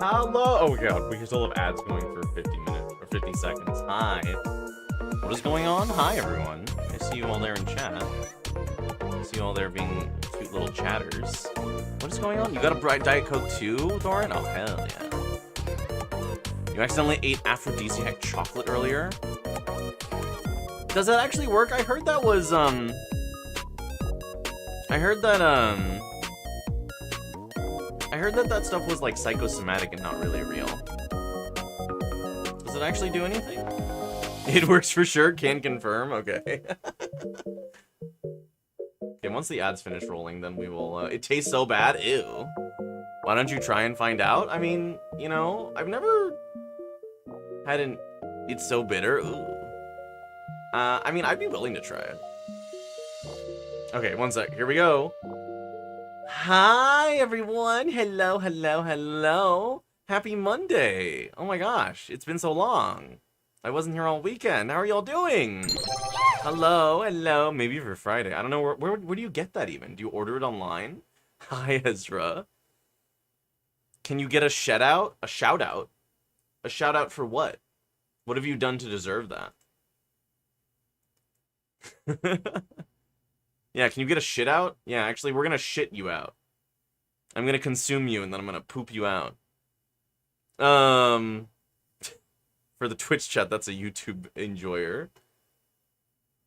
Hello. Oh god, we still have ads going for 50 minutes or 50 seconds. Hi. What is going on? Hi everyone. I see you all there in chat. I see you all there being cute little chatters. What is going on? You got a bright Diet Coke too, Doran? Oh hell yeah. You accidentally ate aphrodisiac chocolate earlier? Does that actually work? I heard that was that stuff was like psychosomatic and not really real. Does it actually do anything? It works for sure, can confirm, okay. Okay, once the ads finish rolling, then we will, it tastes so bad, ew. Why don't you try and find out? I mean, you know, I've never had an, it's so bitter, ooh. I mean, I'd be willing to try it. Okay, one sec, here we go. Hi, everyone. Hello, hello, hello. Happy Monday. Oh my gosh, it's been so long. I wasn't here all weekend. How are y'all doing? Hello, hello. Maybe for Friday. I don't know. Where do you get that even? Do you order it online? Hi, Ezra. Can you get a shout out? A shout out? A shout out for what? What have you done to deserve that? Yeah, can you get a shit out? Yeah, actually, we're gonna shit you out. I'm gonna consume you, and then I'm gonna poop you out. For the Twitch chat, that's a YouTube enjoyer.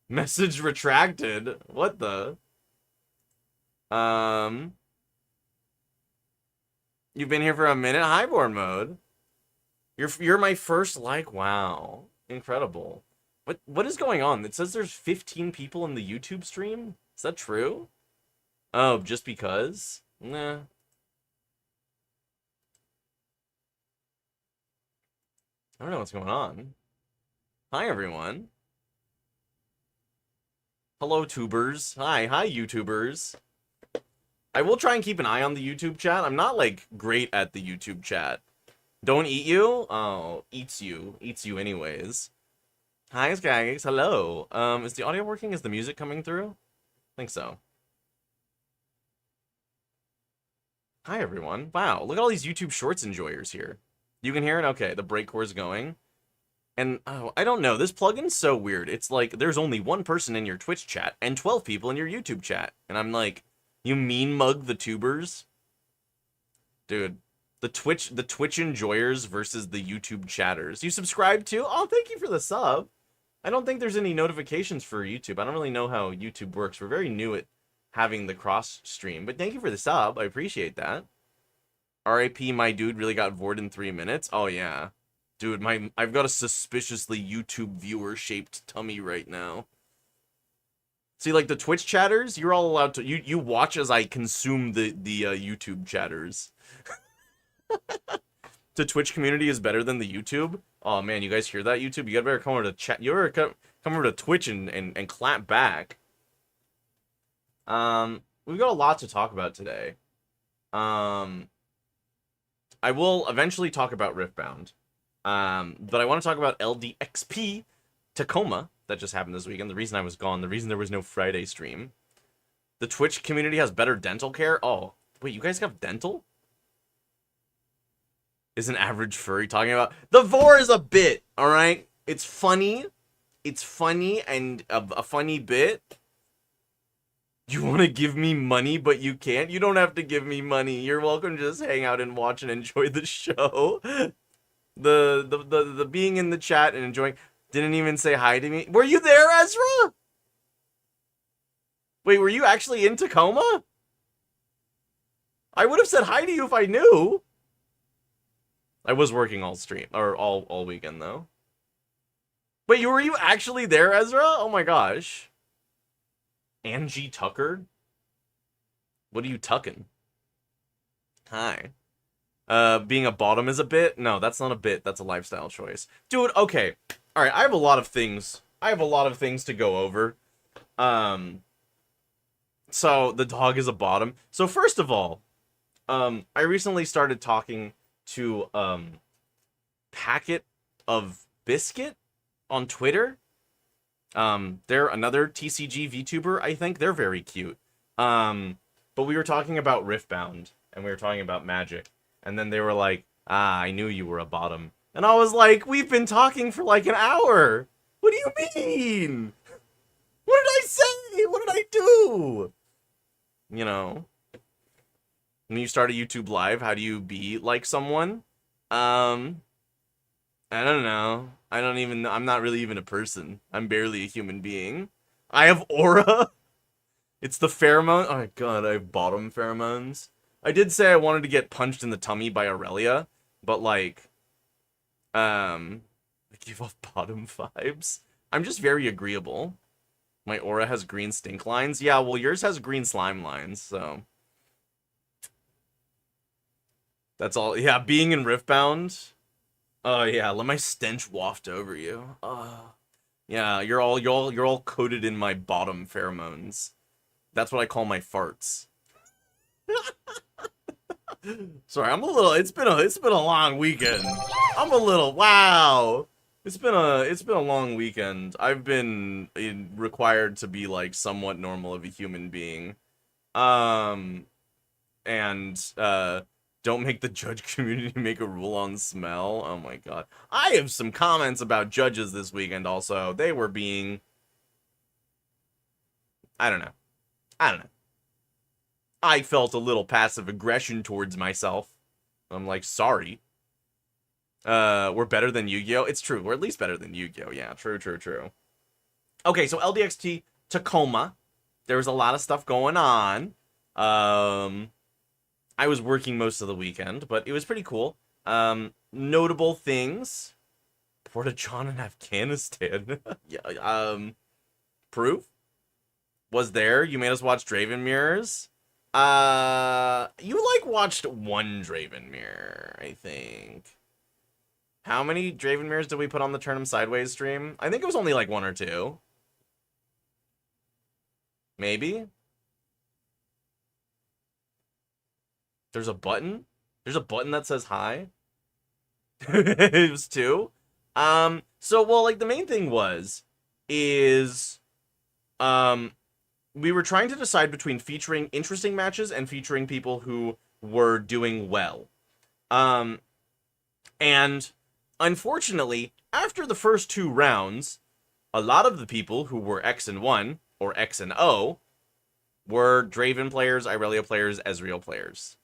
Message retracted. What the? You've been here for a minute? Highborn mode. You're my first like. Wow. Incredible. What is going on? It says there's 15 people in the YouTube stream? Is that true? Oh, just because? Nah. I don't know what's going on. Hi, everyone. Hello, tubers. Hi, YouTubers. I will try and keep an eye on the YouTube chat. I'm not, like, great at the YouTube chat. Don't eat you? Oh, eats you. Eats you anyways. Hi, guys. Hello. Is the audio working? Is the music coming through? I think so. Hi, everyone. Wow, look at all these YouTube Shorts enjoyers here. You can hear it? Okay, the breakcore is going. And, oh, I don't know. This plugin's so weird. It's like, there's only one person in your Twitch chat and 12 people in your YouTube chat. And I'm like, You mean mug the tubers? Dude, the Twitch enjoyers versus the YouTube chatters. You subscribe to? Oh, thank you for the sub. I don't think there's any notifications for YouTube. I don't really know how YouTube works. We're very new at having the cross stream, but thank you for the sub. I appreciate that. RIP, my dude really got vored in 3 minutes. Oh yeah. Dude, I've got a suspiciously YouTube viewer shaped tummy right now. See, like the Twitch chatters, you're all allowed to you watch as I consume the YouTube chatters. The Twitch community is better than the YouTube. Oh man, you guys hear that, YouTube? You gotta better come over to chat. You better come over to Twitch and clap back. We've got a lot to talk about today. I will eventually talk about Riftbound. But I want to talk about LDXP Tacoma that just happened this weekend. The reason I was gone, the reason there was no Friday stream. The Twitch community has better dental care. Oh, wait, you guys have dental? Is an average furry talking about? The vor is a bit, all right? It's funny. It's funny and a funny bit. You want to give me money, but you can't? You don't have to give me money. You're welcome to just hang out and watch and enjoy the show. The being in the chat and enjoying didn't even say hi to me. Were you there, Ezra? Wait, were you actually in Tacoma? I would have said hi to you if I knew. I was working all stream or all weekend though. Wait, were you actually there, Ezra? Oh my gosh. Angie Tucker? What are you tucking? Hi. Being a bottom is a bit? No, that's not a bit. That's a lifestyle choice. Dude, okay. All right, I have a lot of things. To go over. So the dog is a bottom. So first of all, I recently started talking to Packet of Biscuit on Twitter. They're another TCG VTuber, I think. They're very cute. But we were talking about Riftbound, and we were talking about Magic. And then they were like, I knew you were a bottom. And I was like, we've been talking for like an hour. What do you mean? What did I say? What did I do? You know, when you start a YouTube live, how do you be like someone? I don't know. I'm not really even a person. I'm barely a human being. I have aura. It's the pheromone. Oh my god, I have bottom pheromones. I did say I wanted to get punched in the tummy by Aurelia, but like, I give off bottom vibes. I'm just very agreeable. My aura has green stink lines. Yeah, well, yours has green slime lines, so. That's all. Yeah, being in Riftbound. Oh yeah, let my stench waft over you. Yeah, you're all coated in my bottom pheromones. That's what I call my farts. Sorry, I'm a little. It's been a long weekend. I'm a little. Wow. It's been a long weekend. I've been required to be like somewhat normal of a human being. And don't make the judge community make a rule on smell. Oh my god. I have some comments about judges this weekend also. They were being, I don't know. I felt a little passive aggression towards myself. I'm like, sorry. We're better than Yu-Gi-Oh! It's true. We're at least better than Yu-Gi-Oh! Yeah, true. Okay, so LDXT Tacoma. There was a lot of stuff going on. I was working most of the weekend, but it was pretty cool. Notable things. Porta John in Afghanistan. Yeah, proof was there. You made us watch Draven Mirrors. You like watched one Draven Mirror, I think. How many Draven Mirrors did we put on the Turn 'em Sideways stream? I think it was only like 1 or 2. Maybe? There's a button? There's a button that says hi? It was 2? So, well, like, the main thing is, we were trying to decide between featuring interesting matches and featuring people who were doing well. And unfortunately, after the first 2 rounds, a lot of the people who were X and 1, or X and O, We're Draven players, Irelia players, Ezreal players.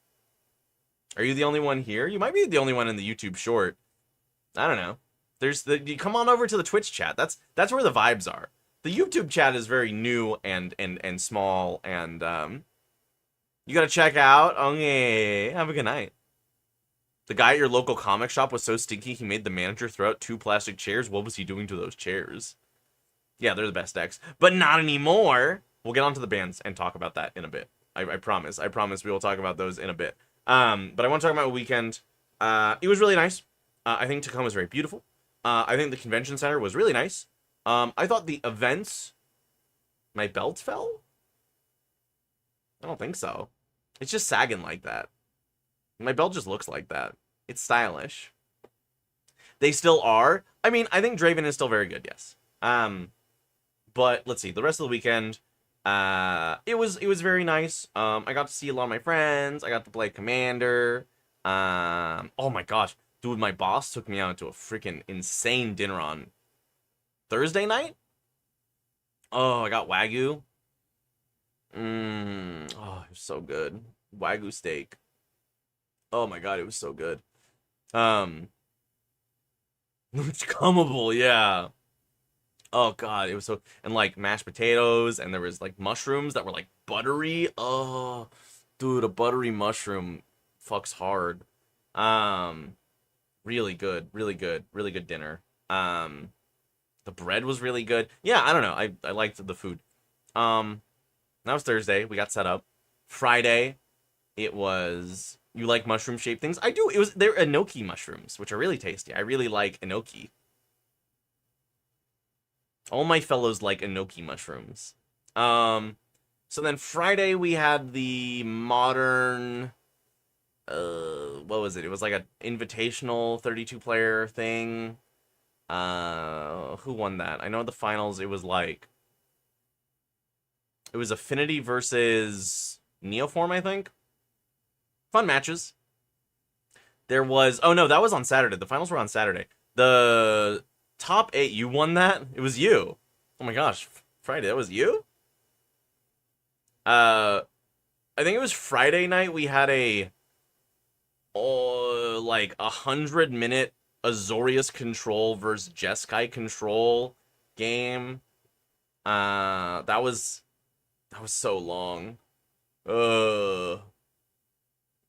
Are you the only one here? You might be the only one in the YouTube short. I don't know. You come on over to the Twitch chat. That's where the vibes are. The YouTube chat is very new and small, and you gotta check out. Okay, have a good night. The guy at your local comic shop was so stinky he made the manager throw out 2 plastic chairs. What was he doing to those chairs? Yeah, they're the best decks, but not anymore. We'll get onto the bans and talk about that in a bit. I promise. I promise we will talk about those in a bit. But I want to talk about a weekend. It was really nice. I think Tacoma was very beautiful. I think the convention center was really nice. I thought the events... My belt fell? I don't think so. It's just sagging like that. My belt just looks like that. It's stylish. They still are. I mean, I think Draven is still very good, yes. But let's see. The rest of the weekend, it was very nice. I got to see a lot of my friends. I got to play Commander. Oh my gosh. Dude, my boss took me out to a freaking insane dinner on Thursday night. Oh, I got Wagyu. Oh, it was so good. Wagyu steak. Oh my god, it was so good. It's comable, yeah. Oh god, it was so... And like mashed potatoes, and there was like mushrooms that were like buttery. Oh, dude, a buttery mushroom fucks hard. Really good, really good, really good dinner. The bread was really good. Yeah, I don't know. I liked the food. That was Thursday. We got set up. Friday, it was... You like mushroom-shaped things? I do. They're enoki mushrooms, which are really tasty. I really like enoki. All my fellows like enoki mushrooms. So then Friday we had the modern... what was it? It was like an invitational 32-player thing. Who won that? I know the finals, it was like... It was Affinity versus Neoform, I think. Fun matches. There was... Oh, no, that was on Saturday. The finals were on Saturday. The top 8, you won that? It was you. Oh my gosh. Friday, that was you? I think it was Friday night. We had a... like 100-minute Azorius control versus Jeskai control game. That was so long.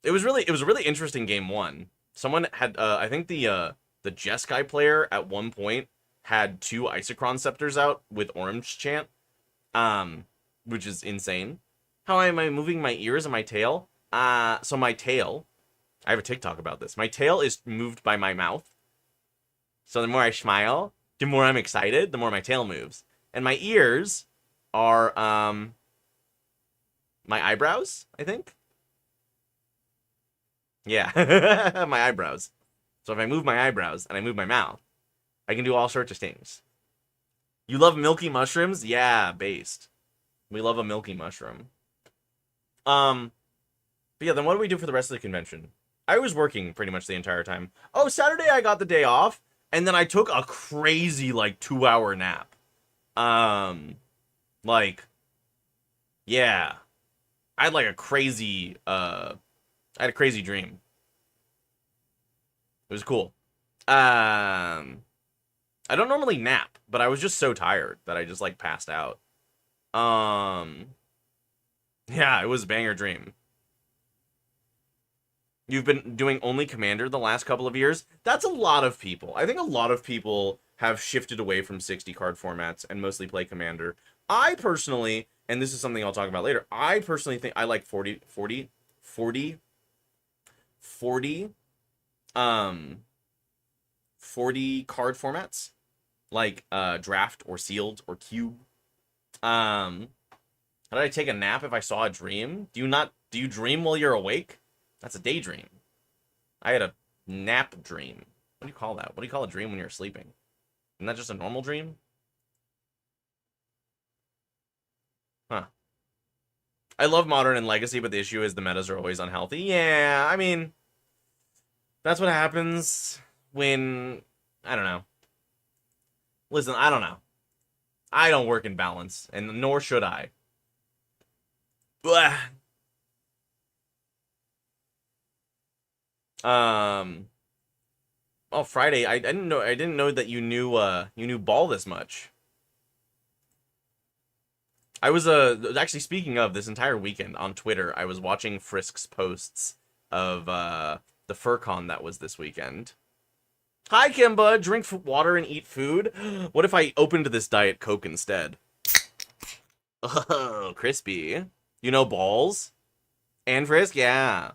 It was a really interesting game 1. Someone had I think the Jeskai player at one point had 2 Isochron Scepters out with Orange Chant. Which is insane. How am I moving my ears and my tail? So my tail, I have a TikTok about this. My tail is moved by my mouth. So the more I smile, the more I'm excited, the more my tail moves. And my ears are my eyebrows, I think. Yeah, my eyebrows. So if I move my eyebrows and I move my mouth, I can do all sorts of things. You love milky mushrooms? Yeah, based. We love a milky mushroom. But yeah, then what do we do for the rest of the convention? I was working pretty much the entire time. Oh, Saturday I got the day off, and then I took a crazy, like, 2-hour nap. Like, yeah. I had, like, a crazy, I had a crazy dream. It was cool. I don't normally nap, but I was just so tired that I just, like, passed out. Yeah, it was a banger dream. You've been doing only Commander the last couple of years? That's a lot of people. I think a lot of people have shifted away from 60-card formats and mostly play Commander. I personally, and this is something I'll talk about later, I personally think I like 40 card formats, like draft or sealed or cube. How did I take a nap if I saw a dream? Do you dream while you're awake? That's a daydream. I had a nap dream. What do you call that? What do you call a dream when you're sleeping? Isn't that just a normal dream? Huh. I love Modern and Legacy, but the issue is the metas are always unhealthy. Yeah, I mean, that's what happens when... I don't know. Listen, I don't know. I don't work in balance, and nor should I. Blah. Um. Oh, Friday. I didn't know. I didn't know that you knew ball this much. I was actually speaking of this entire weekend on Twitter. I was watching Frisk's posts of the FurCon that was this weekend. Hi, Kimba. Drink water and eat food. What if I opened this Diet Coke instead? Oh, crispy. You know balls and Frisk. Yeah,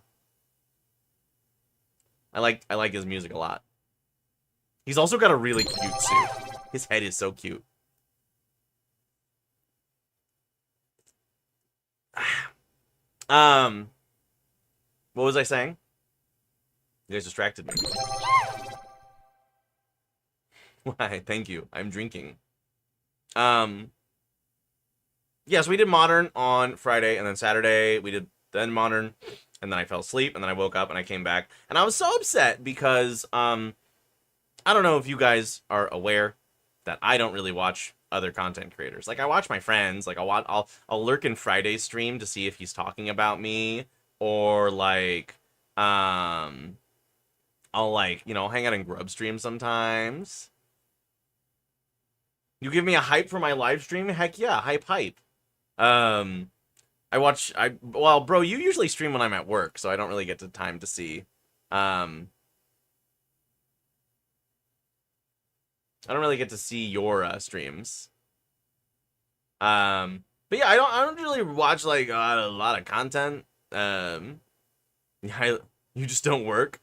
I like his music a lot. He's also got a really cute suit. His head is so cute. Um, what was I saying? You guys distracted me. Why? Thank you. I'm drinking. Um, yes, we did modern on Friday, and then Saturday we did then modern, and then I fell asleep, and then I woke up and I came back, and I was so upset because I don't know if you guys are aware that I don't really watch other content creators. Like I watch my friends, like I'll lurk in Friday's stream to see if he's talking about me, or like I'll like, hang out in Grub stream sometimes. You give me a hype for my live stream? Heck yeah, hype. Um well, bro, you usually stream when I'm at work, so I don't really get the time to see. Um I don't really get to see your streams. But yeah, I don't really watch like a lot of content. You just don't work.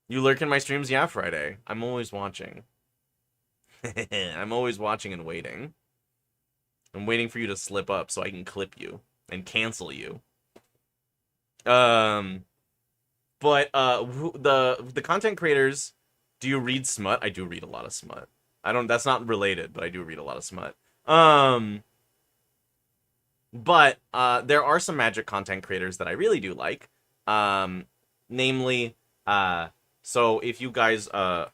You lurk in my streams, yeah, Friday. I'm always watching. I'm always watching and waiting. I'm waiting for you to slip up so I can clip you and cancel you. But the content creators, do you read smut? I do read a lot of smut. That's not related, but I do read a lot of smut. But there are some magic content creators that I really do like. Namely, so if you guys, I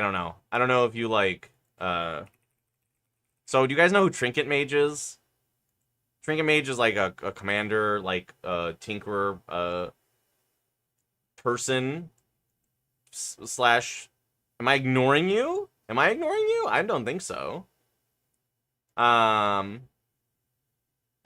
don't know. I don't know if you like, so do you guys know who Trinket Mage is? Trinket Mage is like a commander, like a tinkerer, person slash. Am I ignoring you? Am I ignoring you? I don't think so. But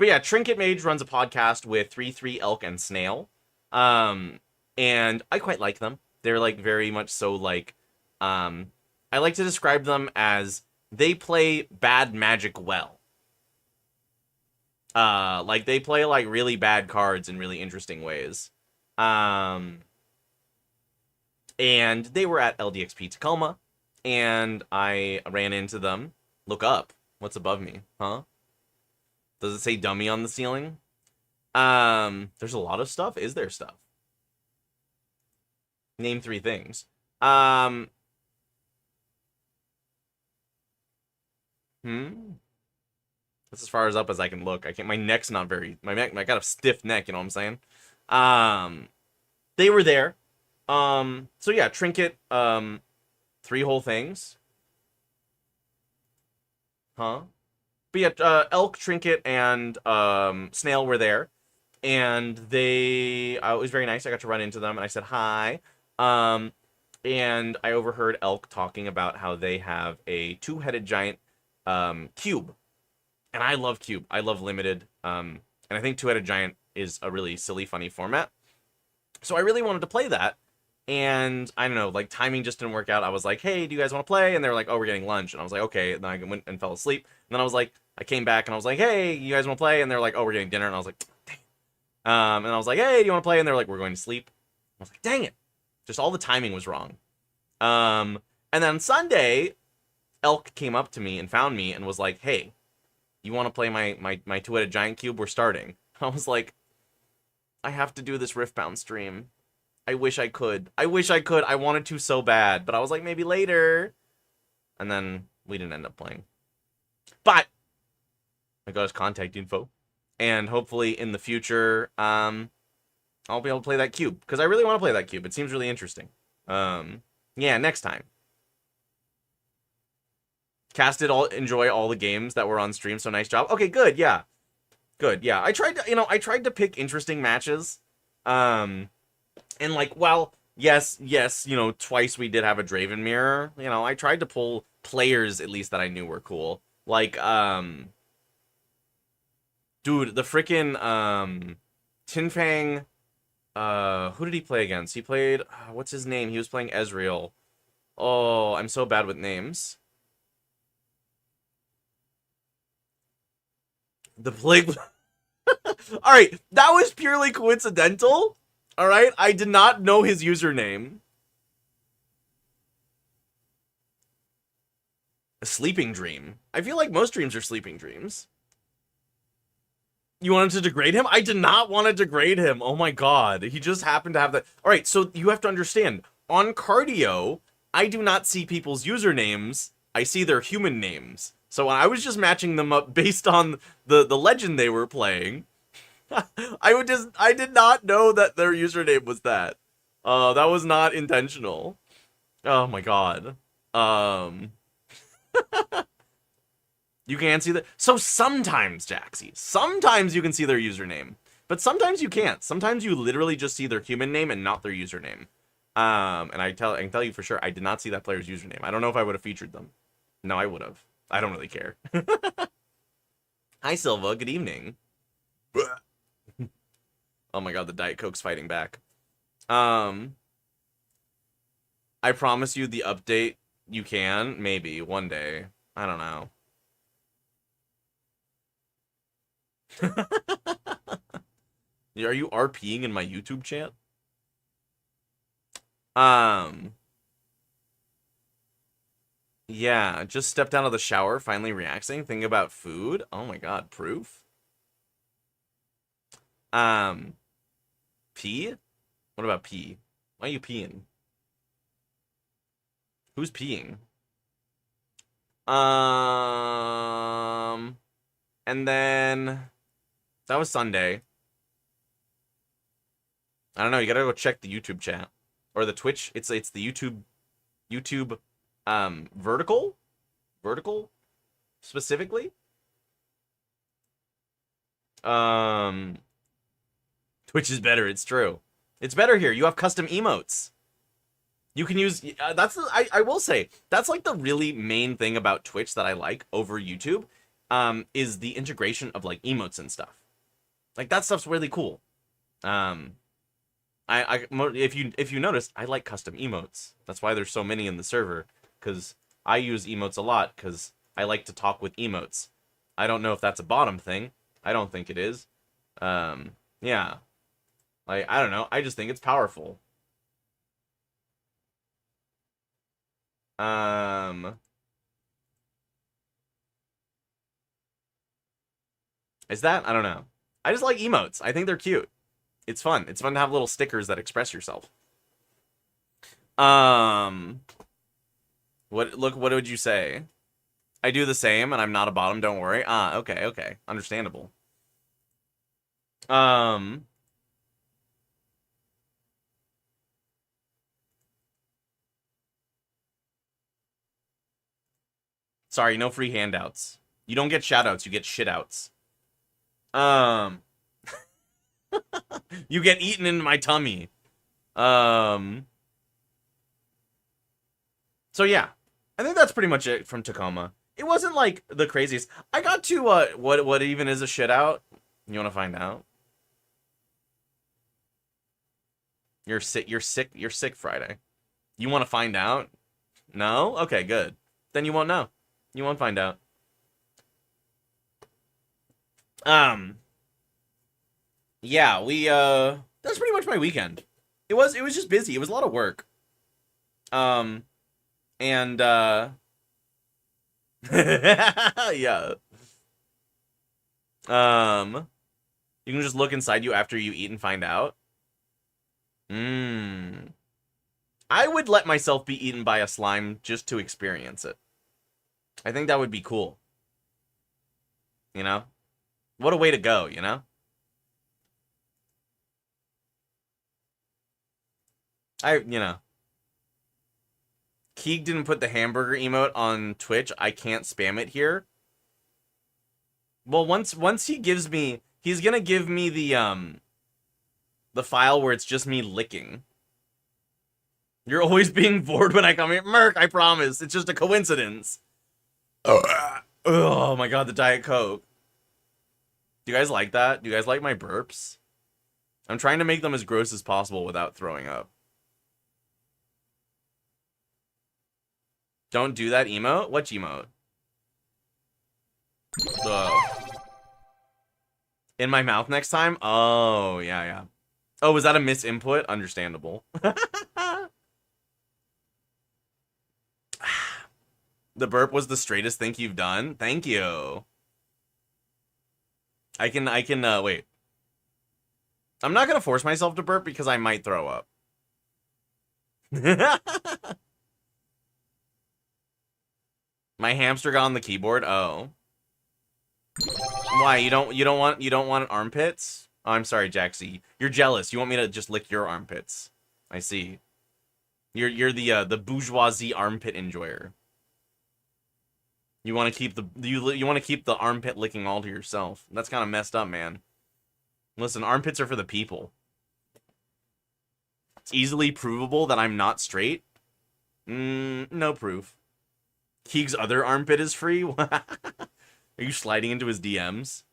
yeah, Trinket Mage runs a podcast with 3 Elk and Snail. And I quite like them. They're like very much so like, I like to describe them as they play bad magic well. Like they play like really bad cards in really interesting ways. And they were at LDXP Tacoma, and I ran into them. Look up. What's above me? Huh? Does it say dummy on the ceiling? There's a lot of stuff. Is there stuff? Name 3 things. That's as far as I can look. I can't. My neck's not very. My neck. I got a stiff neck. You know what I'm saying? They were there. So yeah, Trinket. 3 whole things. Huh? But yeah, Elk, Trinket, and Snail were there, and they. It was very nice. I got to run into them, and I said hi. And I overheard Elk talking about how they have a 2-headed giant cube. And I love cube. I love limited. And I think 2-headed giant is a really silly, funny format. So I really wanted to play that. And I don't know, like timing just didn't work out. I was like, hey, do you guys want to play? And they were like, oh, we're getting lunch. And I was like, okay. And then I went and fell asleep. And then I was like, I came back and I was like, hey, you guys want to play? And they're like, oh, we're getting dinner. And I was like, dang. And I was like, hey, do you want to play? And they're like, we're going to sleep. I was like, dang it. Just all the timing was wrong. And then Sunday, Elk came up to me and found me and was like, hey, you want to play my 2-headed giant cube? We're starting. I was like, I have to do this Riftbound stream. I wish I could. I wanted to so bad, but I was like, maybe later. And then we didn't end up playing. But I got his contact info, and hopefully in the future, I'll be able to play that cube because I really want to play that cube. It seems really interesting. Yeah, next time. enjoy all the games that were on stream, so nice job. Okay, good, yeah. Good, yeah. I tried to pick interesting matches. And like, well, yes, twice we did have a Draven mirror. I tried to pull players at least that I knew were cool. Like, dude, the freaking Tinfang, who did he play against? He played, what's his name? He was playing Ezreal. Oh, I'm so bad with names. The plague. All right, that was purely coincidental. All right, I did not know his username. A sleeping dream. I feel like most dreams are sleeping dreams. You wanted to degrade him? I did not want to degrade him. Oh my god. He just happened to have that. All right, so you have to understand. On cardio, I do not see people's usernames. I see their human names. So I was just matching them up based on the legend they were playing. I did not know that their username was that. That was not intentional. Oh my god. You can't see that. So sometimes, Jaxie, sometimes you can see their username, but sometimes you can't. Sometimes you literally just see their human name and not their username. And I can tell you for sure, I did not see that player's username. I don't know if I would have featured them. No, I would have. I don't really care. Hi, Silva. Good evening. Oh my god, the Diet Coke's fighting back. I promise you the update you can, maybe, one day. I don't know. Are you RPing in my YouTube chat? Yeah, just stepped out of the shower, finally relaxing, thinking about food. Oh my god, proof? Pee? What about pee? Why are you peeing? Who's peeing? And then that was Sunday. I don't know, you gotta go check the YouTube chat. Or the Twitch. It's the YouTube vertical specifically. Twitch is better, it's true. It's better here. You have custom emotes. You can use I will say that's like the really main thing about Twitch that I like over YouTube, is the integration of like emotes and stuff. Like that stuff's really cool. If you notice, I like custom emotes. That's why there's so many in the server, because I use emotes a lot because I like to talk with emotes. I don't know if that's a bottom thing. I don't think it is. Yeah. Like, I don't know. I just think it's powerful. Is that? I don't know. I just like emotes. I think they're cute. It's fun. It's fun to have little stickers that express yourself. What would you say? I do the same and I'm not a bottom, don't worry. Okay. Understandable. Sorry, no free handouts. You don't get shoutouts, you get shitouts. You get eaten in my tummy. So yeah, I think that's pretty much it from Tacoma. It wasn't like the craziest. I got to what even is a shitout? You want to find out? You're sick Friday. You want to find out? No? Okay, good. Then you won't know. You won't find out. Yeah, that's pretty much my weekend. It was just busy. It was a lot of work. And yeah. You can just look inside you after you eat and find out. I would let myself be eaten by a slime just to experience it. I think that would be cool. You know? What a way to go, you know? You know. Keeg didn't put the hamburger emote on Twitch. I can't spam it here. Well, once he gives me, he's gonna give me the file where it's just me licking. You're always being bored when I come here. Merc, I promise. It's just a coincidence. Oh my god, the Diet Coke. Do you guys like that? Do you guys like my burps? I'm trying to make them as gross as possible without throwing up. Don't do that emote? What emote? In my mouth next time? Oh, yeah, yeah. Oh, was that a misinput? Understandable. The burp was the straightest thing you've done. Thank you. I can, wait. I'm not gonna force myself to burp because I might throw up. My hamster got on the keyboard. Oh. Why, you don't want armpits? Oh, I'm sorry, Jaxie. You're jealous. You want me to just lick your armpits. I see. You're the bourgeoisie armpit enjoyer. You want to keep you want to keep the armpit licking all to yourself. That's kind of messed up, man. Listen, armpits are for the people. It's easily provable that I'm not straight. No proof. Keeg's other armpit is free? Are you sliding into his DMs?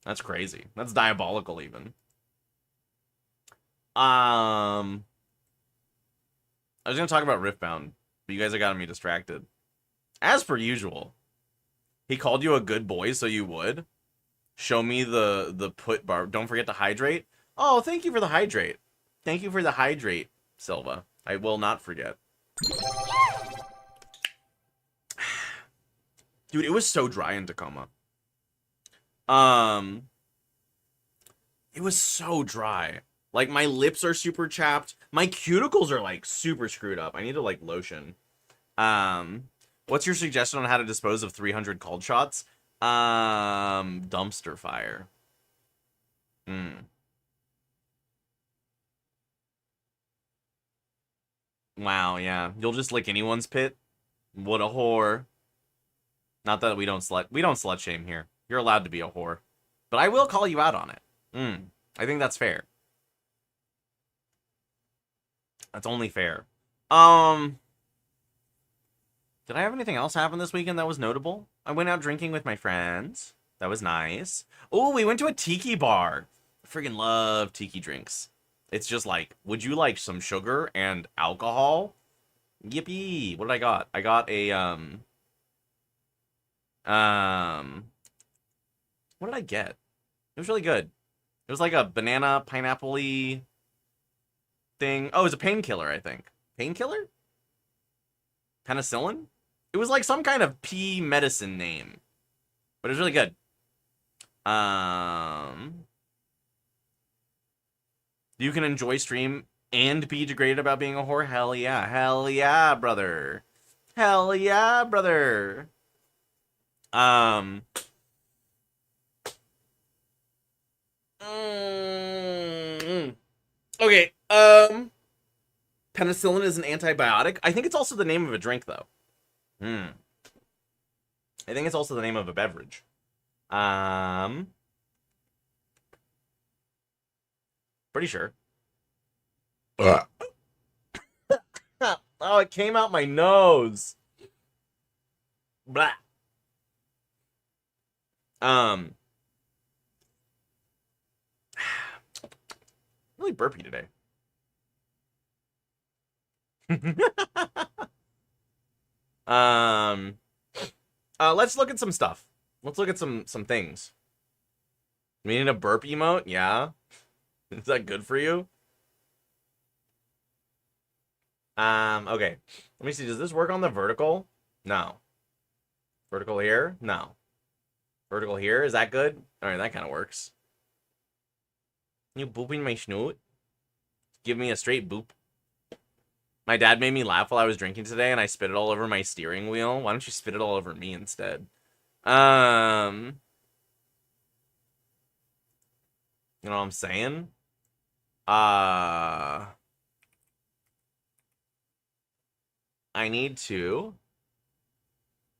That's crazy. That's diabolical, even. I was gonna talk about Riftbound, but you guys have gotten me distracted. As per usual. He called you a good boy, so you would. Show me the put bar. Don't forget to hydrate. Oh, thank you for the hydrate. Thank you for the hydrate, Silva. I will not forget. Dude, it was so dry in Tacoma. It was so dry. Like, my lips are super chapped. My cuticles are, like, super screwed up. I need to, like, lotion. What's your suggestion on how to dispose of 300 cold shots? Dumpster fire. Wow, yeah. You'll just lick anyone's pit? What a whore. Not that we don't slut shame here. You're allowed to be a whore. But I will call you out on it. I think that's fair. That's only fair. Did I have anything else happen this weekend that was notable? I went out drinking with my friends. That was nice. Oh, we went to a tiki bar. I freaking love tiki drinks. It's just like, would you like some sugar and alcohol? Yippee. What did I got? I got a, what did I get? It was really good. It was like a banana, pineapple-y thing. Oh, it was a painkiller, I think. Painkiller? Penicillin? It was like some kind of pea medicine name. But it was really good. You can enjoy stream and be degraded about being a whore? Hell yeah. Hell yeah, brother. Hell yeah, brother. Okay, penicillin is an antibiotic. I think it's also the name of a drink, though. I think it's also the name of a beverage. Pretty sure. Oh, it came out my nose. Blah. Really burpy today. Let's look at some stuff. Let's look at some things. We need a burp emote? Yeah. Is that good for you? Okay. Let me see. Does this work on the vertical? No. Vertical here? No. Vertical here? Is that good? Alright, that kind of works. You booping my snoot? Give me a straight boop. My dad made me laugh while I was drinking today, and I spit it all over my steering wheel. Why don't you spit it all over me instead? You know what I'm saying? I need to.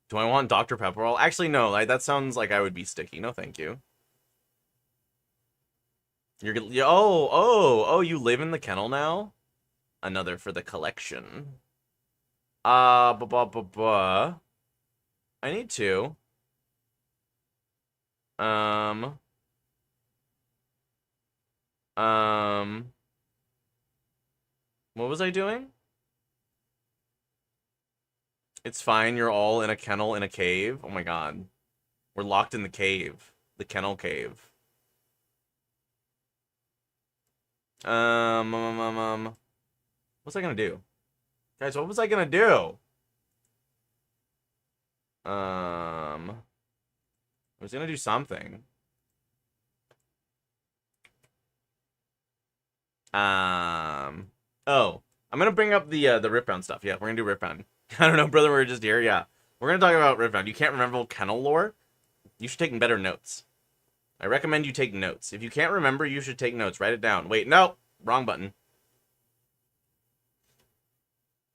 Do I want Dr. Pepperell? Actually, no. That sounds like I would be sticky. No, thank you. You're gonna. Oh! You live in the kennel now. Another for the collection. I need to. Um. What was I doing? It's fine. You're all in a kennel in a cave. Oh my god. We're locked in the cave. The kennel cave. What's I gonna do? Guys, what was I gonna do? I was gonna do something. Oh, I'm gonna bring up the Ripbound stuff. Yeah, we're gonna do Ripbound. I don't know, brother. We're just here. Yeah, we're gonna talk about Ripbound. You can't remember kennel lore? You should take better notes. I recommend you take notes. If you can't remember, you should take notes. Write it down. Wait, no, wrong button.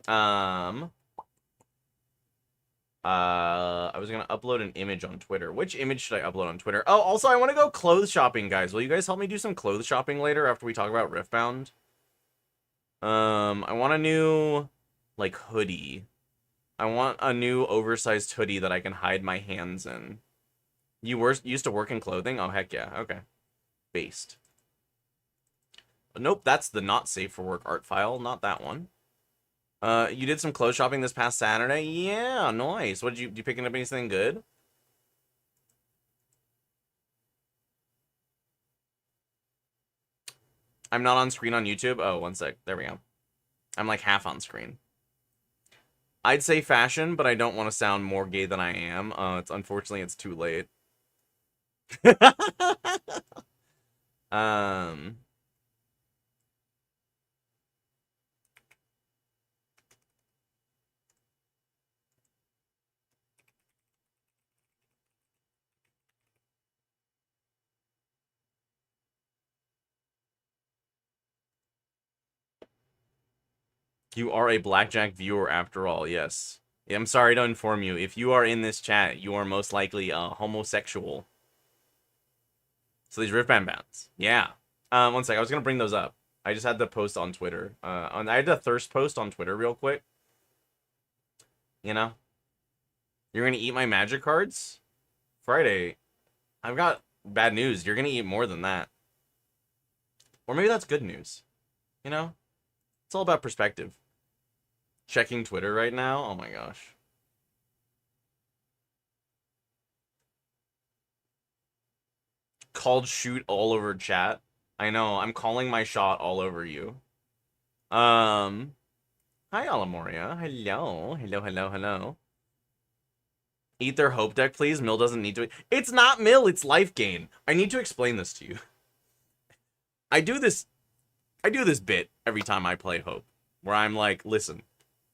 I was gonna upload an image on Twitter. Which image should I upload on Twitter? Oh, also, I want to go clothes shopping, guys. Will you guys help me do some clothes shopping later after we talk about Riftbound? I want a new, like, hoodie. I want a new oversized hoodie that I can hide my hands in. You used to work in clothing? Oh, heck yeah. Okay. Based. Nope, that's the not safe for work art file. Not that one. You did some clothes shopping this past Saturday? Yeah, nice. What did you picking up anything good? I'm not on screen on YouTube. Oh, one sec. There we go. I'm like half on screen. I'd say fashion, but I don't want to sound more gay than I am. Unfortunately, it's too late. You are a Blackjack viewer after all, yes. Yeah, I'm sorry to inform you. If you are in this chat, you are most likely homosexual. So these Riftband bands. Yeah. One sec. I was going to bring those up. I just had the post on Twitter. I had a thirst post on Twitter real quick. You know? You're going to eat my magic cards? Friday. I've got bad news. You're going to eat more than that. Or maybe that's good news. You know? It's all about perspective. Checking Twitter right now? Oh my gosh. Called shoot all over chat. I know, I'm calling my shot all over you. Hi Alamoria. Hello. Eat their hope deck, please. Mill doesn't need to. It's not Mill, it's life gain. I need to explain this to you. I do this bit every time I play Hope, where I'm like, listen,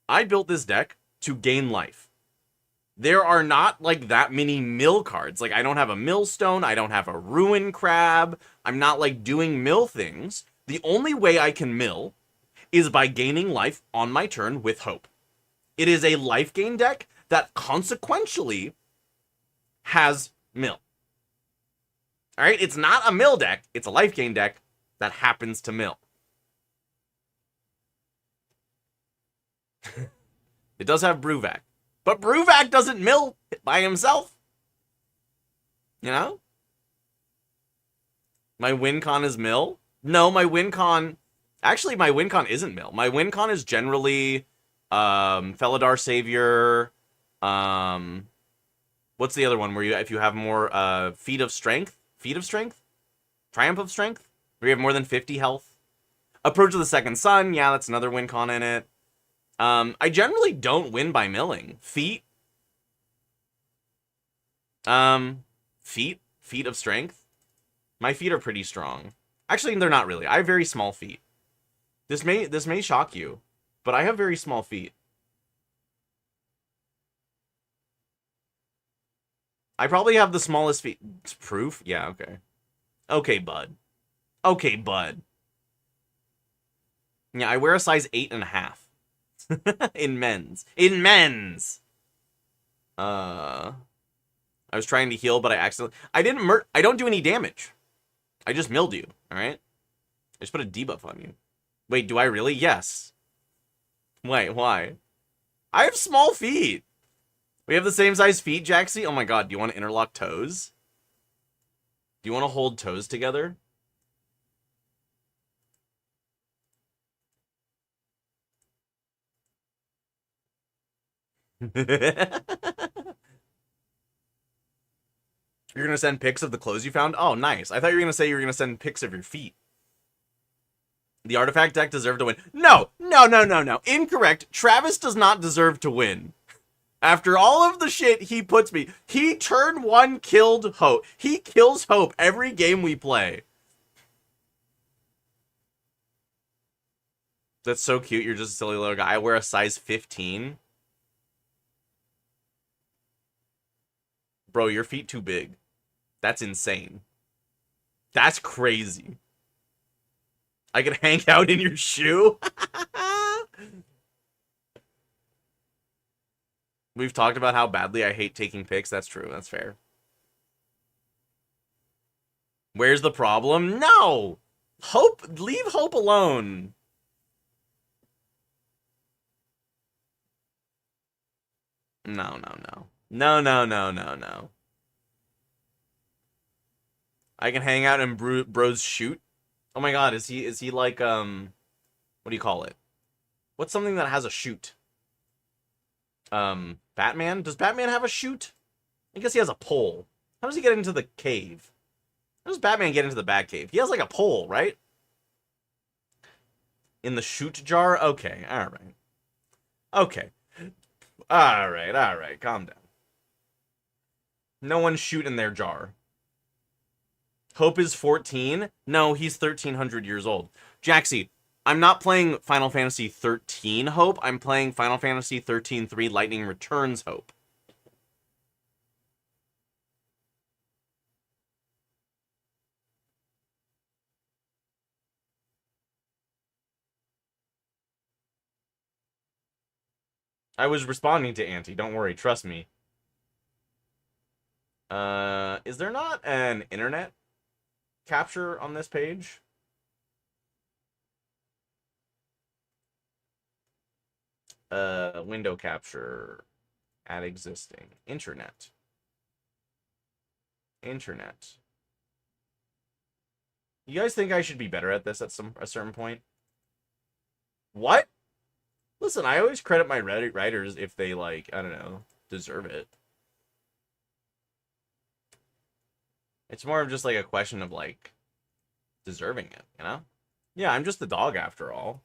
I built this deck to gain life. There are not, like, that many mill cards. Like, I don't have a millstone. I don't have a ruin crab. I'm not, like, doing mill things. The only way I can mill is by gaining life on my turn with hope. It is a life gain deck that consequentially has mill. Alright? It's not a mill deck. It's a life gain deck that happens to mill. It does have Bruvac. But Bruvac doesn't mill by himself. You know? My win con is mill? No, my win con... Actually, my win con isn't mill. My win con is generally Felidar Savior. What's the other one where if you have more Feet of Strength? Feet of Strength? Triumph of Strength? Where you have more than 50 health? Approach of the Second Sun. Yeah, that's another win con in it. I generally don't win by milling. Feet of strength. My feet are pretty strong. Actually, they're not really. I have very small feet. This may shock you, but I have very small feet. I probably have the smallest feet. Proof? Yeah, okay. Okay, bud. Okay, bud. Yeah, I wear a size 8.5. In men's. In men's! I was trying to heal, but I accidentally... I don't do any damage. I just milled you, alright? I just put a debuff on you. Wait, do I really? Yes. Wait, why? I have small feet. We have the same size feet, Jaxie? Oh my god, do you want to interlock toes? Do you want to hold toes together? You're gonna send pics of the clothes you found? Oh, nice. I thought you were gonna say you were gonna send pics of your feet. The artifact deck deserved to win. No, no, no, no, no. Incorrect. Travis does not deserve to win. After all of the shit he puts me, he turn one killed Hope. He kills Hope every game we play. That's so cute. You're just a silly little guy. I wear a size 15. Bro, your feet too big. That's insane. That's crazy. I can hang out in your shoe? We've talked about how badly I hate taking pics. That's true. That's fair. Where's the problem? No! Hope, leave Hope alone. No, no, no. No, no, no, no, no. I can hang out in bro's shoot. Oh my god, is he like, what do you call it? What's something that has a chute? Batman? Does Batman have a chute? I guess he has a pole. How does he get into the cave? How does Batman get into the Batcave? He has like a pole, right? In the chute jar? Okay, alright. Okay. Alright, calm down. No one shoot in their jar. Hope is 14? No, he's 1,300 years old. Jaxie, I'm not playing Final Fantasy 13 Hope. I'm playing Final Fantasy 13-3 Lightning Returns Hope. I was responding to Auntie. Don't worry. Trust me. Is there not an internet capture on this page? Window capture. Add existing. Internet. Internet. You guys think I should be better at this at a certain point? What? Listen, I always credit my Reddit writers if they, like, I don't know, deserve it. It's more of just, like, a question of, like, deserving it, you know? Yeah, I'm just the dog after all.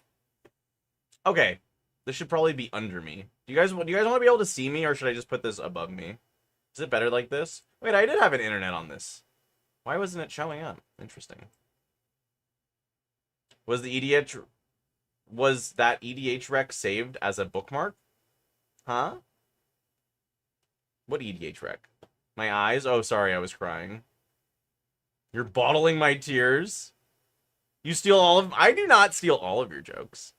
Okay, this should probably be under me. Do you guys want to be able to see me, or should I just put this above me? Is it better like this? Wait, I did have an internet on this. Why wasn't it showing up? Interesting. Was that EDH rec saved as a bookmark? Huh? What EDH rec? My eyes? Oh, sorry, I was crying. You're bottling my tears? You steal all of... I do not steal all of your jokes.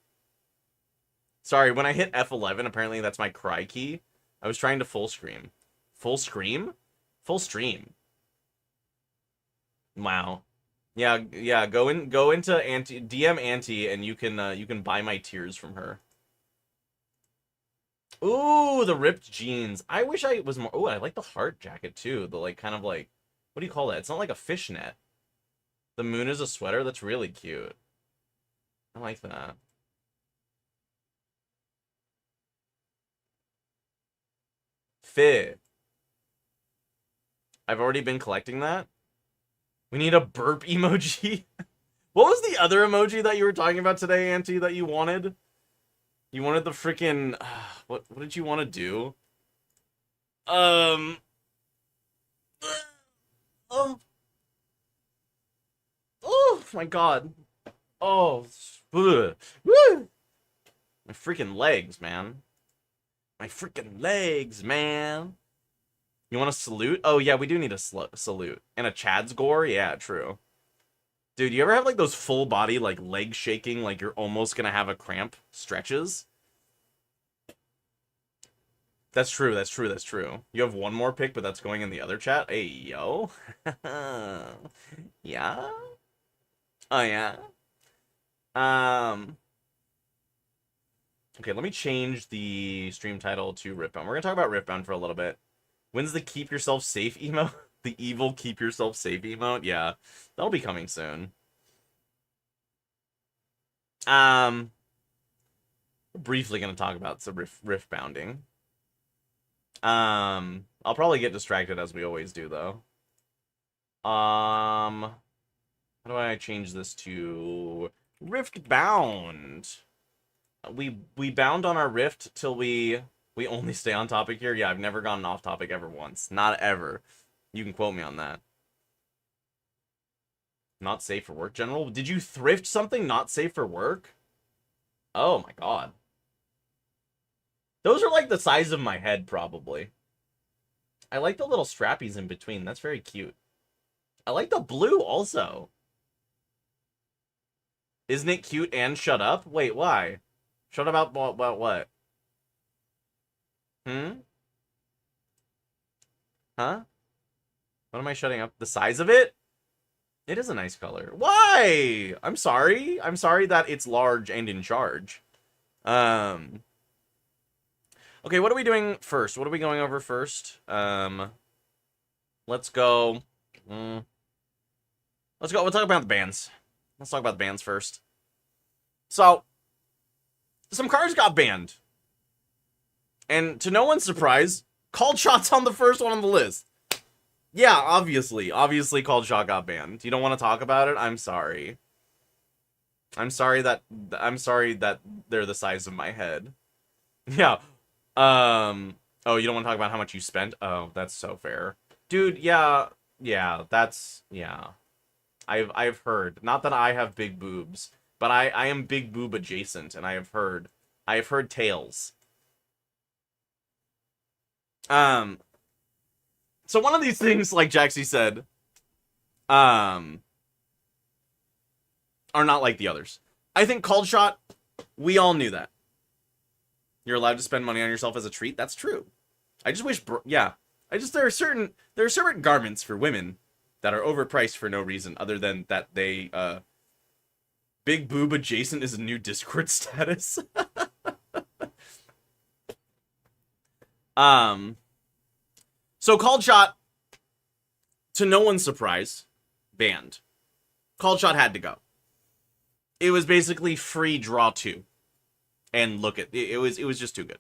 Sorry, when I hit F11, apparently that's my cry key. I was trying to full scream. Full scream? Full stream. Wow. Yeah, go into Auntie, DM Auntie, and you can buy my tears from her. Ooh, the ripped jeans. I wish I was more... Ooh, I like the heart jacket, too. The, like, kind of, like... What do you call that? It's not like a fishnet. The moon is a sweater? That's really cute. I like that. Fit. I've already been collecting that. We need a burp emoji. What was the other emoji that you were talking about today, Auntie, that you wanted? You wanted the freaking... what did you want to do? Oh. Oh, my God. Oh. Ugh. Woo. My freaking legs, man. My freaking legs, man. You want a salute? Oh, yeah, we do need a salute. And a Chad's gore? Yeah, true. Dude, you ever have, like, those full body, like, leg shaking, like you're almost gonna have a cramp stretches? That's true, that's true, that's true. You have one more pick, but that's going in the other chat? Hey, yo. Yeah? Oh, yeah? Um... Okay, let me change the stream title to Riftbound. We're gonna talk about Riftbound for a little bit. When's the keep yourself safe emote? The evil keep yourself safe emote? Yeah, that'll be coming soon. We're briefly gonna talk about some rift bounding. I'll probably get distracted as we always do, though. How do I change this to Rift Bound? We bound on our Rift till we only stay on topic here. Yeah, I've never gone off topic ever once. Not ever. You can quote me on that. Not safe for work, General? Did you thrift something not safe for work? Oh my god. Those are like the size of my head, probably. I like the little strappies in between. That's very cute. I like the blue also. Isn't it cute and shut up? Wait, why? Shut up about what? Hmm? Huh? What am I shutting up? The size of it? It is a nice color. Why? I'm sorry. I'm sorry that it's large and in charge. Okay, what are we doing first? What are we going over first? Let's go. Let's go. We'll talk about the bands. Let's talk about the bands first. So, some cards got banned. And to no one's surprise, Called Shot's on the first one on the list. Yeah, obviously. Obviously, Called Shot got banned. You don't want to talk about it? I'm sorry. I'm sorry that they're the size of my head. Yeah. Oh, you don't want to talk about how much you spent? Oh, that's so fair. Dude, yeah, that's, yeah. I've heard. Not that I have big boobs, but I am big boob adjacent, and I have heard tales. So one of these things, like Jaxie said, are not like the others. I think Called Shot, we all knew that. You're allowed to spend money on yourself as a treat. That's true. I just wish, yeah. There are certain garments for women that are overpriced for no reason other than that they, big boob adjacent is a new Discord status. So Called Shot, to no one's surprise, banned. Called Shot had to go. It was basically free draw 2. And look at it was just too good.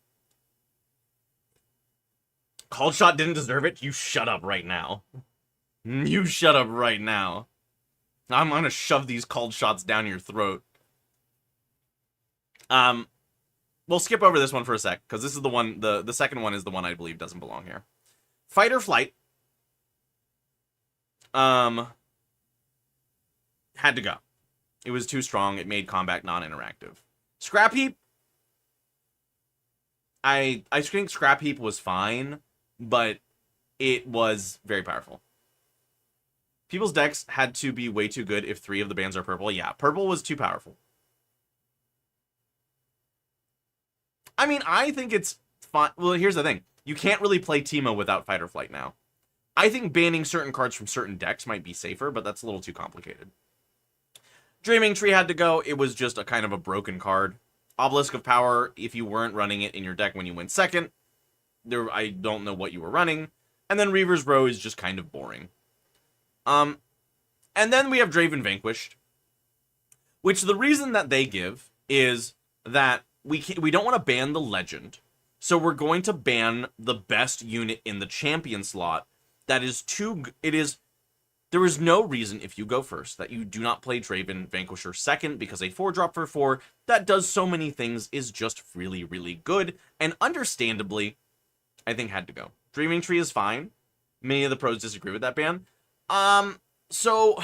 Called Shot didn't deserve it. You shut up right now. You shut up right now. I'm gonna shove these Called Shots down your throat. We'll skip over this one for a sec, because this is the one, the second one is the one I believe doesn't belong here. Fight or Flight. Had to go. It was too strong. It made combat non-interactive. Scrap Heap. I think Scrap Heap was fine, but it was very powerful. People's decks had to be way too good if 3 of the bands are purple. Yeah, purple was too powerful. I mean, I think it's fine. Well, here's the thing. You can't really play Teemo without Fight or Flight now. I think banning certain cards from certain decks might be safer, but that's a little too complicated. Dreaming Tree had to go. It was just a kind of a broken card. Obelisk of Power, if you weren't running it in your deck when you went second, I don't know what you were running. And then Reaver's Row is just kind of boring. And then we have Draven Vanquished, which the reason that they give is that we don't want to ban the Legend, so we're going to ban the best unit in the champion slot. That is there is no reason, if you go first, that you do not play Draven Vanquisher second, because a 4-drop for 4 that does so many things is just really, really good, and understandably, I think had to go. Dreaming Tree is fine. Many of the pros disagree with that ban. So,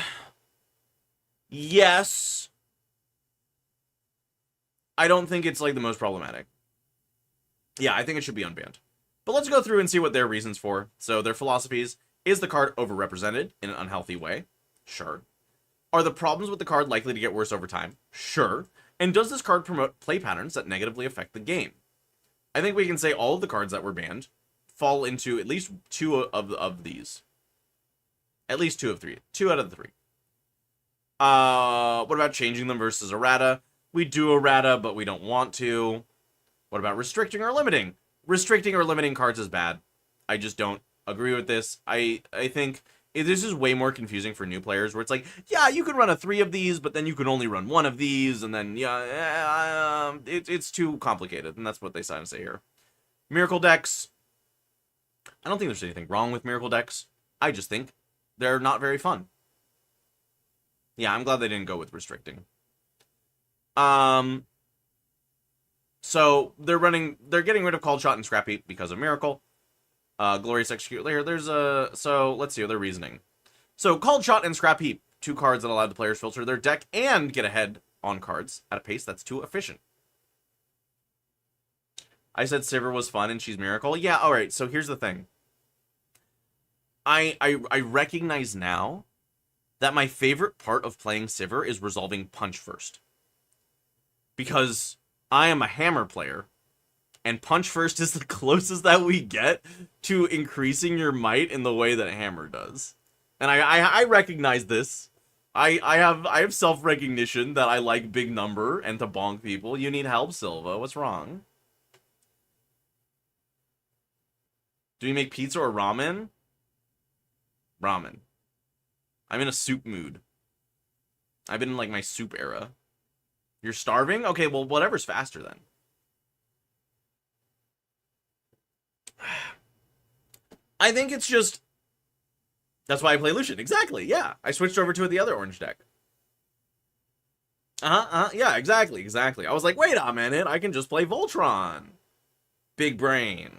yes. I don't think it's, like, the most problematic. Yeah, I think it should be unbanned. But let's go through and see what their reasons for. So, their philosophies. Is the card overrepresented in an unhealthy way? Sure. Are the problems with the card likely to get worse over time? Sure. And does this card promote play patterns that negatively affect the game? I think we can say all of the cards that were banned fall into at least two of these. At least two of three. 2 out of the 3. What about changing them versus errata? We do errata, but we don't want to. What about restricting or limiting? Restricting or limiting cards is bad. I just don't agree with this. I think this is way more confusing for new players, where it's like, yeah, you can run a 3 of these, but then you can only run 1 of these, and then, yeah, it's too complicated, and that's what they say here. Miracle decks. I don't think there's anything wrong with miracle decks. I just think they're not very fun. Yeah, I'm glad they didn't go with restricting. So they're getting rid of Called Shot and Scrap Heap because of Miracle. Glorious Execute later. So let's see their reasoning. So Called Shot and Scrap Heap, 2 cards that allow the players filter their deck and get ahead on cards at a pace that's too efficient. I said Sivir was fun and she's Miracle. Yeah, alright, so here's the thing. I recognize now that my favorite part of playing Sivir is resolving Punch first. Because I am a Hammer player, and Punch first is the closest that we get to increasing your might in the way that Hammer does. And I recognize this. I have self-recognition that I like big number and to bonk people. You need help, Silva. What's wrong? Do we make pizza or ramen? Ramen. I'm in a soup mood. I've been in, like, my soup era. You're starving? Okay, well, whatever's faster then. I think it's just... That's why I play Lucian. Exactly, yeah. I switched over to the other orange deck. Yeah, exactly. I was like, wait a minute, I can just play Voltron. Big brain.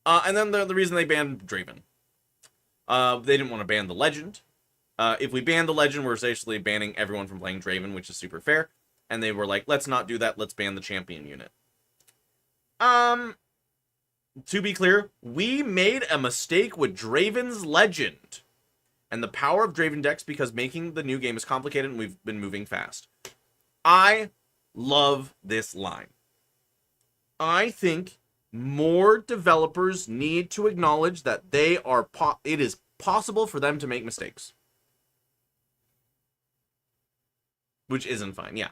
And then the reason they banned Draven. They didn't want to ban the Legend. If we ban the Legend, we're essentially banning everyone from playing Draven, which is super fair. And they were like, let's not do that, let's ban the champion unit. To be clear, we made a mistake with Draven's Legend. And the power of Draven decks, because making the new game is complicated and we've been moving fast. I love this line. I think more developers need to acknowledge that it is possible for them to make mistakes. Which isn't fine, yeah.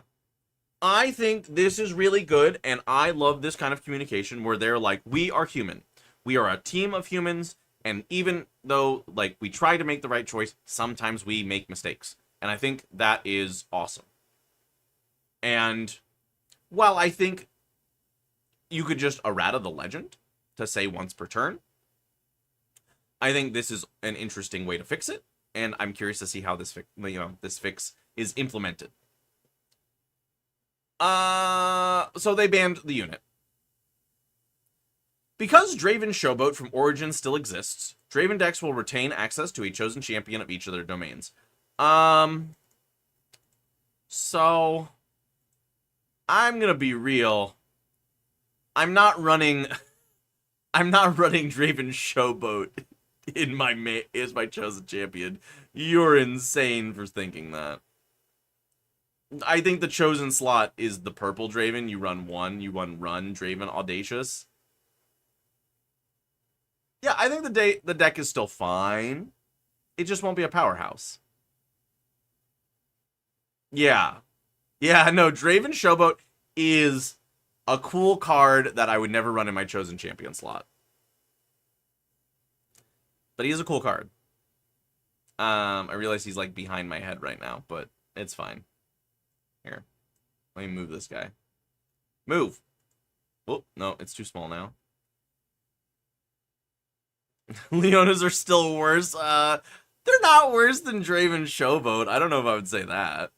I think this is really good, and I love this kind of communication where they're like, we are human. We are a team of humans, and even though, like, we try to make the right choice, sometimes we make mistakes. And I think that is awesome. And while I think you could just errata the Legend to say once per turn, I think this is an interesting way to fix it, and I'm curious to see how this fix is implemented. So they banned the unit. Because Draven Showboat from Origin still exists, Draven decks will retain access to a chosen champion of each of their domains. So I'm gonna be real. I'm not running Draven Showboat in as my chosen champion. You're insane for thinking that. I think the chosen slot is the purple Draven. You run run Draven Audacious. Yeah, I think the deck is still fine. It just won't be a powerhouse. Yeah. Yeah, no, Draven Showboat is a cool card that I would never run in my chosen champion slot. But he is a cool card. I realize he's like behind my head right now, but it's fine. Here. Let me move this guy. Move! Oh, no, it's too small now. Leonas are still worse. They're not worse than Draven Showboat. I don't know if I would say that.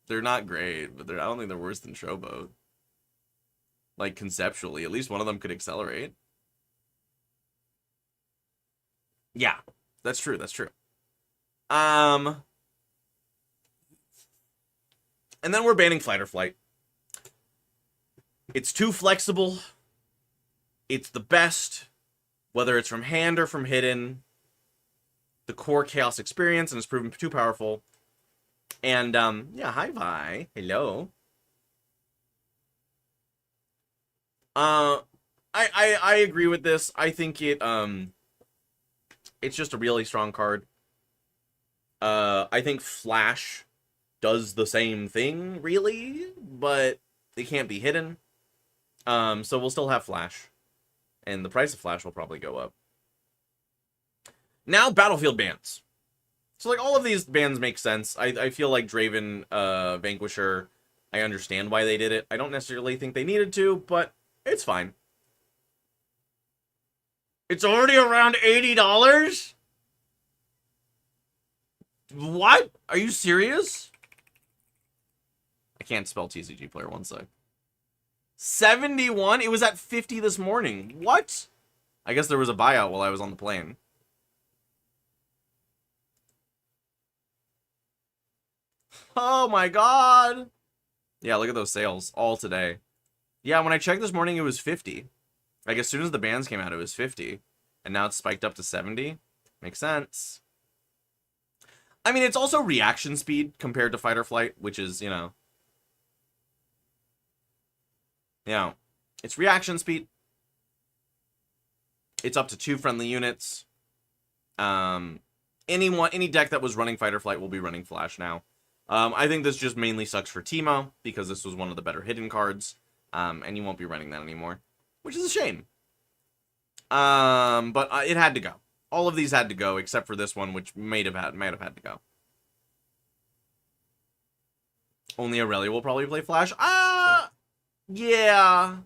They're not great, but I don't think they're worse than Showboat. Like, conceptually, at least one of them could accelerate. Yeah, that's true, that's true. And then we're banning Fight or Flight. It's too flexible. It's the best, whether it's from hand or from hidden. The core Chaos experience, and it's proven too powerful. And, yeah, hi, Vi. Hello. Uh, I agree with this. I think it's just a really strong card. I think Flash does the same thing, really, but it can't be hidden. So we'll still have Flash, and the price of Flash will probably go up. Now, Battlefield bans. So, like, all of these bans make sense. I feel like Draven, Vanquisher, I understand why they did it. I don't necessarily think they needed to, but it's fine. It's already around $80? What? Are you serious? I can't spell TCG player, one sec. 71? It was at 50 this morning. What? I guess there was a buyout while I was on the plane. Oh my god. Yeah, look at those sales. All today. Yeah, when I checked this morning, it was 50. Like, as soon as the bans came out, it was 50. And now it's spiked up to 70. Makes sense. I mean, it's also reaction speed compared to fight or flight, which is, you know, it's reaction speed. It's up to 2 friendly units. Any deck that was running fight or flight will be running Flash now. I think this just mainly sucks for Teemo, because this was one of the better hidden cards, and you won't be running that anymore, which is a shame. But it had to go. All of these had to go, except for this one, which might have had to go. Only Aurelia will probably play Flash. Yeah.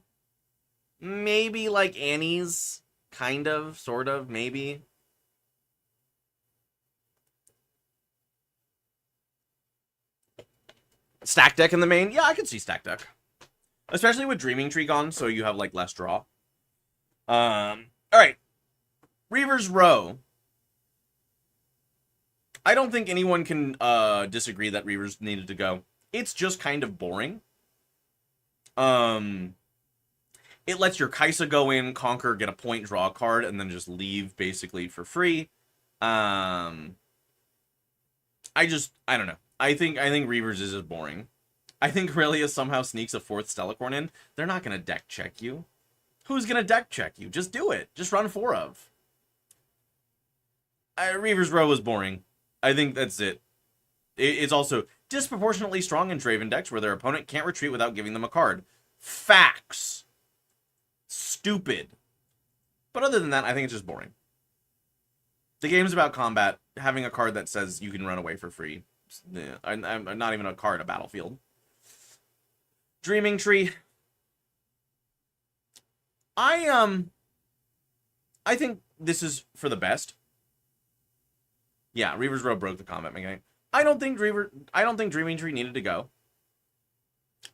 Maybe like Annie's, kind of, sort of, maybe. Stack deck in the main? Yeah, I could see stack deck. Especially with Dreaming Tree gone, so you have, like, less draw. Alright. Reaver's Row. I don't think anyone can disagree that Reavers needed to go. It's just kind of boring. It lets your Kaisa go in, conquer, get a point, draw a card, and then just leave, basically, for free. I don't know. I think Reavers is just boring. I think Aurelia somehow sneaks a 4th Stellacorn in. They're not going to deck check you. Who's going to deck check you? Just do it. Just run 4 of. Reaver's Row is boring. I think that's it. It's also disproportionately strong in Draven decks where their opponent can't retreat without giving them a card. Facts. Stupid. But other than that, I think it's just boring. The game's about combat. Having a card that says you can run away for free. I'm not even a card, a battlefield. Dreaming Tree. I think this is for the best. Yeah, Reaver's Row broke the combat mechanic. I don't think Dreaming Tree needed to go.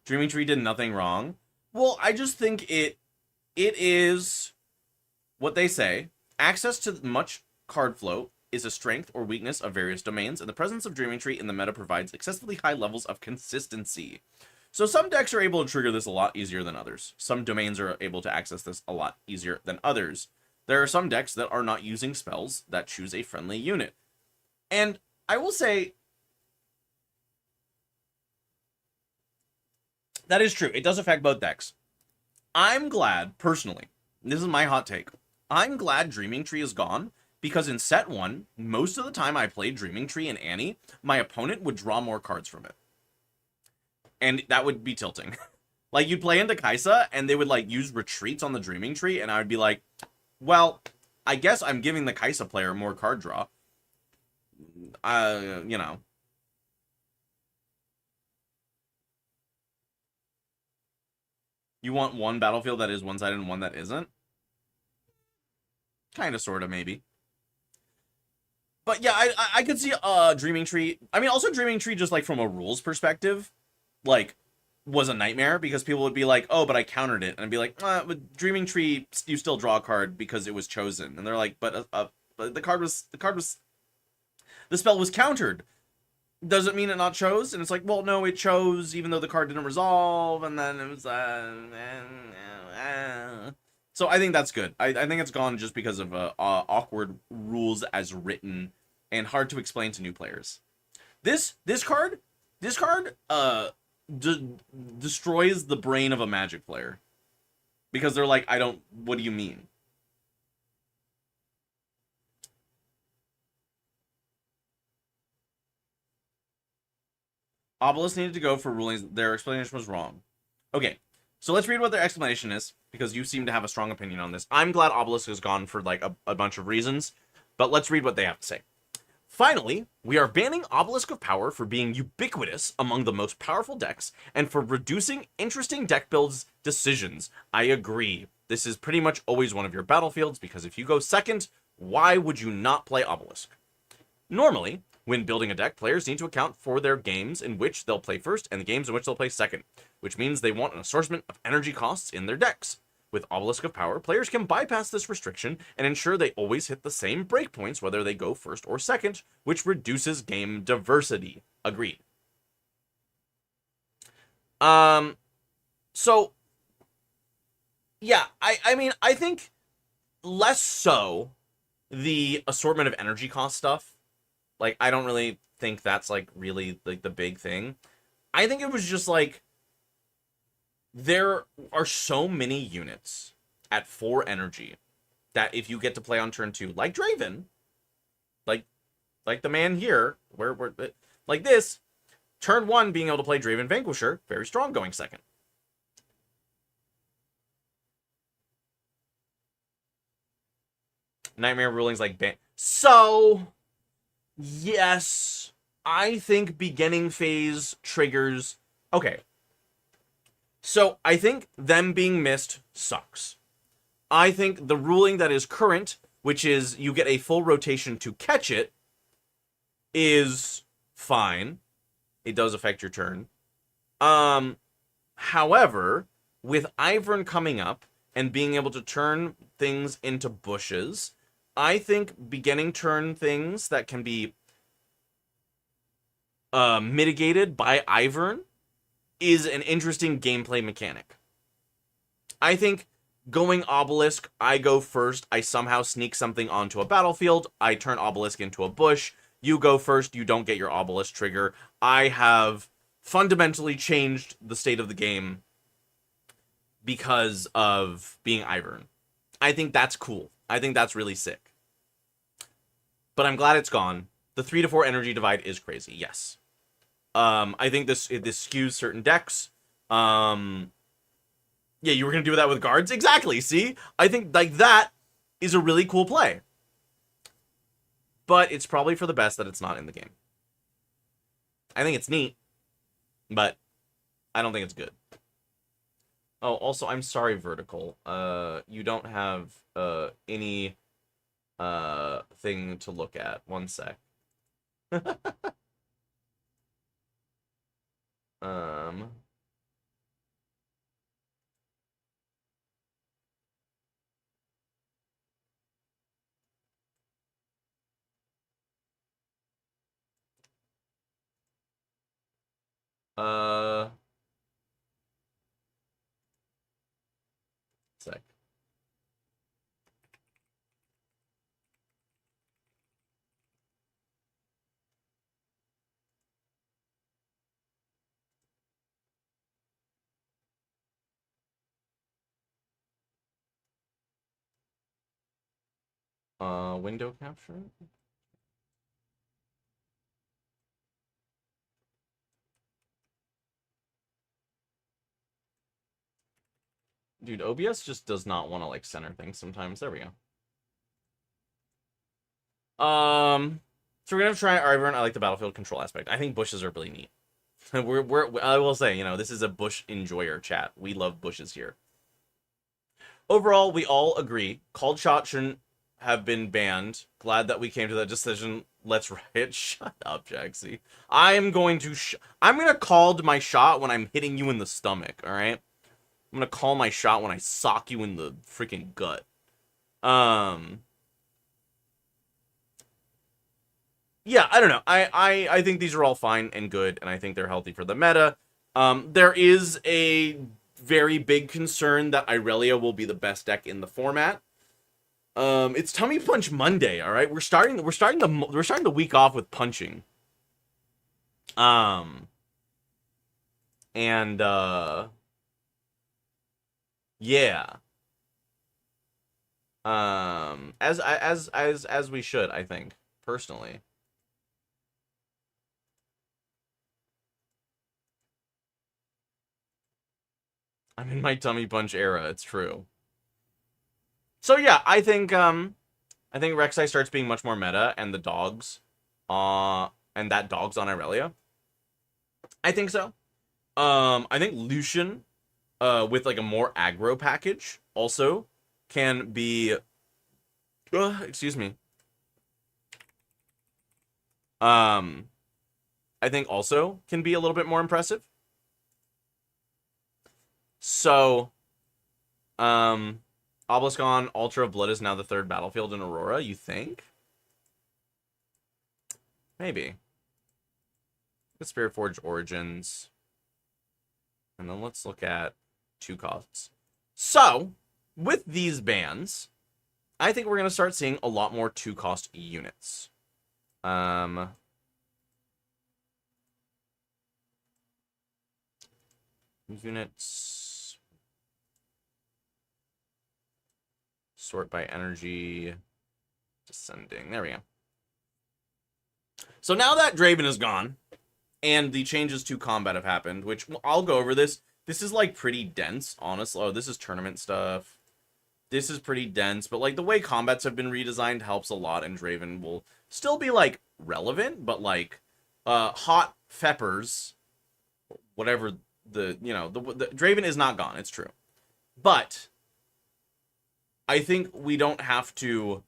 Dreaming Tree did nothing wrong. Well, I just think it is what they say. Access to much card flow is a strength or weakness of various domains, and the presence of Dreaming Tree in the meta provides excessively high levels of consistency. So some decks are able to trigger this a lot easier than others. Some domains are able to access this a lot easier than others. There are some decks that are not using spells that choose a friendly unit. And I will say, that is true. It does affect both decks. I'm glad, personally, this is my hot take, I'm glad Dreaming Tree is gone, because in set 1, most of the time I played Dreaming Tree and Annie, my opponent would draw more cards from it. And that would be tilting. Like, you'd play into Kaisa, and they would, like, use retreats on the Dreaming Tree, and I would be like, well, I guess I'm giving the Kaisa player more card draw. You know. You want one battlefield that is one-sided and one that isn't? Kind of, sort of, maybe. But yeah, I could see Dreaming Tree. I mean, also Dreaming Tree, just like from a rules perspective, like, was a nightmare, because people would be like, oh, but I countered it. And I'd be like, with Dreaming Tree, you still draw a card because it was chosen. And they're like, but the spell was countered. Does it mean it not chose? And it's like, well, no, it chose even though the card didn't resolve, and then it was So I think that's good. I think it's gone just because of awkward rules as written and hard to explain to new players. This card destroys the brain of a Magic player. Because they're like, what do you mean? Obelisk needed to go for rulings. Their explanation was wrong. Okay, so let's read what their explanation is, because you seem to have a strong opinion on this. I'm glad Obelisk has gone for like a bunch of reasons, but let's read what they have to say. Finally, we are banning Obelisk of Power for being ubiquitous among the most powerful decks and for reducing interesting deck builds decisions. I agree. This is pretty much always one of your battlefields, because if you go second, why would you not play Obelisk? Normally, when building a deck, players need to account for their games in which they'll play first and the games in which they'll play second, which means they want an assortment of energy costs in their decks. With Obelisk of Power, players can bypass this restriction and ensure they always hit the same breakpoints whether they go first or second, which reduces game diversity. Agreed. So, yeah, I mean, I think less so the assortment of energy cost stuff. Like, I don't really think that's, like, really, like, the big thing. I think it was just, like, there are so many units at 4 energy that if you get to play on turn 2, like Draven, like the man here, where like this, turn 1 being able to play Draven Vanquisher, very strong going second. Nightmare rulings like ban. So, yes, I think beginning phase triggers. Okay. So, I think them being missed sucks. I think the ruling that is current, which is you get a full rotation to catch it, is fine. It does affect your turn. However, with Ivern coming up and being able to turn things into bushes, I think beginning turn things that can be mitigated by Ivern is an interesting gameplay mechanic. I think going Obelisk, I go first, I somehow sneak something onto a battlefield, I turn Obelisk into a bush, you go first, you don't get your Obelisk trigger. I have fundamentally changed the state of the game because of being Ivern. I think that's cool. I think that's really sick. But I'm glad it's gone. The 3 to 4 energy divide is crazy, yes. I think this skews certain decks. Yeah, you were gonna do that with guards? Exactly, see? I think, like, that is a really cool play. But it's probably for the best that it's not in the game. I think it's neat, but I don't think it's good. Oh, also, I'm sorry, Vertical. You don't have, any, thing to look at. One sec. Um... Uh... Sec. Window capture? Dude, OBS just does not want to, like, center things sometimes. There we go. So we're gonna try Ivern. I like the battlefield control aspect. I think bushes are really neat. I will say, you know, this is a bush enjoyer chat. We love bushes here. Overall, we all agree. Called shot shouldn't have been banned. Glad that we came to that decision. Let's riot. Shut up, Jaxie. I'm gonna call my shot when I'm hitting you in the stomach, alright? I'm gonna call my shot when I sock you in the freaking gut. Yeah, I don't know. I think these are all fine and good, and I think they're healthy for the meta. There is a very big concern that Irelia will be the best deck in the format. It's Tummy Punch Monday, all right? We're starting the week off with punching. And Yeah. As we should, I think, personally. I'm in my tummy punch era, it's true. So yeah, I think Rek'Sai starts being much more meta, and the dogs, and that dog's on Irelia. I think so. I think Lucian, with like a more aggro package, also can be. Excuse me. I think also can be a little bit more impressive. So, Obeliskon, Altar of Blood is now the third battlefield in Aurora, you think? Maybe. The Spirit Forge Origins. And then let's look at 2 costs. So, with these bans, I think we're going to start seeing a lot more 2-cost units. Units. Sort by energy. Descending. There we go. So now that Draven is gone, and the changes to combat have happened, which I'll go over this. This is, like, pretty dense, honestly. Oh, this is tournament stuff. This is pretty dense, but, like, the way combats have been redesigned helps a lot, and Draven will still be, like, relevant, but, like, hot feppers, whatever the, you know, the Draven is not gone, it's true. But I think we don't have to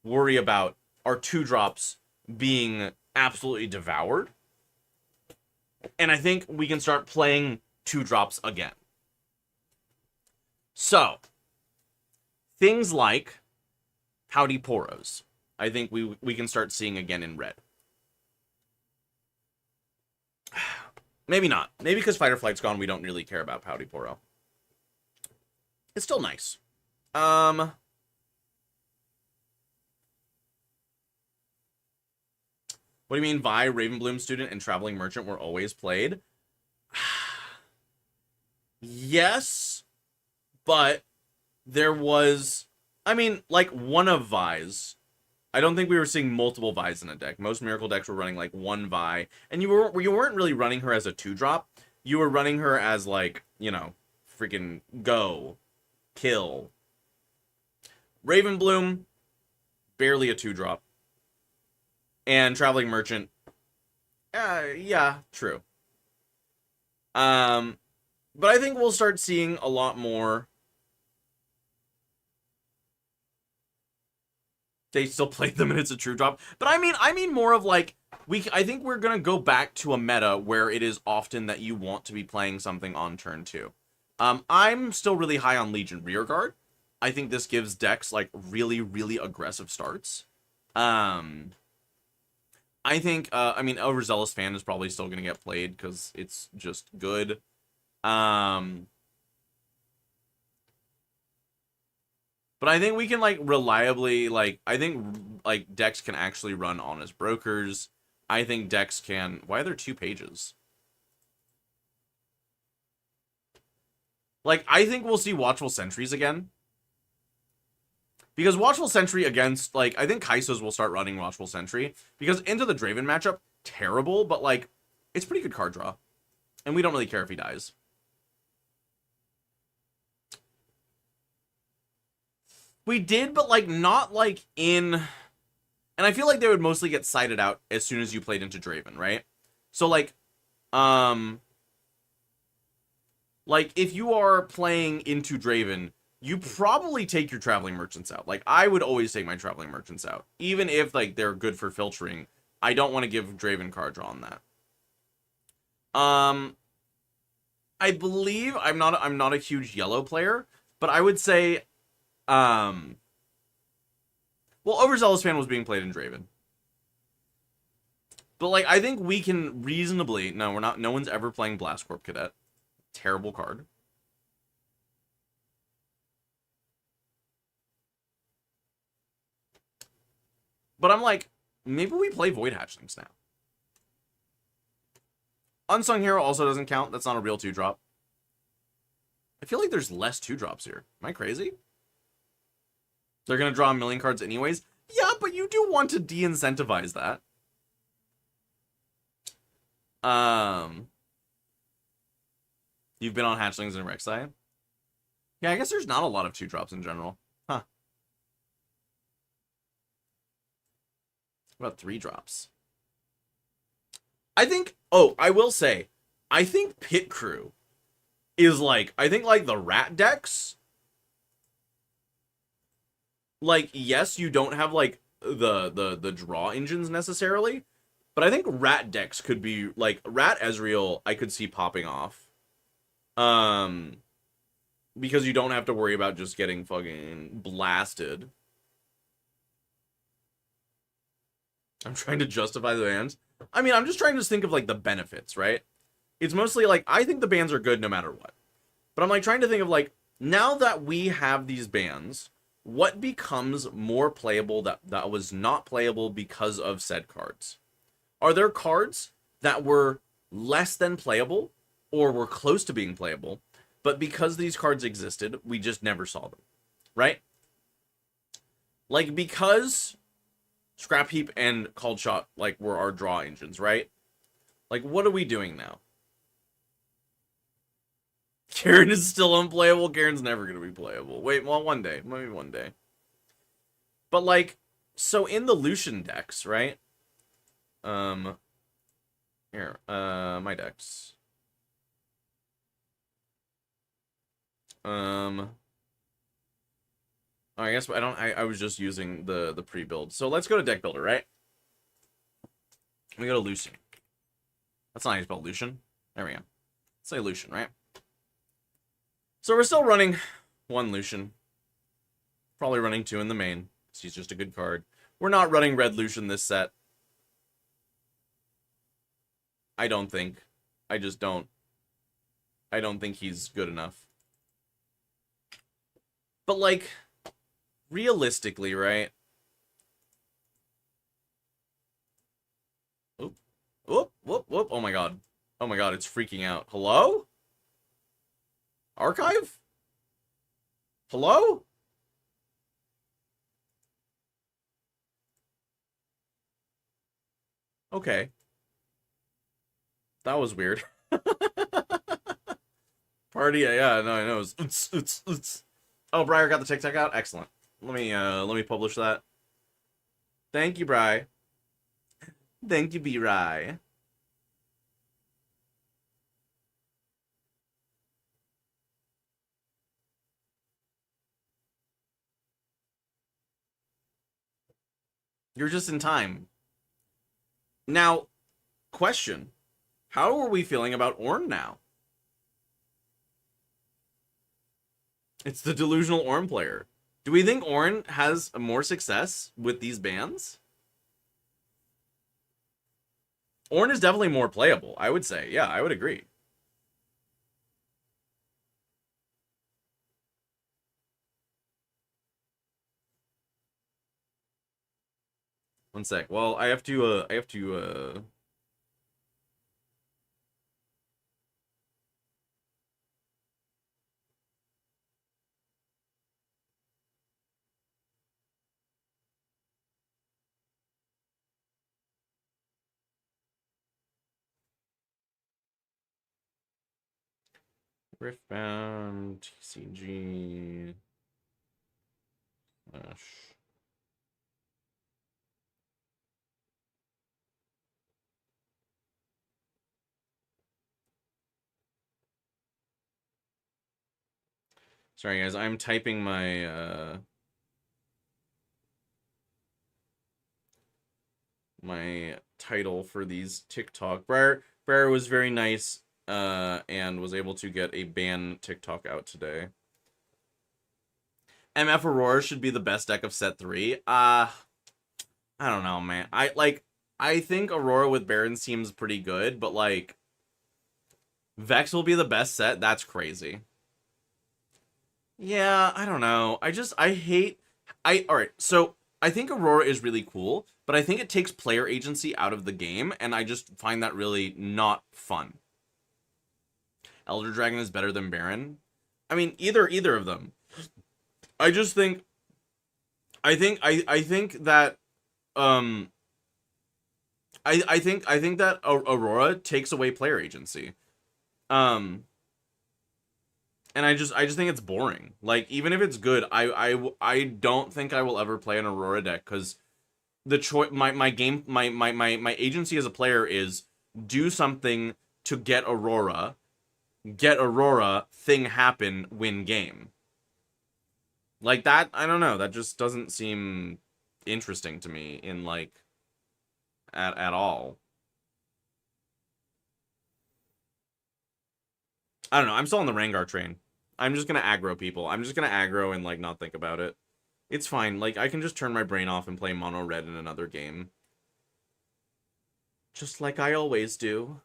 worry about our 2-drops being absolutely devoured. And I think we can start playing 2-drops again. So, things like Pouty Poros, I think we can start seeing again in red. Maybe not. Maybe because Fight or Flight's gone, we don't really care about Pouty Poro. It's still nice. What do you mean Vi, Ravenbloom Student, and Traveling Merchant were always played? Yes, but there was, I mean, like, one of Vi's. I don't think we were seeing multiple Vi's in a deck. Most Miracle decks were running, like, one Vi. And you weren't really running her as a 2-drop. You were running her as, like, you know, freaking go, kill. Ravenbloom, barely a 2-drop. And Traveling Merchant, yeah, true. But I think we'll start seeing a lot more. They still play them and it's a true drop. But I mean more of like, I think we're gonna go back to a meta where it is often that you want to be playing something on turn 2. I'm still really high on Legion Rearguard. I think this gives decks like really, really aggressive starts. I think, I mean, Overzealous Fan is probably still going to get played because it's just good. But I think we can, like, reliably, like, I think, like, decks can actually run Honest Brokers. I think decks can... Why are there 2 pages? Like, I think we'll see Watchful Sentries again. Because Watchful Sentry against, like, I think Kai'Sos will start running Watchful Sentry. Because into the Draven matchup, terrible, but, like, it's pretty good card draw. And we don't really care if he dies. We did, but, like, not, like, in... And I feel like they would mostly get sided out as soon as you played into Draven, right? So, like, if you are playing into Draven, you probably take your Traveling Merchants out. Like, I would always take my Traveling Merchants out. Even if, like, they're good for filtering, I don't want to give Draven card draw on that. I believe I'm not a huge yellow player, but I would say, well, Overzealous Fan was being played in Draven. But, like, I think we can reasonably... No, we're not. No one's ever playing Blast Corp Cadet. Terrible card. But I'm like, maybe we play Void Hatchlings now. Unsung Hero also doesn't count. That's not a real 2-drop. feel like there's less 2-drops here. Am I crazy? They're going to draw a million cards anyways? Yeah, but you do want to de-incentivize that. You've been on Hatchlings and Rek'Sai? Yeah, I guess there's not a lot of 2-drops in general. Huh. What about 3-drops? I think, oh, I will say, I think Pit Crew is like, I think like the rat decks, like, yes, you don't have like the draw engines necessarily, but I think rat decks could be like Rat Ezreal I could see popping off. Because you don't have to worry about just getting fucking blasted. I'm trying to justify the bans. I mean, I'm just trying to think of like the benefits, right? It's mostly like, I think the bans are good no matter what. But I'm like trying to think of like, now that we have these bans, what becomes more playable that was not playable because of said cards? Are there cards that were less than playable or were close to being playable, but because these cards existed, we just never saw them, right? Like, because Scrap Heap and Called Shot, like, were our draw engines, right? Like, what are we doing now? Karen is still unplayable. Karen's never going to be playable. Wait, well, one day. Maybe one day. But, like, so in the Lucian decks, right? Here, my decks. I guess I was just using the pre-build. So let's go to deck builder, right? We go to Lucian. That's not how you spell Lucian. There we go. Let's say Lucian, right? So we're still running one Lucian. Probably running 2 in the main, because he's just a good card. We're not running red Lucian this set. I don't think. I just don't. I don't think he's good enough. But, like, realistically, right? Oop. Whoop, whoop, whoop. Oh my god. Oh my god, it's freaking out. Hello? Archive? Hello? Okay. That was weird. Party, yeah, no, I know. It's. Oh, Briar got the TikTok out? Excellent. Let me publish that. Thank you, Bri. Thank you, B-Rye. You're just in time. Now, question. How are we feeling about Ornn now? It's the delusional Ornn player. Do we think Ornn has more success with these bans? Ornn is definitely more playable, I would say. Yeah, I would agree. One sec. Well, I have to Riftbound, TCG, slash. Sorry, guys, I'm typing my, my title for these TikTok. Briar was very nice, and was able to get a ban TikTok out today. MF Aurora should be the best deck of set 3. I don't know, man. I think Aurora with Baron seems pretty good, but, like, Vex will be the best set? That's crazy. Yeah, I don't know. Alright, so I think Aurora is really cool, but I think it takes player agency out of the game, and I just find that really not fun. Elder Dragon is better than Baron. I mean, either of them. I just think, I think that, I think that Aurora takes away player agency. Um, and I just think it's boring. Like, even if it's good, I don't think I will ever play an Aurora deck, because the choice, my agency as a player is do something to get Aurora, thing happen, win game. Like that, I don't know, that just doesn't seem interesting to me in, like, at all. I don't know, I'm still on the Rengar train. I'm just gonna aggro people. I'm just gonna aggro and, like, not think about it. It's fine, like, I can just turn my brain off and play mono red in another game. Just like I always do.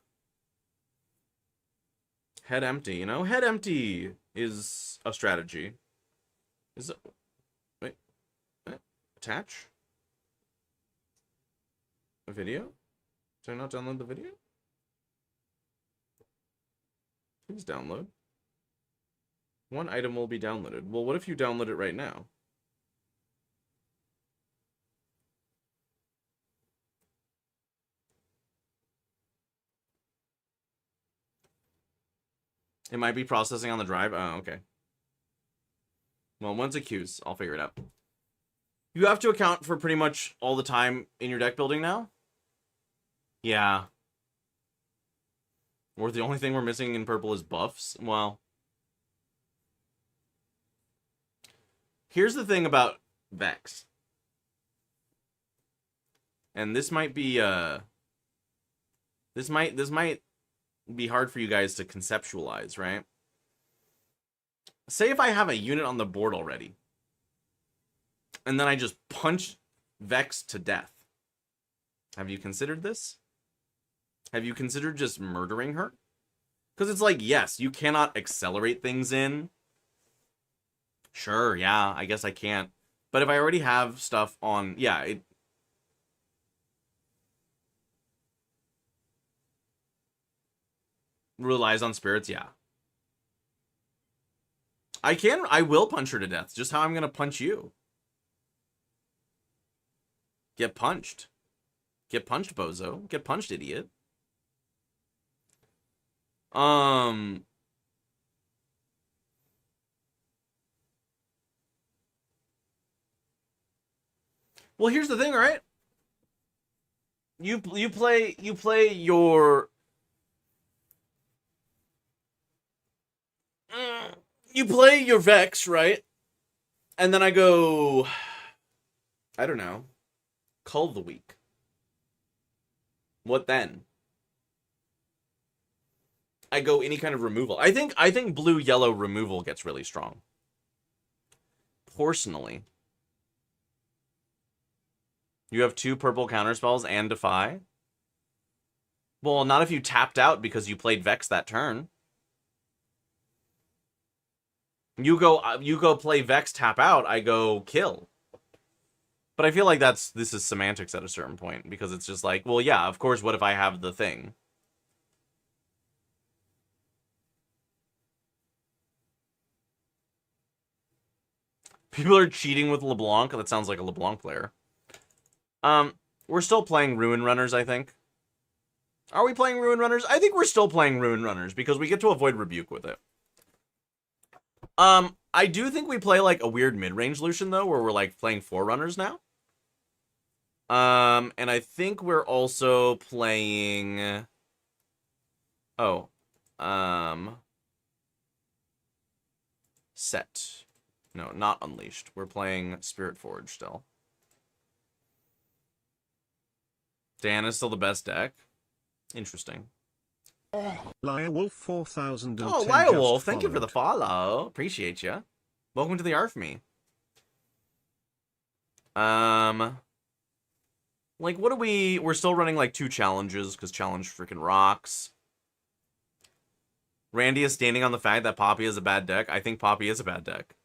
Head empty, you know? Head empty is a strategy. Is it... Wait. Attach? A video? Did I not download the video? Please download. One item will be downloaded. Well, what if you download it right now? It might be processing on the drive. Oh, okay. Well, once it queues, I'll figure it out. You have to account for pretty much all the time in your deck building now? Yeah. Or the only thing we're missing in purple is buffs? Well. Here's the thing about Vex. And this might be, This might be hard for you guys to conceptualize, right? Say if I have a unit on the board already, and then I just punch Vex to death. Have you considered this? Have you considered just murdering her? Because it's like, yes, you cannot accelerate things in. Sure, yeah, I guess I can't. But if I already have stuff on, yeah, it... relies on spirits, yeah. I will punch her to death. Just how I'm gonna punch you. Get punched. Get punched, bozo. Get punched, idiot. Well, here's the thing, right? You play your... You play your Vex, right? And then I go... I don't know. Cull the weak. What then? I go any kind of removal. I think blue-yellow removal gets really strong. Personally. You have 2 purple counterspells and Defy? Well, not if you tapped out because you played Vex that turn. You go play Vex, tap out, I go kill. But I feel like this is semantics at a certain point, because it's just like, well, yeah, of course, what if I have the thing? People are cheating with LeBlanc. That sounds like a LeBlanc player. We're still playing Ruin Runners, I think. Are we playing Ruin Runners? I think we're still playing Ruin Runners, because we get to avoid Rebuke with it. I do think we play, like, a weird mid-range Lucian, though, where we're, like, playing Forerunners now. And I think we're also playing... Oh. Set. No, not Unleashed. We're playing Spirit Forge still. Diana's still the best deck? Interesting. Liawolf 4010. Oh, Liawolf, thank you for the follow. Appreciate you. Welcome to the Arfme. Like, what do we're still running, like, 2 challenges, because challenge freaking rocks. Randy is standing on the fact that Poppy is a bad deck. I think Poppy is a bad deck.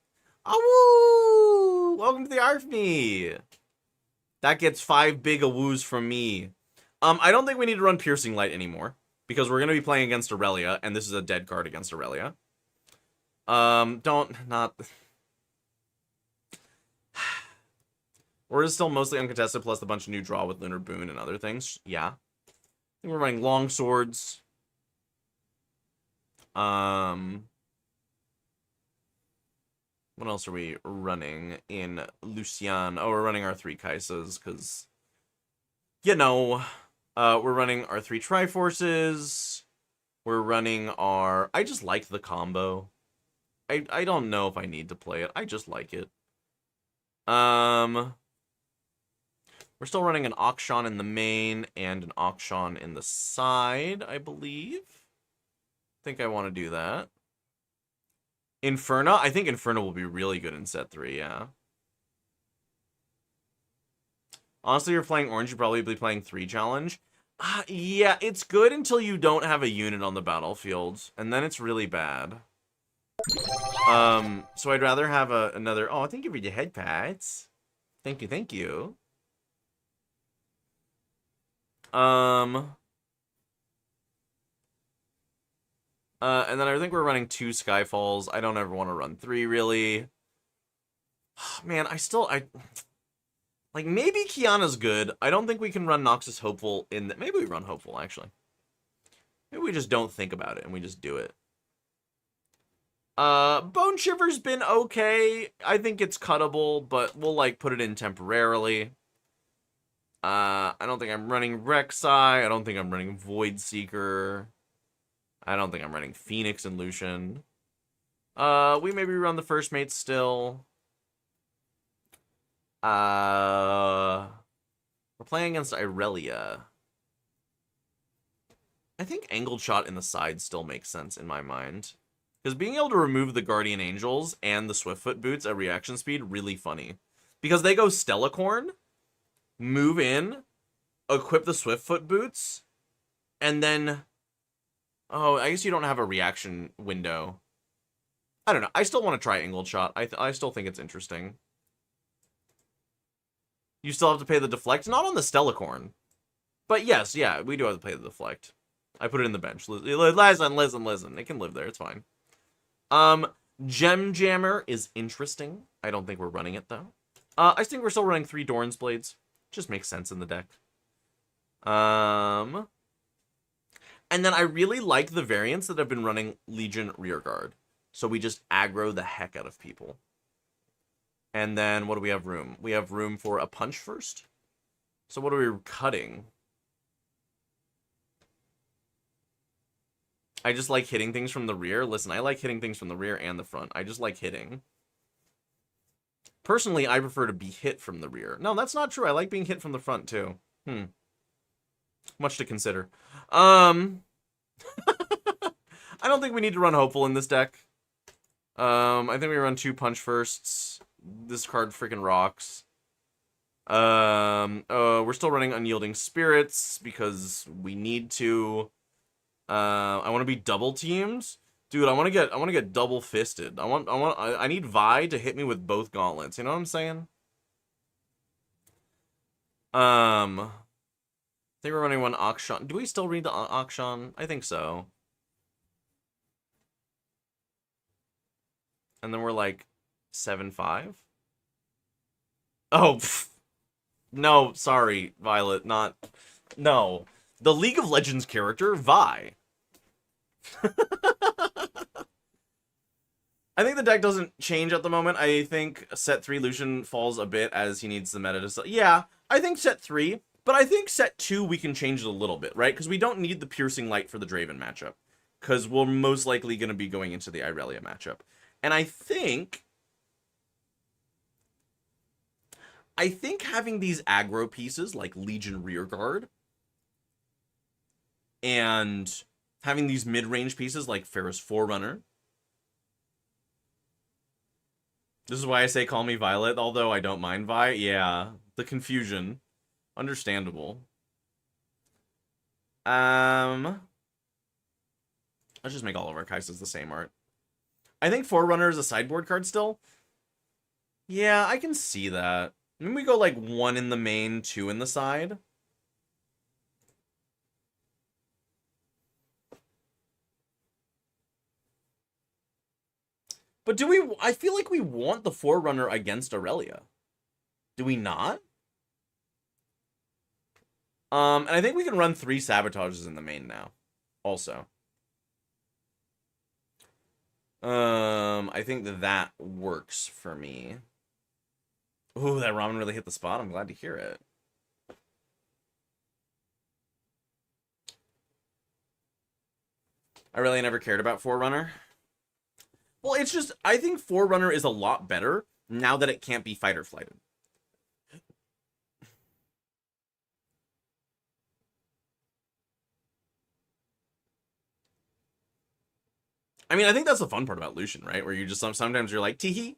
Oh, woo! Welcome to the Arfme. That gets 5 big awoos from me. I don't think we need to run Piercing Light anymore, because we're going to be playing against Aurelia, and this is a dead card against Aurelia. Not... We're still mostly uncontested, plus a bunch of new draw with Lunar Boon and other things. Yeah. I think we're running long swords. What else are we running in Lucian? Oh, we're running our 3 Kaisas, because, you know, we're running our 3 Triforces. We're running our... I just like the combo. I don't know if I need to play it. I just like it. We're still running an Akshan in the main and an Akshan in the side, I believe. I think I want to do that. Inferno? I think Inferno will be really good in set 3, yeah. Honestly, you're playing Orange, you'd probably be playing 3 challenge. Yeah, it's good until you don't have a unit on the battlefield, and then it's really bad. So I'd rather have another... Oh, thank you for your head pats. Thank you, thank you. And then I think we're running 2 Skyfalls. I don't ever want to run 3, really. Man, like, maybe Kiana's good. I don't think we can run Noxus Hopeful in that. Maybe we run Hopeful, actually. Maybe we just don't think about it and we just do it. Bone Shiver's been okay. I think it's cuttable, but we'll, like, put it in temporarily. I don't think I'm running Rek'Sai. I don't think I'm running Void Seeker. I don't think I'm running Phoenix and Lucian. We maybe run the First Mate still. We're playing against Irelia. I think Angled Shot in the side still makes sense in my mind. Because being able to remove the Guardian Angels and the Swiftfoot boots at reaction speed, really funny. Because they go Stellacorn, move in, equip the Swiftfoot boots, and then... Oh, I guess you don't have a reaction window. I don't know. I still want to try Angled Shot. I still think it's interesting. You still have to pay the deflect. Not on the Stellacorn. But yes, yeah, we do have to pay the deflect. I put it in the bench. Listen. It can live there. It's fine. Gem Jammer is interesting. I don't think we're running it, though. I think we're still running 3 Doran's Blades. Just makes sense in the deck. And then I really like the variants that have been running Legion Rearguard. So we just aggro the heck out of people. And then what do we have room? We have room for a punch first. So what are we cutting? I just like hitting things from the rear. Listen, I like hitting things from the rear and the front. I just like hitting. Personally, I prefer to be hit from the rear. No, that's not true. I like being hit from the front, too. Much to consider. I don't think we need to run Hopeful in this deck. I think we run 2 punch firsts. This card freaking rocks. We're still running Unyielding Spirits because we need to. I want to be double teamed. Dude, I want to get double fisted. I need Vi to hit me with both gauntlets. You know what I'm saying? I think we're running 1 Akshan. Do we still read the Akshan? I think so. And then we're like 7-5. Oh, pff. No, sorry, Violet, not... No. The League of Legends character, Vi. I think the deck doesn't change at the moment. I think set 3 Lucian falls a bit as he needs the meta to... Yeah, I think set 3, but I think set 2 we can change it a little bit, right? Because we don't need the Piercing Light for the Draven matchup. Because we're most likely going to be going into the Irelia matchup. And I think having these aggro pieces like Legion Rearguard and having these mid-range pieces like Ferris Forerunner. This is why I say call me Violet, although I don't mind Vi. Yeah, the confusion. Understandable. Let's just make all of our Kaisas the same art. I think Forerunner is a sideboard card still. Yeah, I can see that. Maybe we go like 1 in the main, 2 in the side. But do we... I feel like we want the Forerunner against Aurelia. Do we not? And I think we can run 3 Sabotages in the main now. Also. I think that works for me. Ooh, that ramen really hit the spot. I'm glad to hear it. I really never cared about Forerunner. Well, it's just, I think Forerunner is a lot better now that it can't be fight or flighted. I mean, I think that's the fun part about Lucian, right? Where you just, sometimes you're like, teehee.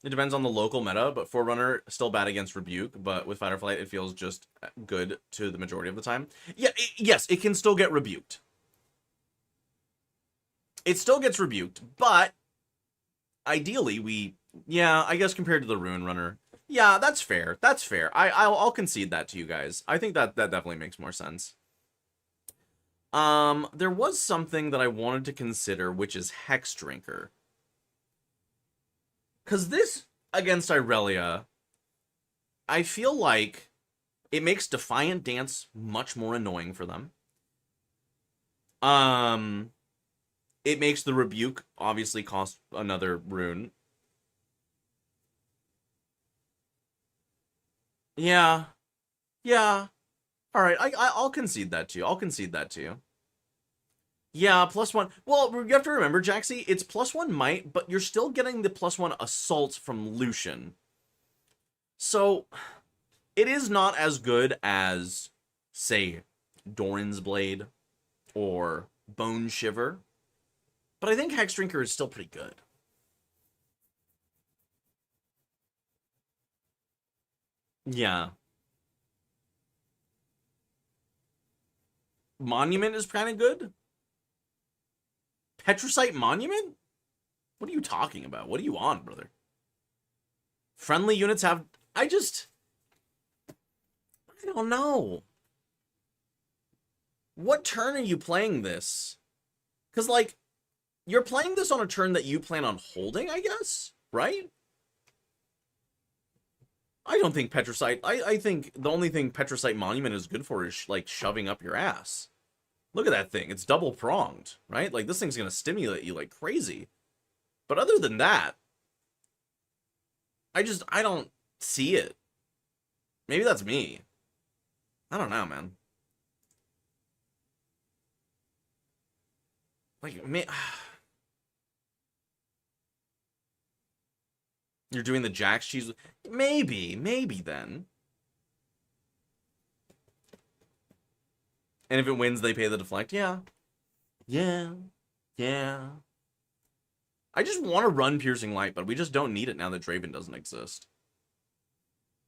It depends on the local meta, but Forerunner still bad against Rebuke, but with Fight or Flight, it feels just good to the majority of the time. Yeah, yes, it can still get rebuked. It still gets rebuked, but ideally yeah, I guess compared to the Ruin Runner, yeah, that's fair. That's fair. I'll concede that to you guys. I think that definitely makes more sense. There was something that I wanted to consider, which is Hex Drinker. Because this, against Irelia, I feel like it makes Defiant Dance much more annoying for them. It makes the Rebuke obviously cost another rune. Yeah. Yeah. Alright, I'll concede that to you. I'll concede that to you. Yeah, +1. Well, you have to remember, Jaxie, it's +1 might, but you're still getting the +1 assault from Lucian. So, it is not as good as, say, Doran's Blade or Bone Shiver. But I think Hex Drinker is still pretty good. Yeah. Monument is kind of good. Petrocite Monument? What are you talking about? What are you on, brother? Friendly units have... I don't know. What turn are you playing this? Because, like, you're playing this on a turn that you plan on holding, I guess? Right? I don't think Petrocite... I think the only thing Petrocite Monument is good for is, like, shoving up your ass. Look at that thing. It's double-pronged, right? Like, this thing's going to stimulate you like crazy. But other than that, I don't see it. Maybe that's me. I don't know, man. Like, you're doing the Jax cheese? Maybe then. And if it wins, they pay the deflect? Yeah. Yeah. Yeah. I just want to run Piercing Light, but we just don't need it now that Draven doesn't exist.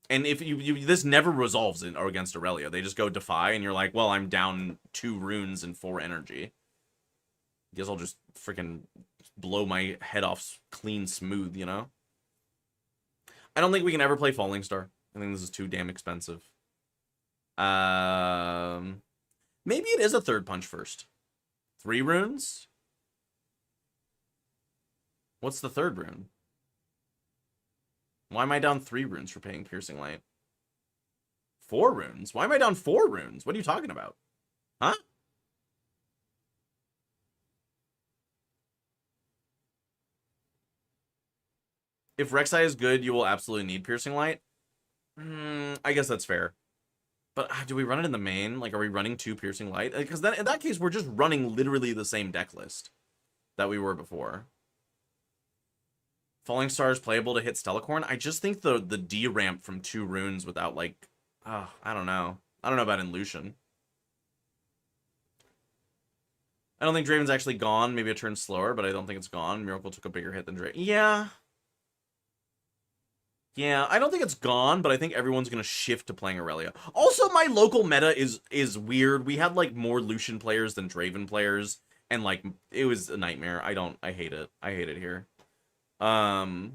And if this never resolves in or against Aurelia. They just go Defy, and you're like, well, I'm down 2 runes and 4 energy. Guess I'll just freaking blow my head off clean smooth, you know? I don't think we can ever play Falling Star. I think this is too damn expensive. Maybe it is a 3rd punch first. 3 runes? What's the 3rd rune? Why am I down 3 runes for paying Piercing Light? 4 runes? Why am I down 4 runes? What are you talking about? Huh? If Rek'Sai is good, you will absolutely need Piercing Light. I guess that's fair. But do we run it in the main? Like, are we running 2 Piercing Light? Because then in that case, we're just running literally the same deck list that we were before. Falling Star is playable to hit Stellacorn. I just think the D ramp from 2 runes without, like, I don't know. I don't know about in Lucian. I don't think Draven's actually gone. Maybe a turn slower, but I don't think it's gone. Miracle took a bigger hit than Draven. Yeah. Yeah, I don't think it's gone, but I think everyone's going to shift to playing Aurelia. Also, my local meta is weird. We had, like, more Lucian players than Draven players, and, like, it was a nightmare. I hate it. I hate it here. Piercing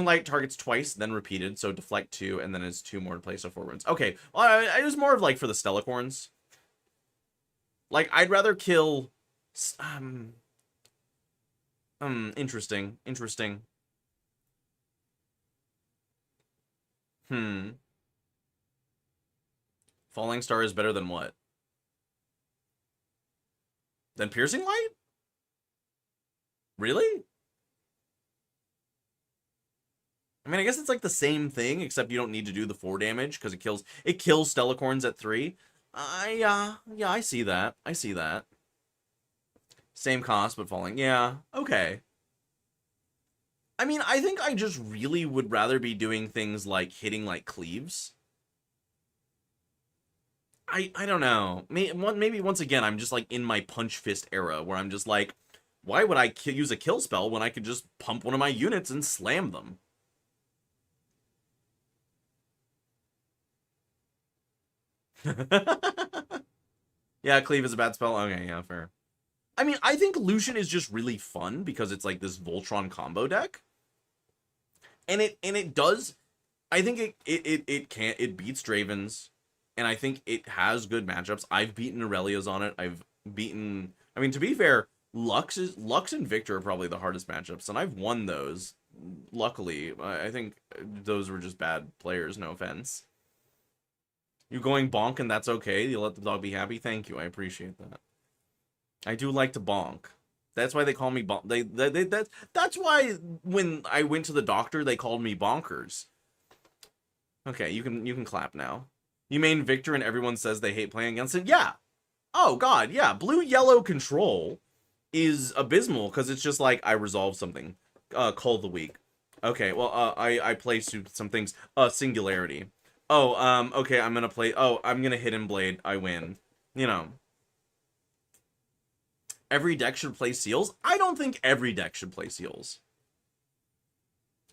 Light targets twice, then repeated, so deflect 2, and then it's 2 more in place of 4 runes. Okay, well, it was more of, like, for the Stellacorns. Like, I'd rather kill... Interesting. Interesting. Falling Star is better than what? Than Piercing Light? Really? I mean, I guess it's like the same thing, except you don't need to do the 4 damage because it kills Stellacorns at 3. Yeah, I see that. I see that. Same cost, but falling. Yeah, okay. I mean, I think I just really would rather be doing things like hitting like cleaves. I don't know. Maybe once again, I'm just like in my punch fist era where I'm just like, why would I use a kill spell when I could just pump one of my units and slam them? Yeah, cleave is a bad spell. Okay, yeah, fair. I mean, I think Lucian is just really fun because it's like this Voltron combo deck. And it does, I think it beats Dravens, and I think it has good matchups. I've beaten Aurelias on it. I mean, to be fair, Lux and Victor are probably the hardest matchups, and I've won those. Luckily, I think those were just bad players, no offense. You going bonk and that's okay. You let the dog be happy. Thank you. I appreciate that. I do like to bonk. That's why they call me bonk. That's why when I went to the doctor, they called me bonkers. Okay, you can clap now. You main Victor and everyone says they hate playing against it. Yeah. Oh god, yeah. Blue yellow control is abysmal because it's just like I resolve something. Call the week. Okay, well, I play some things. Singularity. Oh, okay, I'm gonna play. Oh, I'm gonna Hidden Blade. I win. You know. Every deck should play seals? I don't think every deck should play seals.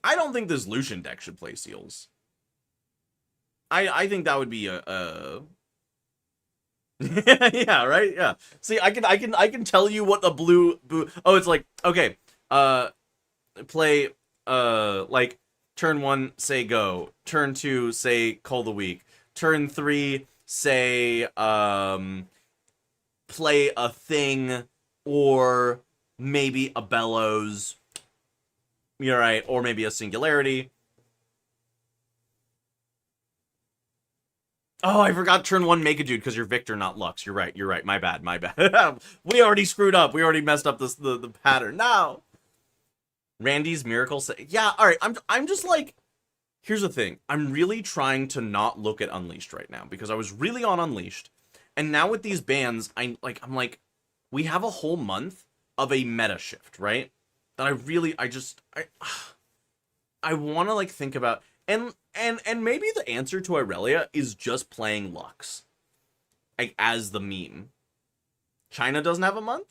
I don't think this Lucian deck should play seals. I think that would be a yeah, right? Yeah. See, I can tell you what the blue oh, it's like, okay. Play like turn 1 say go. Turn 2 say call the week. Turn 3 say play a thing or maybe a bellows. You're right, or maybe a singularity. Oh, I forgot turn 1 make a dude because you're Victor, not Lux. You're right. My bad. We already screwed up. We already messed up the pattern. No. Randy's miracle yeah, alright. I'm just like, here's the thing. I'm really trying to not look at Unleashed right now because I was really on Unleashed. And now with these bans, I'm like, we have a whole month of a meta shift, right? That I want to like think about, and maybe the answer to Irelia is just playing Lux, like as the meme. China doesn't have a month.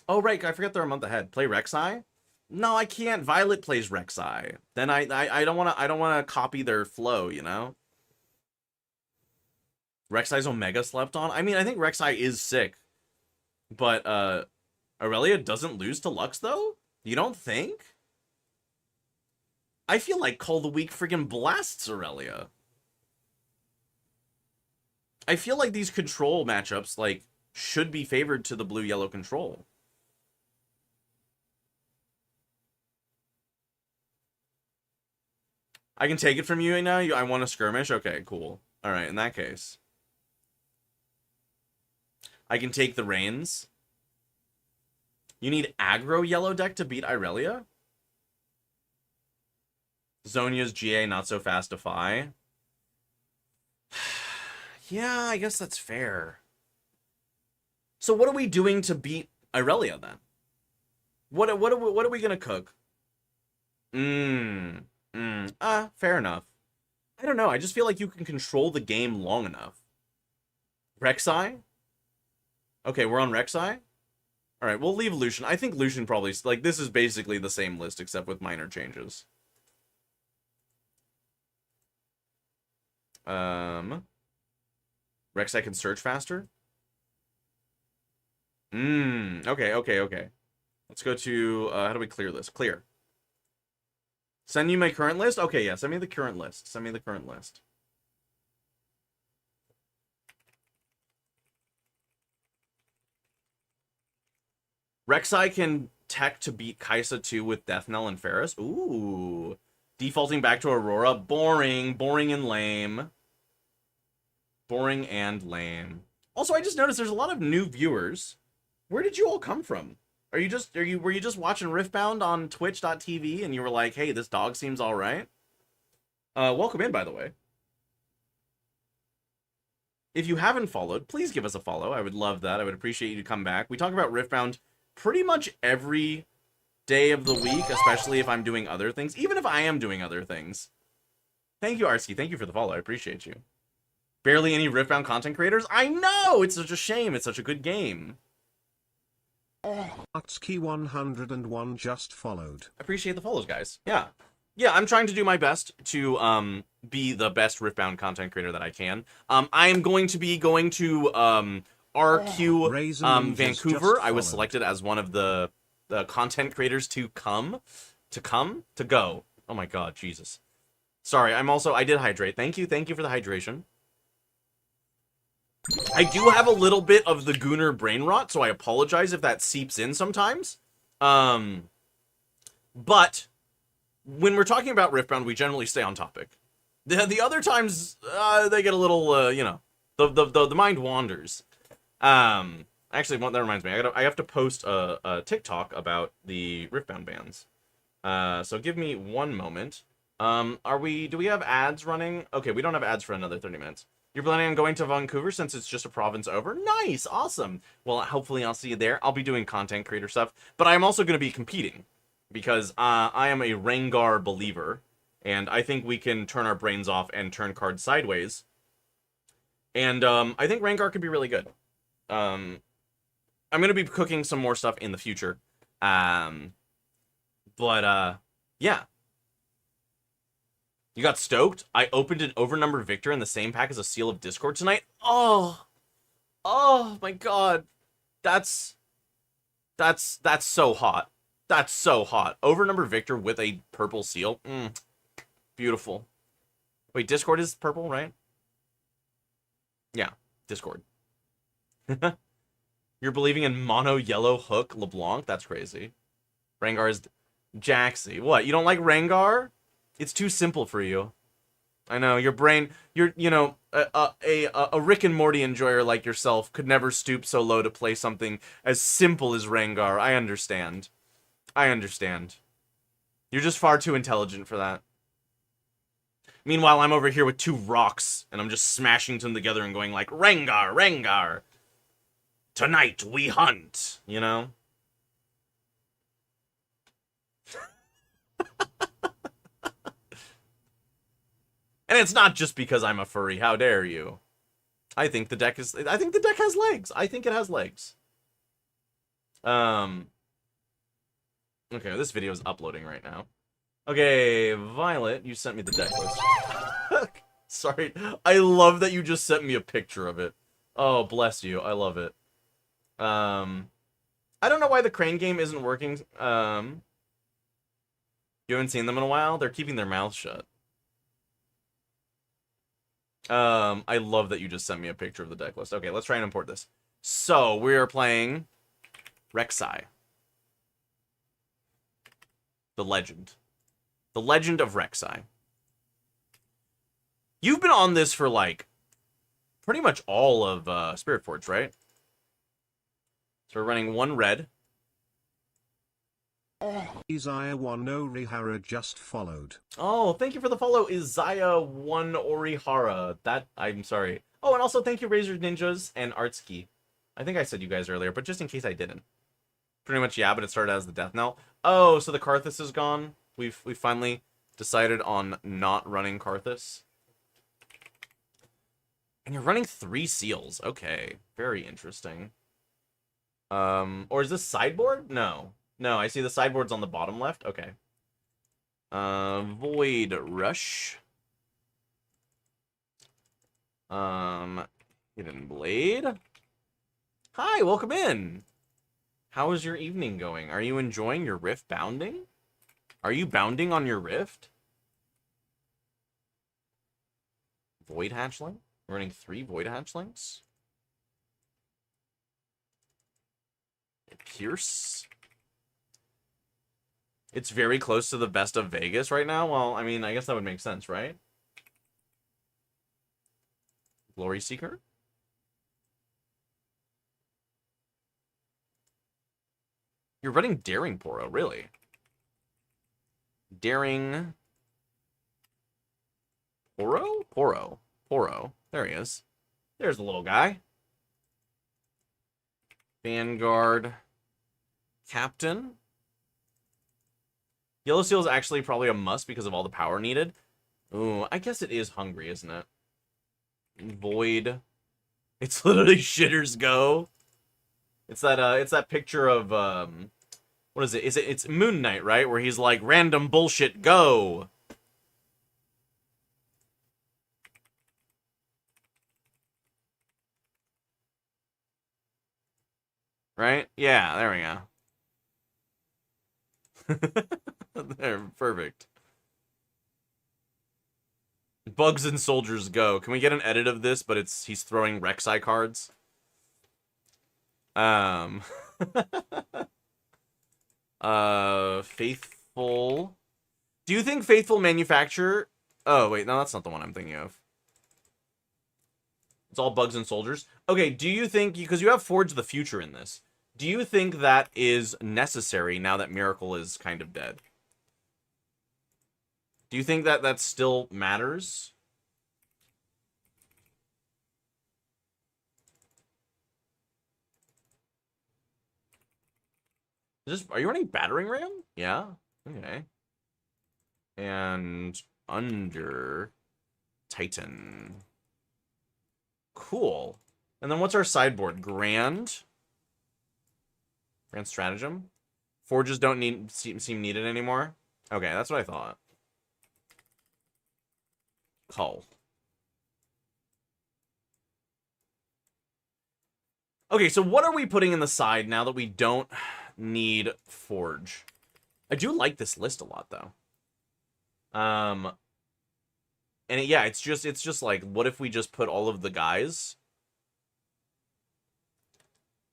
Oh right, I forget they're a month ahead. Play Rek'Sai. No, I can't. Violet plays Rek'Sai. Then I don't want to copy their flow, you know. Rek'Sai's Omega slept on. I mean, I think Rek'Sai is sick, but Aurelia doesn't lose to Lux though. You don't think? I feel like Call the Week friggin' blasts Aurelia. I feel like these control matchups like should be favored to the blue-yellow control. I can take it from you right now. I want a skirmish. Okay, cool. All right, in that case, I can take the reins. You need aggro yellow deck to beat Irelia? Zonia's GA not so fast Defy. Yeah, I guess that's fair. So what are we doing to beat Irelia then? What are we gonna cook? Fair enough. I don't know. I just feel like you can control the game long enough. Rek'Sai? Okay, we're on Rek'Sai? Alright, we'll leave Lucian. I think Lucian probably... Like, this is basically the same list, except with minor changes. Rek'Sai can search faster? Okay. Let's go to... how do we clear this? Clear. Send you my current list? Okay, yeah, send me the current list. Send me the current list. Rek'Sai can tech to beat Kaisa 2 with Death Knell and Ferris. Ooh. Defaulting back to Aurora. Boring. Boring and lame. Boring and lame. Also, I just noticed there's a lot of new viewers. Where did you all come from? Were you just watching Riftbound on twitch.tv and you were like, hey, this dog seems alright? Welcome in, by the way. If you haven't followed, please give us a follow. I would love that. I would appreciate you to come back. We talk about Riftbound pretty much every day of the week, especially if I'm doing other things, even if I am doing other things. Thank you, Arsky. Thank you for the follow. I appreciate you. Barely any Riftbound content creators? I know! It's such a shame. It's such a good game. Arsky 101 just followed. Appreciate the follows, guys. Yeah. Yeah, I'm trying to do my best to be the best Riftbound content creator that I can. I am going to be going to RQ Vancouver. I was selected as one of the content creators to go. Oh my god, Jesus. Sorry, I did hydrate. Thank you for the hydration. I do have a little bit of the Gooner brain rot, so I apologize if that seeps in sometimes. But when we're talking about Riftbound, we generally stay on topic. The other times, they get a little, you know, the mind wanders. Actually, that reminds me, I have to post a TikTok about the Riftbound bans. So give me one moment. Do we have ads running? Okay, we don't have ads for another 30 minutes. You're planning on going to Vancouver since it's just a province over? Nice, awesome. Well, hopefully I'll see you there. I'll be doing content creator stuff, but I'm also going to be competing because I am a Rengar believer, and I think we can turn our brains off and turn cards sideways. And I think Rengar could be really good. I'm going to be cooking some more stuff in the future. Yeah. You got stoked? I opened an Overnumbered Victor in the same pack as a Seal of Discord tonight. Oh my god. That's so hot. That's so hot. Overnumbered Victor with a purple seal. Beautiful. Wait, Discord is purple, right? Yeah, Discord. You're believing in mono yellow hook LeBlanc? That's crazy. Rengar is Jaxi. What? You don't like Rengar? It's too simple for you. I know, your brain, a Rick and Morty enjoyer like yourself could never stoop so low to play something as simple as Rengar. I understand. You're just far too intelligent for that. Meanwhile, I'm over here with two rocks, and I'm just smashing them together and going like, Rengar, Rengar! Tonight we hunt, you know? And it's not just because I'm a furry. How dare you? I think the deck has legs. I think it has legs. Okay, this video is uploading right now. Okay, Violet, you sent me the deck list. Sorry, I love that you just sent me a picture of it. Oh, bless you. I love it. I don't know why the crane game isn't working. You haven't seen them in a while? They're keeping their mouths shut. I love that you just sent me a picture of the deck list. Okay, let's try and import this. So, we are playing Rek'Sai. The Legend. The Legend of Rek'Sai. You've been on this for, like, pretty much all of Spirit Forge, right? So we're running one red. Isaiah 1 Orihara just followed. Oh, thank you for the follow, Isaiah 1 Orihara. I'm sorry. Oh, and also thank you, Razor Ninjas and Artski. I think I said you guys earlier, but just in case I didn't. Pretty much, yeah, but it started as the Death Knell. Oh, so the Karthus is gone. We finally decided on not running Karthus. And you're running 3 seals. Okay, very interesting. Or is this sideboard? No. No, I see the sideboard's on the bottom left. Okay. Void Rush. Hidden Blade. Hi, welcome in. How is your evening going? Are you enjoying your rift bounding? Are you bounding on your rift? Void Hatchling? Running 3 Void Hatchlings? Pierce. It's very close to the best of Vegas right now. Well, I mean, I guess that would make sense, right? Glory Seeker. You're running Daring Poro, really? Daring Poro? Poro. There he is. There's the little guy. Vanguard. Captain. Yellow Seal is actually probably a must because of all the power needed. Ooh, I guess it is hungry, isn't it? Void. It's literally Shitters Go. It's that picture of what is it? It's Moon Knight, right? Where he's like, random bullshit go. Right? Yeah, there we go. There, perfect. Bugs and soldiers go. Can we get an edit of this, but he's throwing Rek'Sai cards? Faithful. Do you think Faithful manufacture? Oh, wait, no, that's not the one I'm thinking of. It's all bugs and soldiers. Okay, do you think, because you have Forge the Future in this, do you think that is necessary now that Miracle is kind of dead? Do you think that still matters? Are you running Battering Ram? Yeah. Okay. And under Titan. Cool. And then what's our sideboard? Grand Stratagem. Forges don't seem needed anymore. Okay, that's what I thought. Cull. Okay, so what are we putting in the side now that we don't need Forge? I do like this list a lot, though. And yeah, it's just like, what if we just put all of the guys?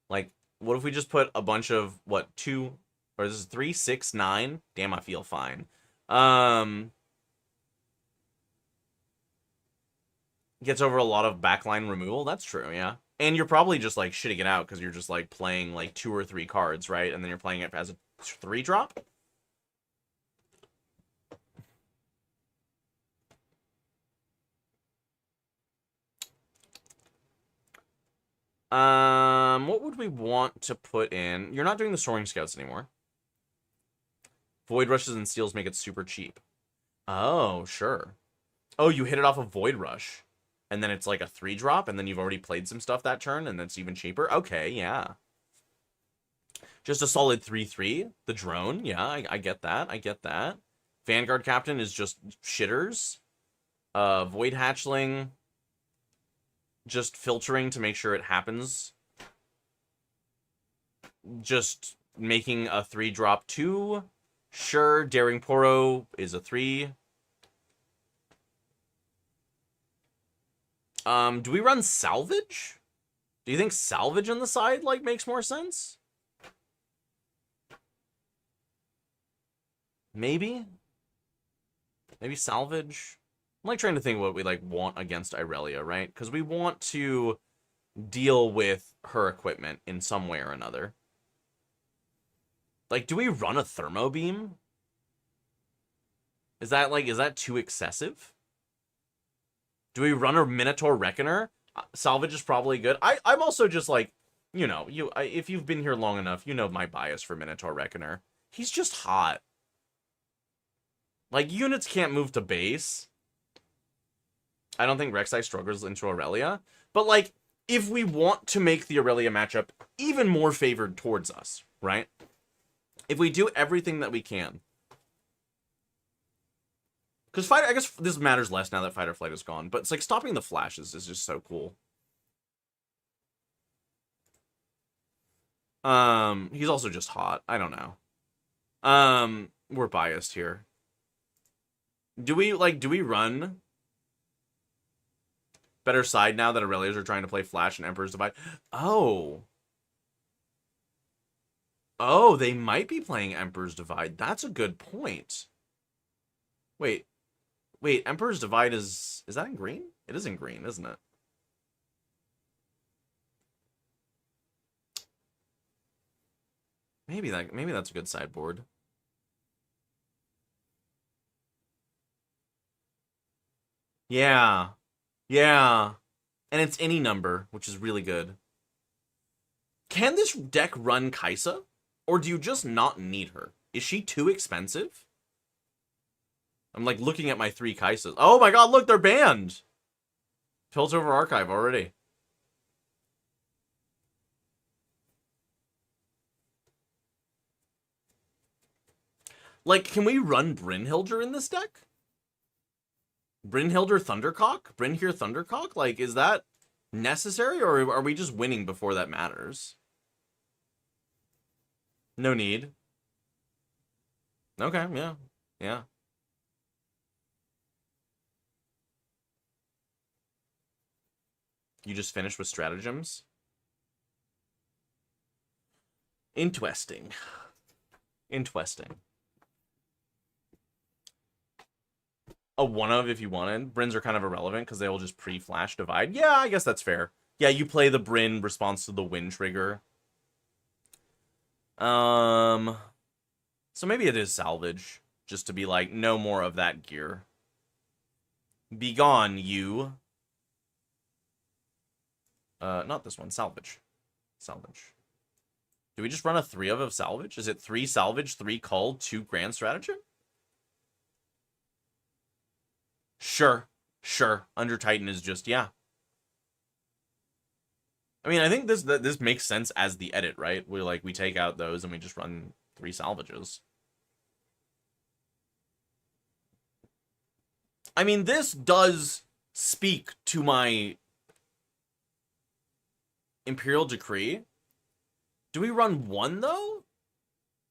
Like, what if we just put a bunch of, what, 2, or this is 3, 6, 9? Damn, I feel fine. Gets over a lot of backline removal. That's true, yeah. And you're probably just, like, shitting it out because you're just, like, playing, like, 2 or 3 cards, right? And then you're playing it as a 3-drop? What would we want to put in? You're not doing the Soaring Scouts anymore. Void Rushes and Steals make it super cheap. Oh, sure. Oh, you hit it off a Void Rush. And then it's like a 3-drop, and then you've already played some stuff that turn, and that's even cheaper? Okay, yeah. Just a solid 3/3. The drone, yeah, I get that. I get that. Vanguard Captain is just shitters. Void Hatchling, just filtering to make sure it happens. Just making a 3-drop 2. Sure, Daring Poro is a 3. Do we run Salvage? Do you think Salvage on the side, like, makes more sense? Maybe? Maybe Salvage? I'm, like, trying to think of what we, like, want against Irelia, right? Because we want to deal with her equipment in some way or another. Like, do we run a Thermo Beam? Is that too excessive? Do we run a Minotaur Reckoner? Salvage is probably good. I'm also just like, you know, if you've been here long enough, you know my bias for Minotaur Reckoner. He's just hot. Like, units can't move to base. I don't think Rek'Sai struggles into Aurelia. But, like, if we want to make the Aurelia matchup even more favored towards us, right? If we do everything that we can. Because I guess this matters less now that Fight or Flight is gone. But it's like stopping the flashes is just so cool. He's also just hot. I don't know. We're biased here. Do we run better side now that Aurelias are trying to play Flash and Emperor's Divide? Oh. Oh, they might be playing Emperor's Divide. That's a good point. Wait. Wait, Emperor's Divide is that in green? It is in green, isn't it? Maybe that's a good sideboard. Yeah. Yeah. And it's any number, which is really good. Can this deck run Kaisa? Or do you just not need her? Is she too expensive? I'm like looking at my 3 Kaisas. Oh my god, look, they're banned! Piltover Archive already. Like, can we run Brynhilder in this deck? Brynhilder Thundercock? Brynhir Thundercock? Like, is that necessary, or are we just winning before that matters? No need. Okay, yeah. Yeah. You just finished with stratagems? Interesting. Interesting. A one of if you wanted. Brins are kind of irrelevant because they will just pre-flash divide. Yeah, I guess that's fair. Yeah, you play the Bryn response to the win trigger. So maybe it is salvage. Just to be like, no more of that gear. Be gone, you. Not this one. Salvage. Salvage. Do we just run a 3 of salvage? Is it 3 salvage, 3 cull, 2 grand stratagem? Sure. Sure. Under Titan is just, yeah. I mean, I think this makes sense as the edit, right? We take out those and we just run 3 salvages. I mean, this does speak to my Imperial Decree. Do we run 1, though?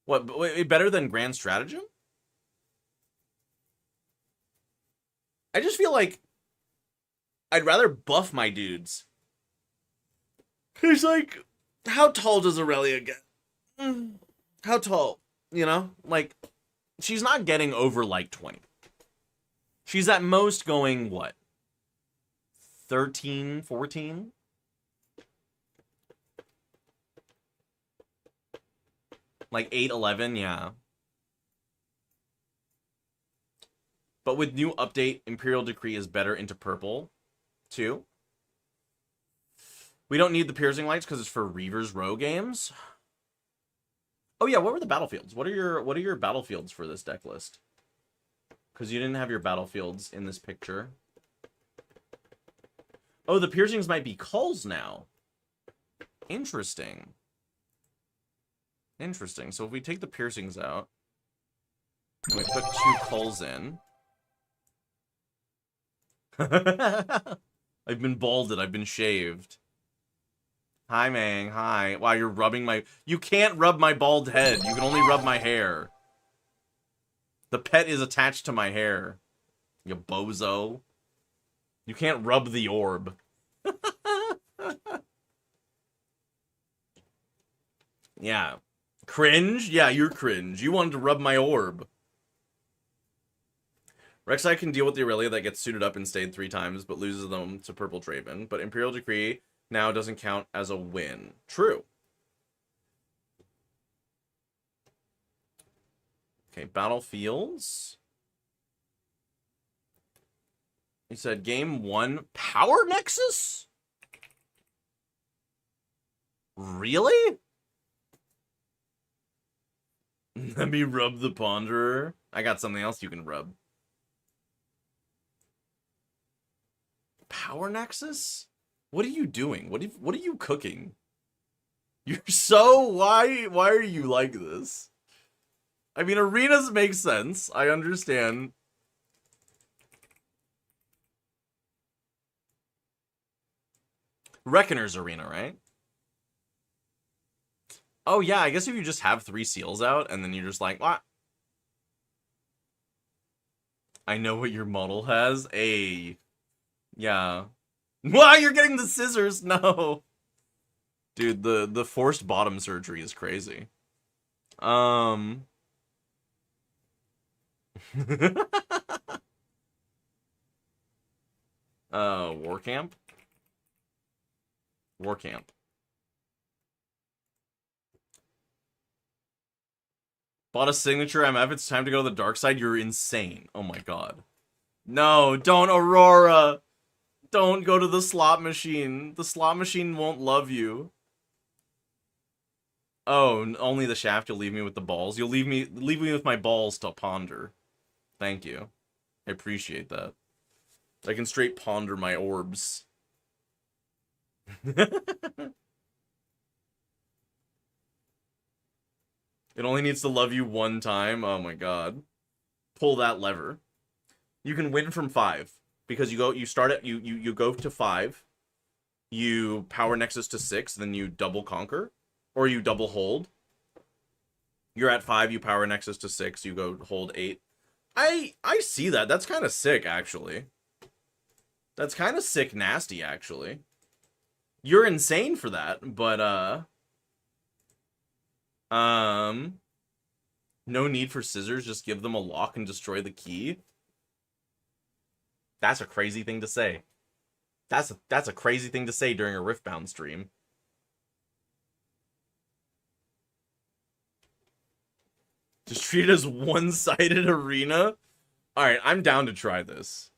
What, better than Grand Stratagem? I just feel like I'd rather buff my dudes. Cause, like, how tall does Aurelia get? How tall? You know? Like, she's not getting over, like, 20. She's at most going, what? 13, 14? Like 8, 11, yeah. But with new update, Imperial Decree is better into purple, too. We don't need the Piercing Lights because it's for Reaver's Row games. Oh yeah, what were the battlefields? What are your battlefields for this deck list? Because you didn't have your battlefields in this picture. Oh, the piercings might be culls now. Interesting. Interesting. So if we take the piercings out, and we put 2 culls in. I've been balded. I've been shaved. Hi, Mang. Hi. Wow, you're rubbing my... You can't rub my bald head. You can only rub my hair. The pet is attached to my hair. You bozo. You can't rub the orb. Yeah. Cringe? Yeah, you're cringe. You wanted to rub my orb. Rek'Sai can deal with the Aurelia that gets suited up and stayed 3 times, but loses them to Purple Draven. But Imperial Decree now doesn't count as a win. True. Okay, battlefields. You said game 1, Power Nexus? Really? Let me rub the Ponderer. I got something else you can rub. Power Nexus? What are you doing? What are you cooking? You're so... Why are you like this? I mean, arenas make sense. I understand. Reckoner's Arena, right? Oh, yeah, I guess if you just have 3 seals out, and then you're just like, what? I know what your model has. A. Yeah. Why you're getting the scissors? No. Dude, the forced bottom surgery is crazy. Um. War camp. War camp. Bought a signature MF. It's time to go to the dark side. You're insane. Oh my god. No, don't, Aurora. Don't go to the slot machine. The slot machine won't love you. Oh, only the shaft. You'll leave me with the balls. You'll leave me with my balls to ponder. Thank you. I appreciate that. I can straight ponder my orbs. It only needs to love you one time. Oh my god. Pull that lever. You can win from 5 because you start at you go to 5. You power nexus to 6, then you double conquer or you double hold. You're at 5, you power nexus to 6, you go hold 8. I see that. That's kind of sick actually. That's kind of sick nasty actually. You're insane for that, but no need for scissors, just give them a lock and destroy the key. That's a crazy thing to say. That's a crazy thing to say during a Riftbound stream. Just treat it as one-sided arena? Alright, I'm down to try this.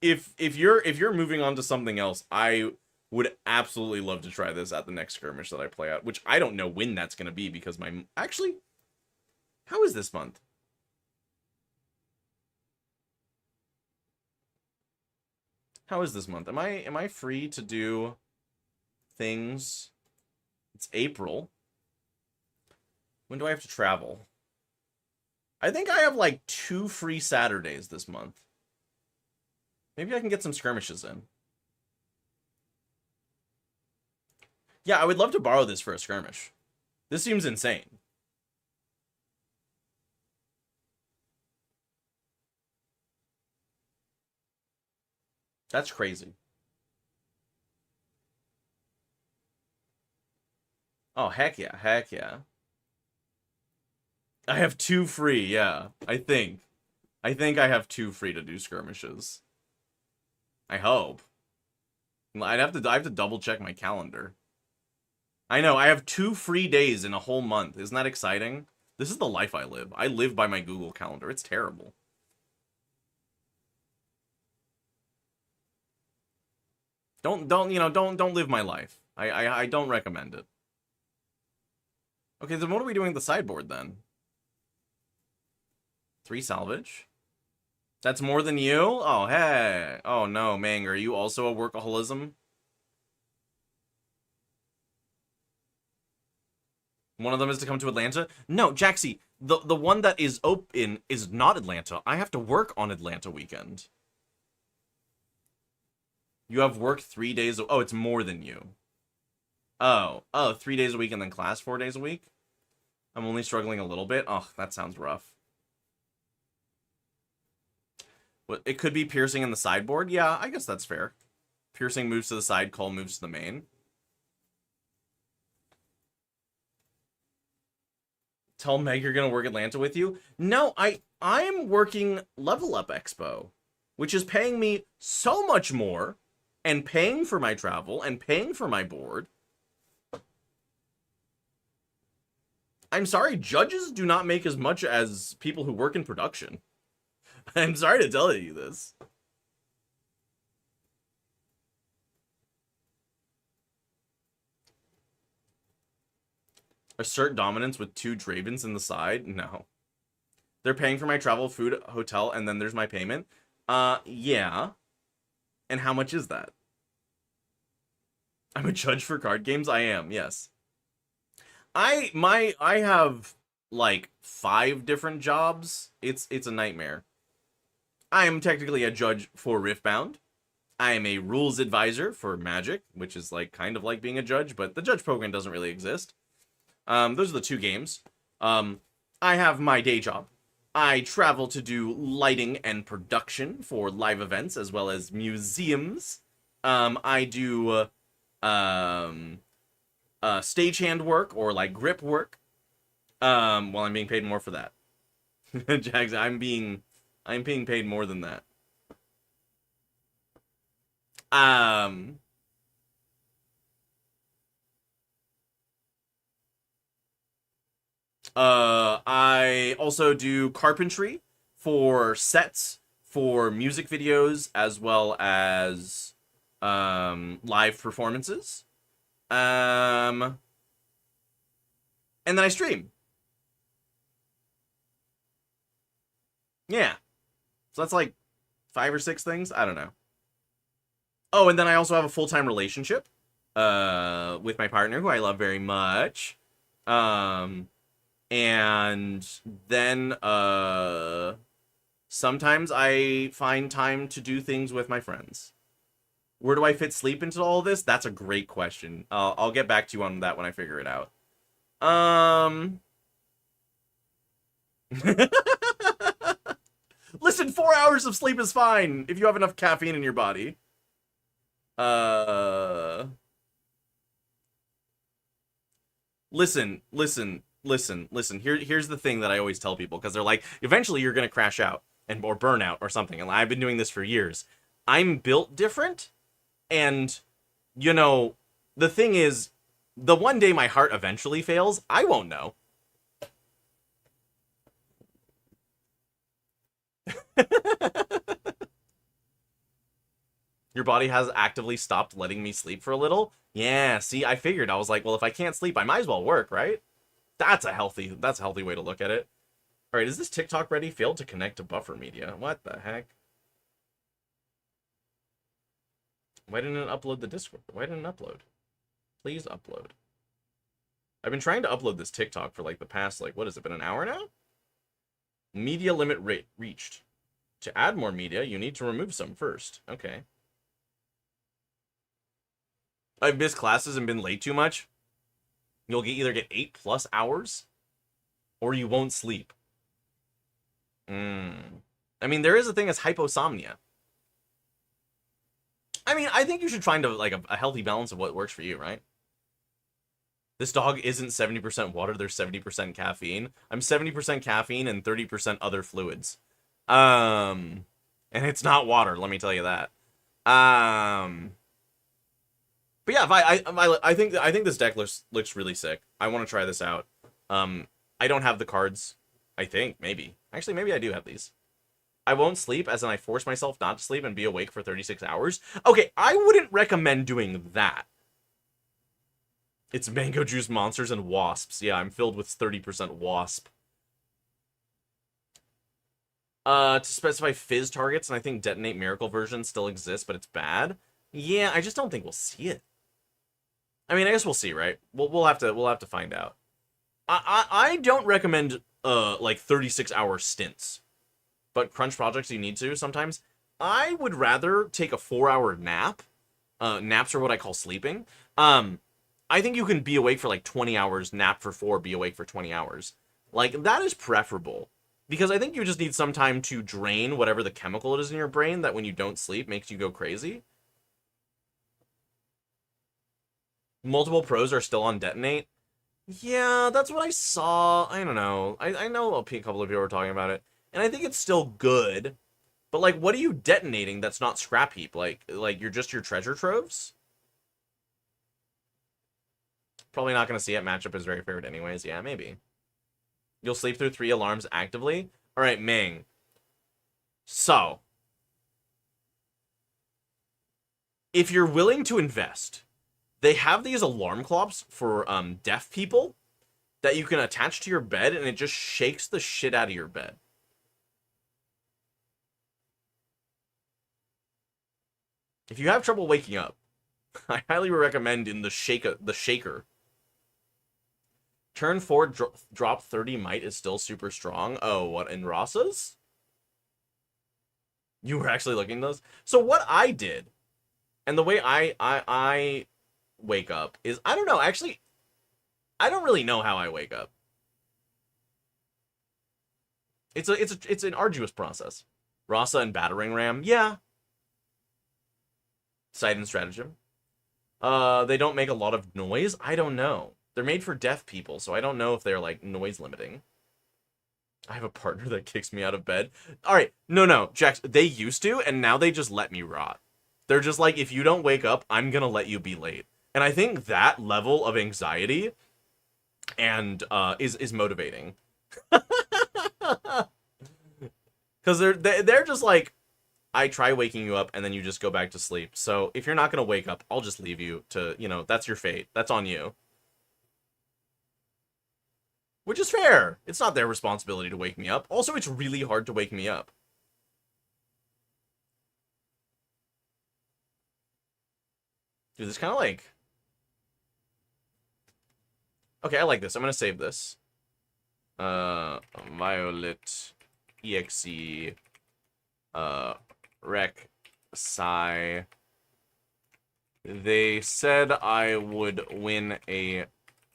If you're moving on to something else, I would absolutely love to try this at the next skirmish that I play at, which I don't know when that's gonna be because my actually, how is this month? How is this month? Am I free to do things? It's April. When do I have to travel? I think I have like 2 free Saturdays this month. Maybe I can get some skirmishes in. Yeah, I would love to borrow this for a skirmish. This seems insane. That's crazy. Oh, heck yeah, heck yeah. I have 2 free, yeah. I think I have 2 free to do skirmishes. I hope. I have to double check my calendar. I know, I have 2 free days in a whole month. Isn't that exciting? This is the life I live. I live by my Google Calendar. It's terrible. Don't live my life. I don't recommend it. Okay, then what are we doing with the sideboard then? 3 salvage? That's more than you? Oh, hey. Oh no, Mang, are you also a workaholism? One of them is to come to Atlanta? No, Jaxie, the one that is open is not Atlanta. I have to work on Atlanta weekend. You have work 3 days. Oh, it's more than you. Oh, 3 days a week and then class 4 days a week? I'm only struggling a little bit. Oh, that sounds rough. Well, it could be piercing in the sideboard. Yeah, I guess that's fair. Piercing moves to the side, Cull moves to the main. Tell Meg you're gonna work Atlanta with you? No, I'm working Level Up Expo, which is paying me so much more, and paying for my travel, and paying for my board. I'm sorry, judges do not make as much as people who work in production. I'm sorry to tell you this. Assert dominance with 2 Dravens in the side? No. They're paying for my travel, food, hotel, and then there's my payment? Yeah. And how much is that? I'm a judge for card games? I am, yes. I have like 5 different jobs. It's a nightmare. I am technically a judge for Riftbound. I am a rules advisor for Magic, which is like kind of like being a judge, but the judge program doesn't really exist. Those are the 2 games. I have my day job. I travel to do lighting and production for live events as well as museums. I do stagehand work or like grip work. Well, I'm being paid more for that. Jags, I'm being paid more than that. Um, I also do carpentry for sets, for music videos, as well as live performances. And then I stream. Yeah. So that's like 5 or 6 things. I don't know. Oh, and then I also have a full-time relationship with my partner, who I love very much. Um, and then sometimes I find time to do things with my friends. Where do I fit sleep into all this? That's a great question. I'll get back to you on that when I figure it out. Listen, 4 hours of sleep is fine if you have enough caffeine in your body. Uh, listen. Here's the thing that I always tell people, because they're like, eventually you're gonna crash out or burn out or something. And I've been doing this for years. I'm built different, and you know, the thing is, the one day my heart eventually fails, I won't know. Your body has actively stopped letting me sleep for a little. Yeah, see, I figured. I was like, well, if I can't sleep, I might as well work, right? That's a healthy way to look at it. All right, is this TikTok ready? Failed to connect to buffer media. What the heck? Why didn't it upload the Discord? Why didn't it upload? Please upload. I've been trying to upload this TikTok for like the past, like, what has it been, an hour now? Media limit rate reached. To add more media, you need to remove some first. Okay. I've missed classes and been late too much. You'll either get 8+ hours, or you won't sleep. I mean, there is a thing as hyposomnia. I mean, I think you should find a healthy balance of what works for you, right? This dog isn't 70% water, there's 70% caffeine. I'm 70% caffeine and 30% other fluids. And it's not water, let me tell you that. But yeah, I think this deck looks really sick. I want to try this out. I don't have the cards. I think maybe I do have these. I won't sleep, as in I force myself not to sleep and be awake for 36 hours. Okay, I wouldn't recommend doing that. It's mango juice monsters and wasps. Yeah, I'm filled with 30% wasp. To specify fizz targets, and I think detonate miracle version still exists, but it's bad. Yeah, I just don't think we'll see it. I mean, I guess we'll see, right? We'll have to find out. I don't recommend like 36-hour stints, but crunch projects you need to sometimes. I would rather take a 4-hour nap. Naps are what I call sleeping. I think you can be awake for like 20 hours, nap for 4, be awake for 20 hours. Like, that is preferable. Because I think you just need some time to drain whatever the chemical it is in your brain that when you don't sleep makes you go crazy. Multiple pros are still on detonate. Yeah, that's what I saw. I don't know. I know a couple of people were talking about it. And I think it's still good. But, like, what are you detonating that's not scrap heap? Like you're just your treasure troves? Probably not going to see it. Matchup is very favored anyways. Yeah, maybe. You'll sleep through 3 alarms actively? Alright, Ming. So, if you're willing to invest, they have these alarm clocks for deaf people that you can attach to your bed, and it just shakes the shit out of your bed. If you have trouble waking up, I highly recommend in the shaker. Turn 4 drop 30 might is still super strong. Oh, what, in Rasa's? You were actually looking at those? So what I did, and the way I wake up is, I don't know, actually, I don't really know how I wake up. It's an arduous process. Rasa and Battering Ram, yeah. Sight and Stratagem. They don't make a lot of noise? I don't know. They're made for deaf people, so I don't know if they're, like, noise limiting. I have a partner that kicks me out of bed. Alright, no, Jax, they used to, and now they just let me rot. They're just like, if you don't wake up, I'm gonna let you be late. And I think that level of anxiety and is motivating. Because they're just like, I try waking you up and then you just go back to sleep. So if you're not gonna wake up, I'll just leave you to, you know, that's your fate. That's on you. Which is fair. It's not their responsibility to wake me up. Also, it's really hard to wake me up. Dude, this kind of like... Okay, I like this. I'm gonna save this. Violet EXE Rec Psy. They said I would win a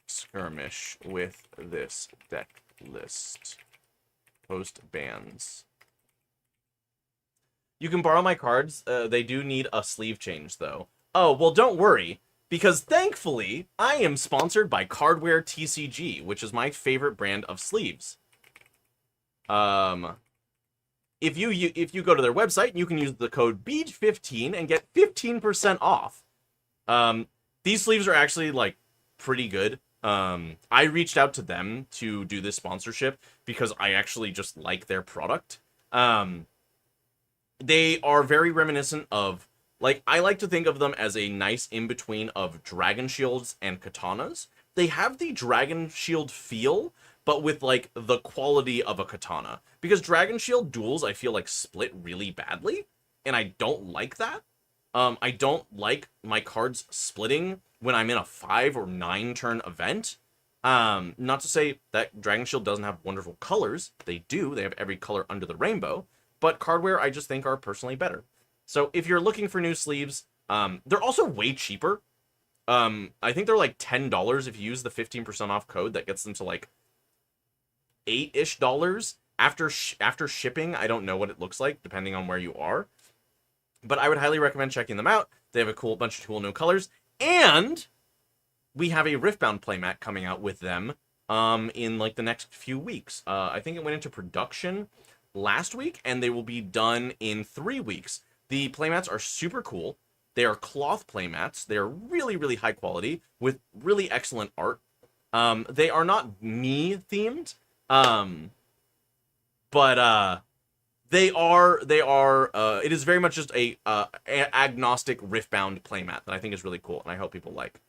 skirmish with this deck list. Post bans. You can borrow my cards. They do need a sleeve change, though. Oh, well, don't worry, because thankfully, I am sponsored by Cardware TCG, which is my favorite brand of sleeves. If you go to their website, you can use the code beej15 and get 15% off. These sleeves are actually, like, pretty good. I reached out to them to do this sponsorship because I actually just like their product. They are very reminiscent of, like, I like to think of them as a nice in-between of Dragon Shields and Katanas. They have the Dragon Shield feel, but with, like, the quality of a Katana. Because Dragon Shield duels, I feel like, split really badly, and I don't like that. I don't like my cards splitting when I'm in a 5 or 9 turn event. Not to say that Dragon Shield doesn't have wonderful colors. They do. They have every color under the rainbow. But Cardware, I just think, are personally better. So if you're looking for new sleeves, they're also way cheaper. I think they're like $10 if you use the 15% off code. That gets them to like $8-ish. After shipping, I don't know what it looks like, depending on where you are. But I would highly recommend checking them out. They have a bunch of cool new colors. And we have a Riftbound playmat coming out with them in like the next few weeks. I think it went into production last week, and they will be done in 3 weeks. The playmats are super cool. They are cloth playmats. They are really, really high quality with really excellent art. They are not me themed, but they are. It is very much just a agnostic Riftbound playmat that I think is really cool, and I hope people like.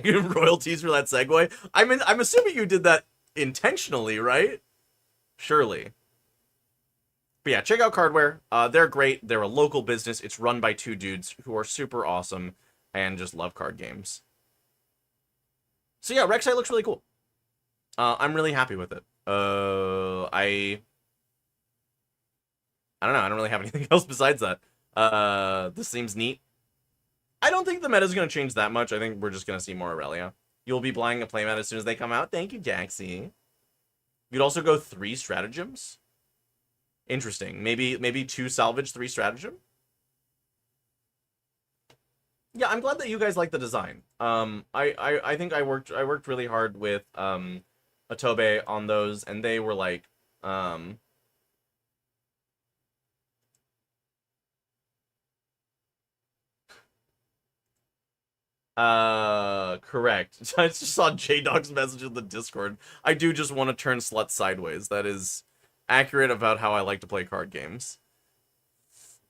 Royalties for that segue. I'm assuming you did that intentionally, right? Surely. But yeah, check out Cardware. They're great. They're a local business. It's run by 2 dudes who are super awesome and just love card games. So yeah, Rek'Sai looks really cool. I'm really happy with it. I don't know. I don't really have anything else besides that. This seems neat. I don't think the meta is going to change that much. I think we're just going to see more Aurelia. You'll be buying a playmat as soon as they come out. Thank you, Jaxie. You'd also go 3 stratagems. Interesting. Maybe 2 salvage, 3 stratagem. Yeah, I'm glad that you guys like the design. I think I worked really hard with Atobe on those, and they were like correct. I just saw J-Dog's message in the Discord. I do just want to turn sluts sideways. That is accurate about how I like to play card games.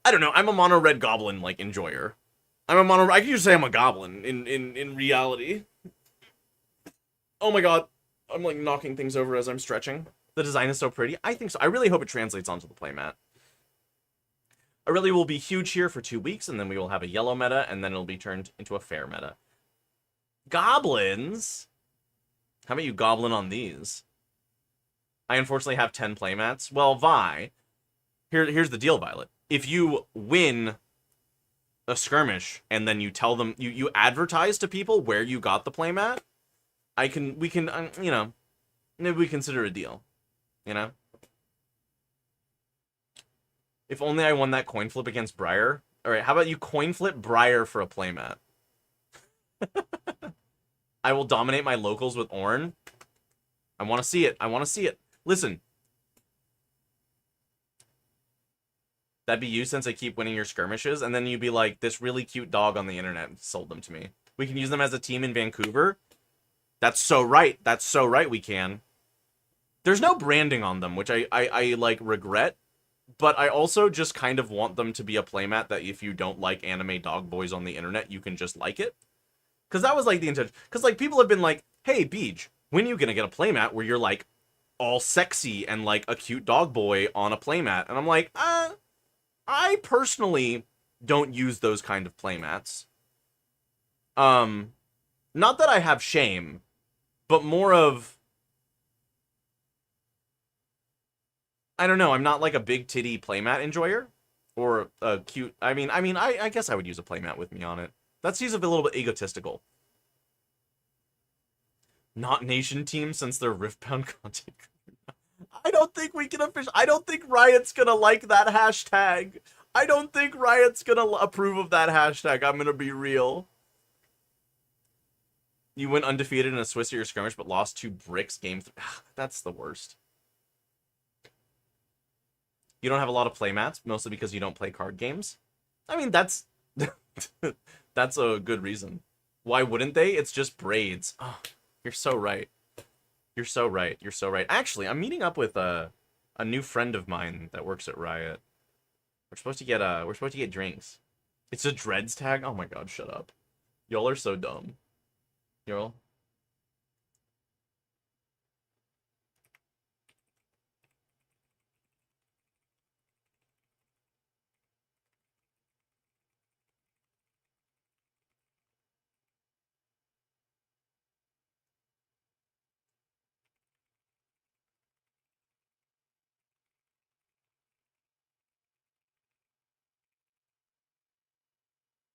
I don't know. I'm a mono red goblin like enjoyer. I can just say I'm a goblin in reality. Oh my god. I'm like knocking things over as I'm stretching. The design is so pretty. I think so. I really hope it translates onto the playmat. Aurelia will be huge here for 2 weeks, and then we will have a yellow meta, and then it'll be turned into a fair meta. Goblins? How about you goblin on these? I unfortunately have 10 playmats. Well, Vi, here's the deal, Violet. If you win a skirmish and then you tell them, you advertise to people where you got the playmat, we can, you know, maybe we consider a deal, you know? If only I won that coin flip against Briar. All right, how about you coin flip Briar for a playmat? I will dominate my locals with Ornn. I want to see it. I want to see it. Listen. That'd be you since I keep winning your skirmishes, and then you'd be like, this really cute dog on the internet sold them to me. We can use them as a team in Vancouver. That's so right. That's so right, we can. There's no branding on them, which I like, regret. But I also just kind of want them to be a playmat that if you don't like anime dog boys on the internet, you can just like it. Because that was, like, the intention. Because, like, people have been like, hey, beej, when are you going to get a playmat where you're, like, all sexy and, like, a cute dog boy on a playmat? And I'm like, I personally don't use those kind of playmats. Not that I have shame, but more of, I don't know, I'm not like a big titty playmat enjoyer. Or a cute, I guess I would use a playmat with me on it. That seems a little bit egotistical. Not nation team since they're Riftbound content. I don't think we can I don't think Riot's gonna like that hashtag. I don't think Riot's gonna approve of that hashtag. I'm gonna be real. You went undefeated in a Swiss Year skirmish, but lost 2 bricks game 3. That's the worst. You don't have a lot of playmats, mostly because you don't play card games. I mean, that's that's a good reason. Why wouldn't they? It's just braids. Oh, you're so right. You're so right. You're so right. Actually, I'm meeting up with a new friend of mine that works at Riot. We're supposed to get drinks. It's a dreads tag. Oh my god, shut up. Y'all are so dumb. Y'all.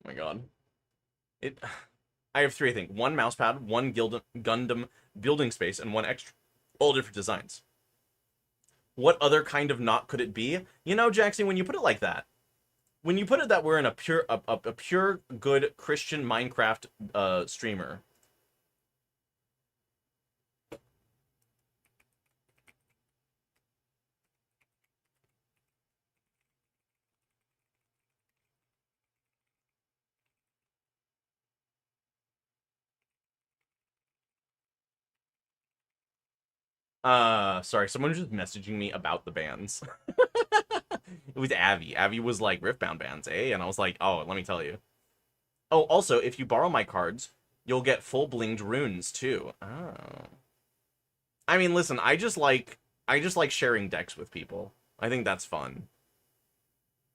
Oh my god. I have 3, I think. 1 mousepad, 1 Gundam building space, and 1 extra. All different designs. What other kind of knot could it be? You know, Jackson, when you put it like that, when you put it that we're in a pure good Christian Minecraft streamer. Sorry, someone was just messaging me about the bands. It was Avi. Avi was like, Riftbound bands, eh? And I was like, oh, let me tell you. Oh, also, if you borrow my cards, you'll get full blinged runes too. Oh. I mean, listen, I just like sharing decks with people. I think that's fun.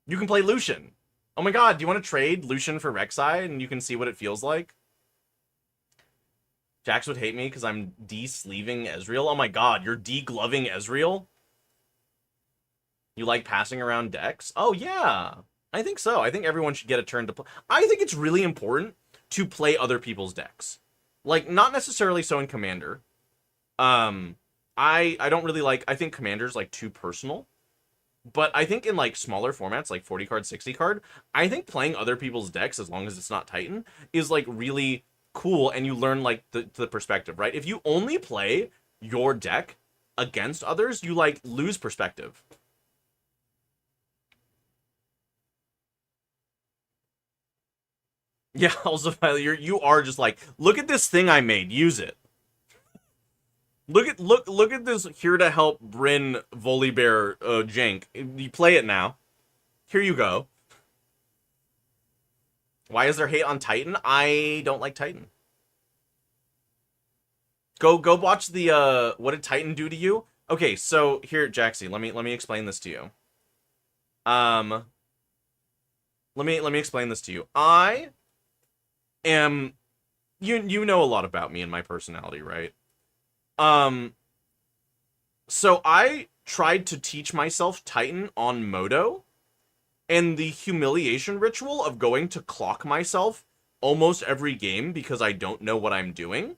You can play Lucian. Oh my god, do you want to trade Lucian for Rek'Sai and you can see what it feels like? Jax would hate me because I'm de-sleeving Ezreal. Oh my god, you're de-gloving Ezreal? You like passing around decks? Oh yeah, I think so. I think everyone should get a turn to play. I think it's really important to play other people's decks. Like, not necessarily so in Commander. I don't really like, I think Commander's like too personal. But I think in like smaller formats, like 40 card, 60 card, I think playing other people's decks, as long as it's not Titan, is like really cool, and you learn like the perspective, right? If you only play your deck against others, you like lose perspective. Yeah, also, you are just like, look at this thing I made, use it. Look at this here to help Bryn Volibear jank. You play it now. Here you go. Why is there hate on Titan? I don't like Titan. Go watch the what did Titan do to you? Okay, so here, Jaxie, let me explain this to you. Let me explain this to you. I am you know a lot about me and my personality, right? So I tried to teach myself Titan on Modo, and the humiliation ritual of going to clock myself almost every game because I don't know what I'm doing,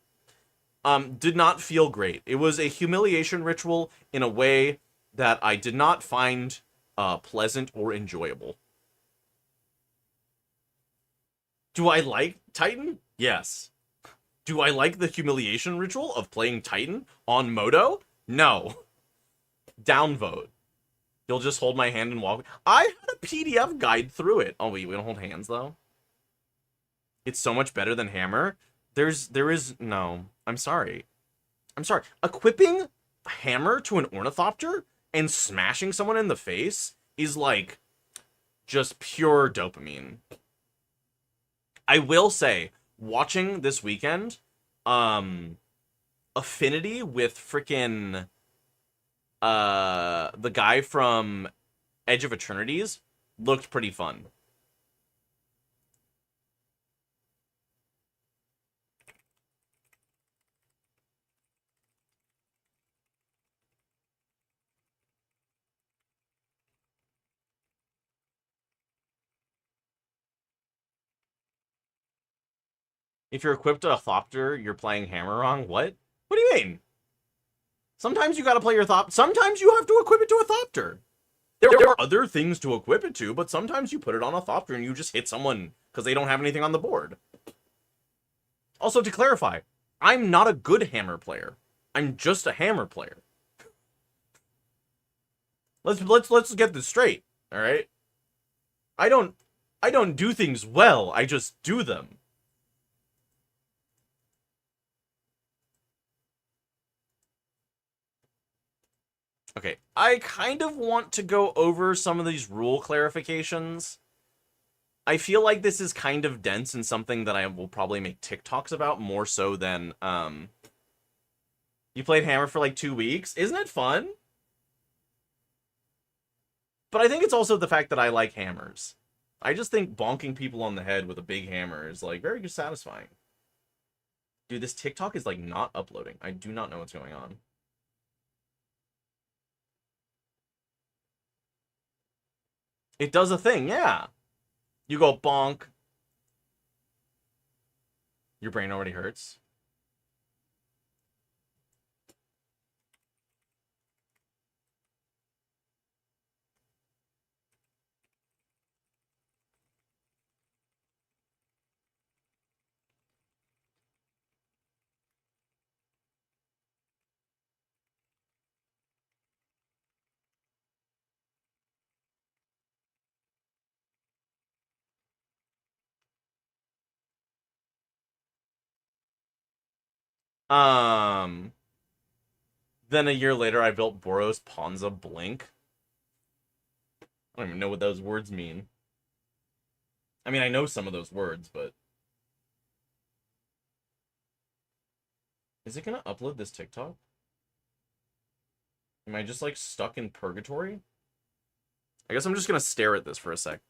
did not feel great. It was a humiliation ritual in a way that I did not find pleasant or enjoyable. Do I like Titan? Yes. Do I like the humiliation ritual of playing Titan? Do I like the humiliation ritual of playing Titan on Moto? No. Downvote. You'll just hold my hand and walk. I had a PDF guide through it. Oh, wait, we don't hold hands, though? It's so much better than Hammer. No. I'm sorry. I'm sorry. Equipping Hammer to an Ornithopter and smashing someone in the face is, like, just pure dopamine. I will say, watching this weekend, Affinity with freaking the guy from Edge of Eternities looked pretty fun. If you're equipped to a Thopter, you're playing Hammer wrong? What? What do you mean? Sometimes you gotta play your Thopter. Sometimes you have to equip it to a Thopter. There are other things to equip it to, but sometimes you put it on a Thopter and you just hit someone because they don't have anything on the board. Also, to clarify, I'm not a good Hammer player. I'm just a Hammer player. Let's get this straight, all right? I don't do things well. I just do them. Okay, I kind of want to go over some of these rule clarifications. I feel like this is kind of dense and something that I will probably make TikToks about more so than, You played Hammer for like 2 weeks? Isn't it fun? But I think it's also the fact that I like hammers. I just think bonking people on the head with a big hammer is, like, very satisfying. Dude, this TikTok is, like, not uploading. I do not know what's going on. It does a thing, yeah. You go bonk. Your brain already hurts. Then a year later, I built Boros Ponza Blink. I don't even know what those words mean. I mean, I know some of those words, but... Is it gonna upload this TikTok? Am I just, like, stuck in purgatory? I guess I'm just gonna stare at this for a sec.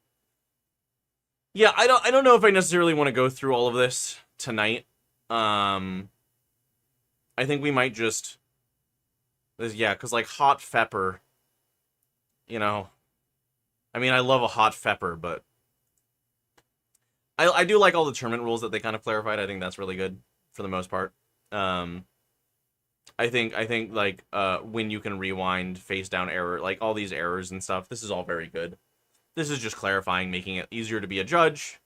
Yeah, I don't know if I necessarily want to go through all of this tonight. I think we might just... Yeah, because, like, hot fepper, you know... I mean, I love a hot fepper, but... I do like all the tournament rules that they kind of clarified. I think that's really good, for the most part. I think, like, when you can rewind, face down error, like, all these errors and stuff, this is all very good. This is just clarifying, making it easier to be a judge.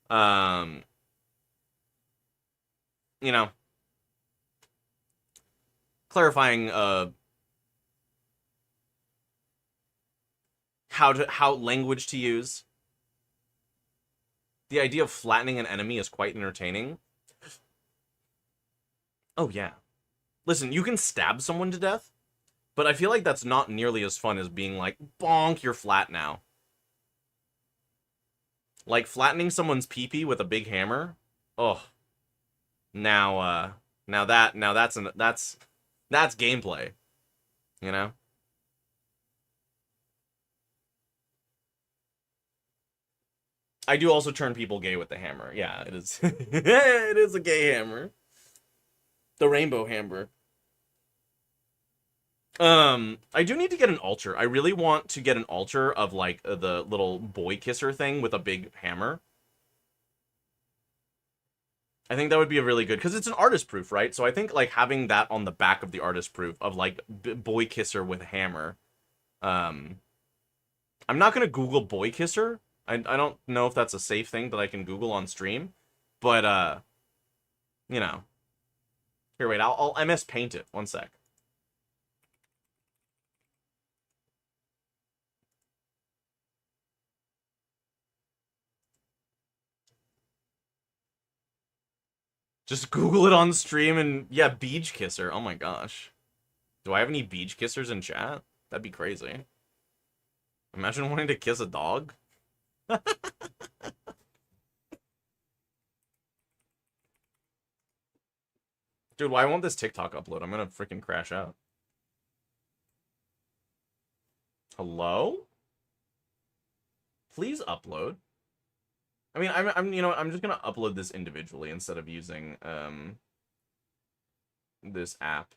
You know... Clarifying, how language to use. The idea of flattening an enemy is quite entertaining. Oh, yeah. Listen, you can stab someone to death, but I feel like that's not nearly as fun as being like, bonk, you're flat now. Like, flattening someone's pee-pee with a big hammer? Oh. Now that's gameplay. You know? I do also turn people gay with the hammer. Yeah, it is. It is a gay hammer. The rainbow hammer. I do need to get an altar. I really want to get an altar of, like, the little boy kisser thing with a big hammer. I think that would be a really good, because it's an artist proof, right? So I think, like, having that on the back of the artist proof of, like, boy kisser with hammer. I'm not gonna Google boy kisser. I don't know if that's a safe thing that I can Google on stream. But you know. Here, wait, I'll MS Paint it. One sec. Just Google it on stream and yeah, beej kisser. Oh my gosh. Do I have any beej kissers in chat? That'd be crazy. Imagine wanting to kiss a dog. Dude, why won't this TikTok upload? I'm gonna freaking crash out. Hello? Please upload. I mean, I'm you know, I'm just gonna upload this individually instead of using this app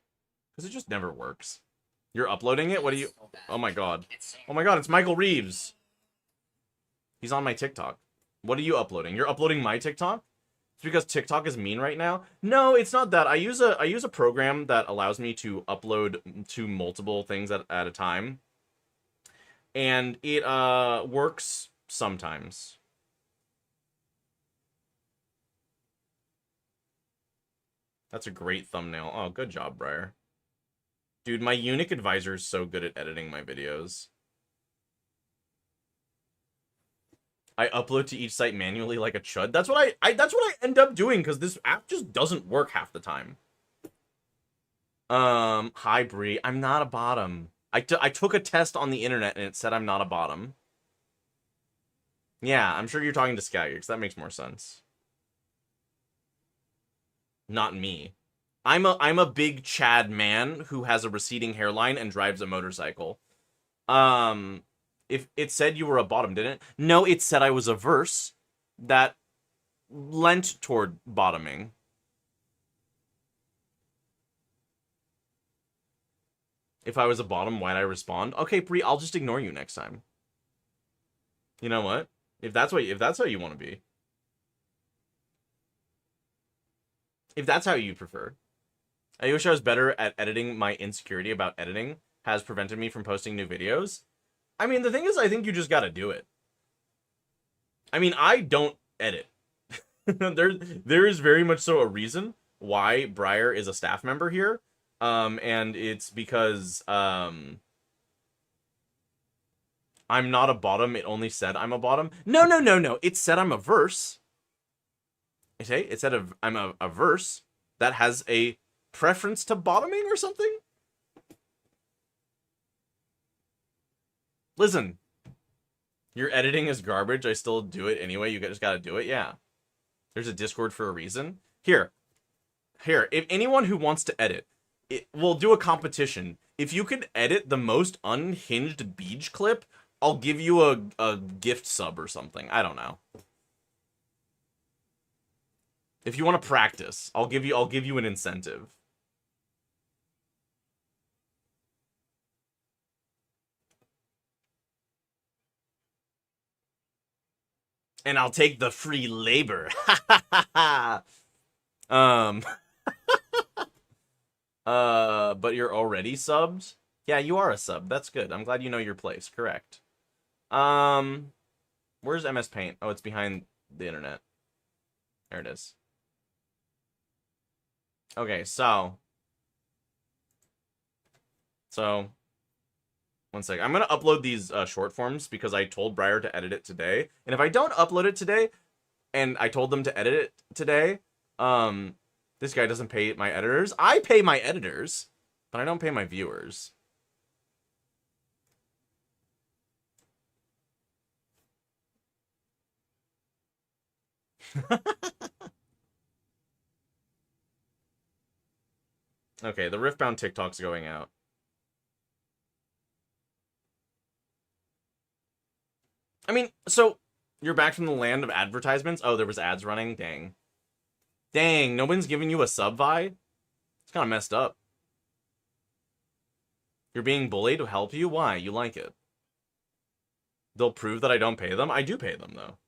because it just never works. You're uploading it? What do you? Oh my god! Oh my god! It's Michael Reeves. He's on my TikTok. What are you uploading? You're uploading my TikTok? It's because TikTok is mean right now? No, it's not that. I use a program that allows me to upload to multiple things at a time, and it works sometimes. That's a great thumbnail. Oh, good job, Briar. Dude, my Unique advisor is so good at editing my videos. I upload to each site manually like a chud. That's what I end up doing because this app just doesn't work half the time. Hi Bree. I'm not a bottom. I took a test on the internet and it said I'm not a bottom. Yeah, I'm sure you're talking to Skygeeks. That makes more sense. Not me. I'm a big Chad man who has a receding hairline and drives a motorcycle. If it said you were a bottom, didn't it? No, it said I was a verse that lent toward bottoming. If I was a bottom, why'd I respond? Okay, Bree, I'll just ignore you next time. You know what? If that's how you want to be. If that's how you prefer. I wish I was better at editing. My insecurity about editing has prevented me from posting new videos. I mean, the thing is, I think you just gotta do it. I mean, I don't edit. there is very much so a reason why Briar is a staff member here. And it's because, I'm not a bottom. It only said I'm a bottom. No. It said I'm a verse. It said I'm a verse that has a preference to bottoming or something. Listen, your editing is garbage. I still do it anyway. You just gotta do it. Yeah. There's a Discord for a reason. Here. If anyone who wants to edit, we'll do a competition. If you can edit the most unhinged beej clip, I'll give you a gift sub or something. I don't know. If you want to practice, I'll give you an incentive. And I'll take the free labor. But you're already subbed? Yeah, you are a sub. That's good. I'm glad you know your place. Correct. Where's MS Paint? Oh, it's behind the internet. There it is. Okay, so one sec. I'm gonna upload these short forms because I told Briar to edit it today. And if I don't upload it today, and I told them to edit it today, this guy doesn't pay my editors. I pay my editors, but I don't pay my viewers. Okay, the Riftbound TikTok's going out. I mean, so you're back from the land of advertisements? Oh, there was ads running? Dang. Dang, no one's giving you a sub, Vi? It's kind of messed up. You're being bullied to help you? Why? You like it. They'll prove that I don't pay them? I do pay them, though.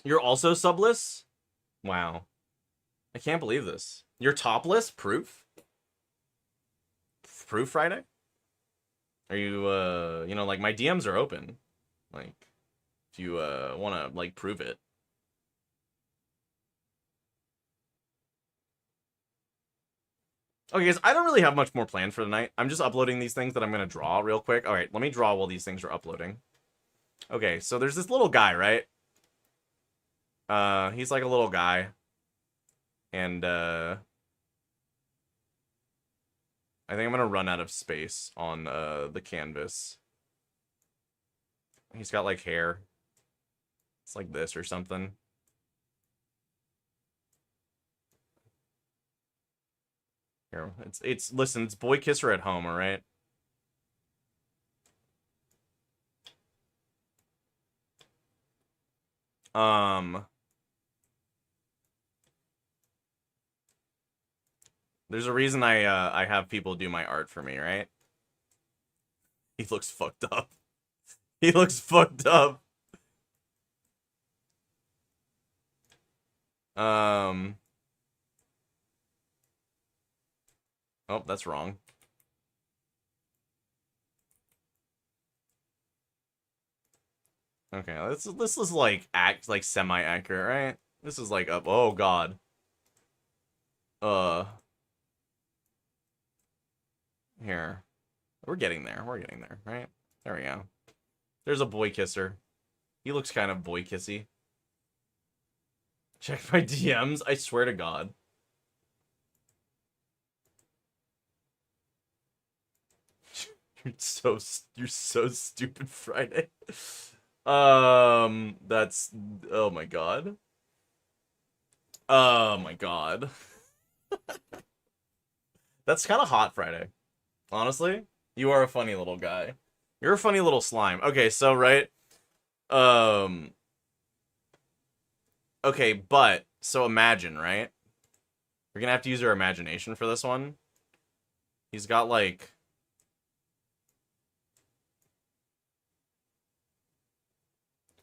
You're also subless? Wow. I can't believe this. You're topless? Proof? Proof Friday? Are you, you know, like, my DMs are open. Like, if you, want to, like, prove it. Okay, guys, I don't really have much more planned for tonight. I'm just uploading these things that I'm going to draw real quick. All right, let me draw while these things are uploading. Okay, so there's this little guy, right? He's like a little guy. And, I think I'm going to run out of space on, the canvas. He's got, like, hair. It's like this or something. Here, listen, it's boy kisser at home, alright? There's a reason I have people do my art for me, right? He looks fucked up. He looks fucked up. Oh, that's wrong. Okay, this is like semi-accurate, right? This is like up. Oh god. Here. We're getting there. We're getting there, right? There we go. There's a boy kisser. He looks kind of boy kissy. Check my DMs. I swear to God. You're so stupid, Friday. That's, oh my God. Oh my God. That's kind of hot, Friday. Honestly, you are a funny little guy. You're a funny little slime. Okay, so right. Okay, but so imagine, right? You're gonna have to use your imagination for this one. He's got like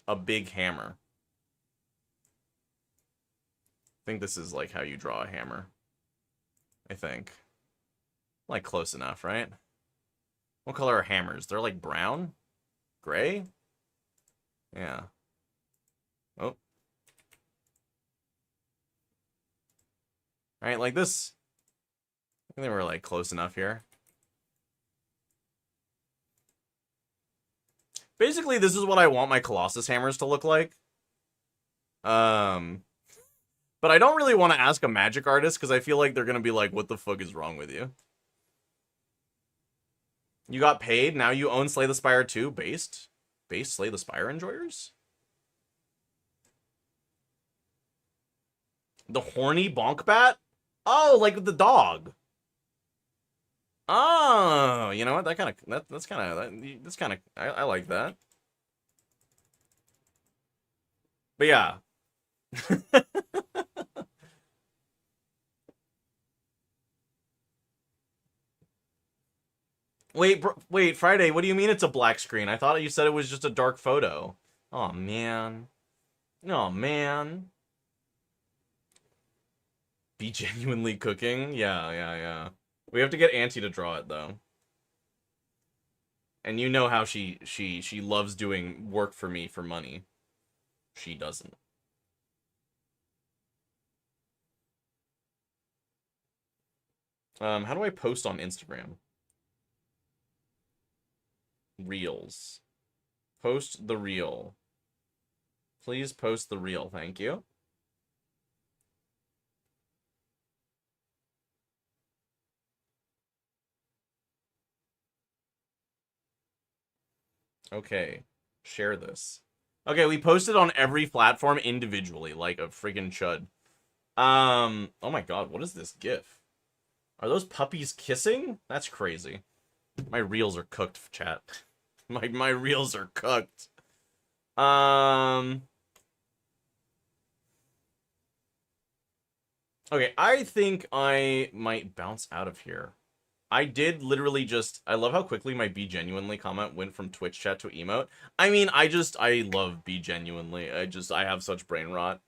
a big hammer. I think this is like how you draw a hammer. I think. Like close enough, right? What color are hammers? They're like brown? Gray? Yeah. Oh. Alright, like this. I think we're like close enough here. Basically, this is what I want my Colossus hammers to look like. But I don't really want to ask a magic artist because I feel like they're gonna be like, what the fuck is wrong with you? You got paid, now you own Slay the Spire 2, based Slay the Spire enjoyers? The horny bonk bat? Oh, like the dog. Oh, you know what? That's kind of I like that. But yeah. Wait, Friday, what do you mean it's a black screen? I thought you said it was just a dark photo. Oh, man. Oh, man. Be genuinely cooking? Yeah. We have to get Auntie to draw it, though. And you know how she loves doing work for me for money. She doesn't. How do I post on Instagram? Reels. Post the reel. Please post the reel, thank you. Okay. Share this. Okay, we posted on every platform individually, like a freaking chud. Oh my god, what is this gif? Are those puppies kissing? That's crazy. My reels are cooked, chat. My reels are cooked. Okay, I think I might bounce out of here. I did literally just, I love how quickly my Be Genuinely comment went from Twitch chat to emote. I mean, I love Be Genuinely. I have such brain rot.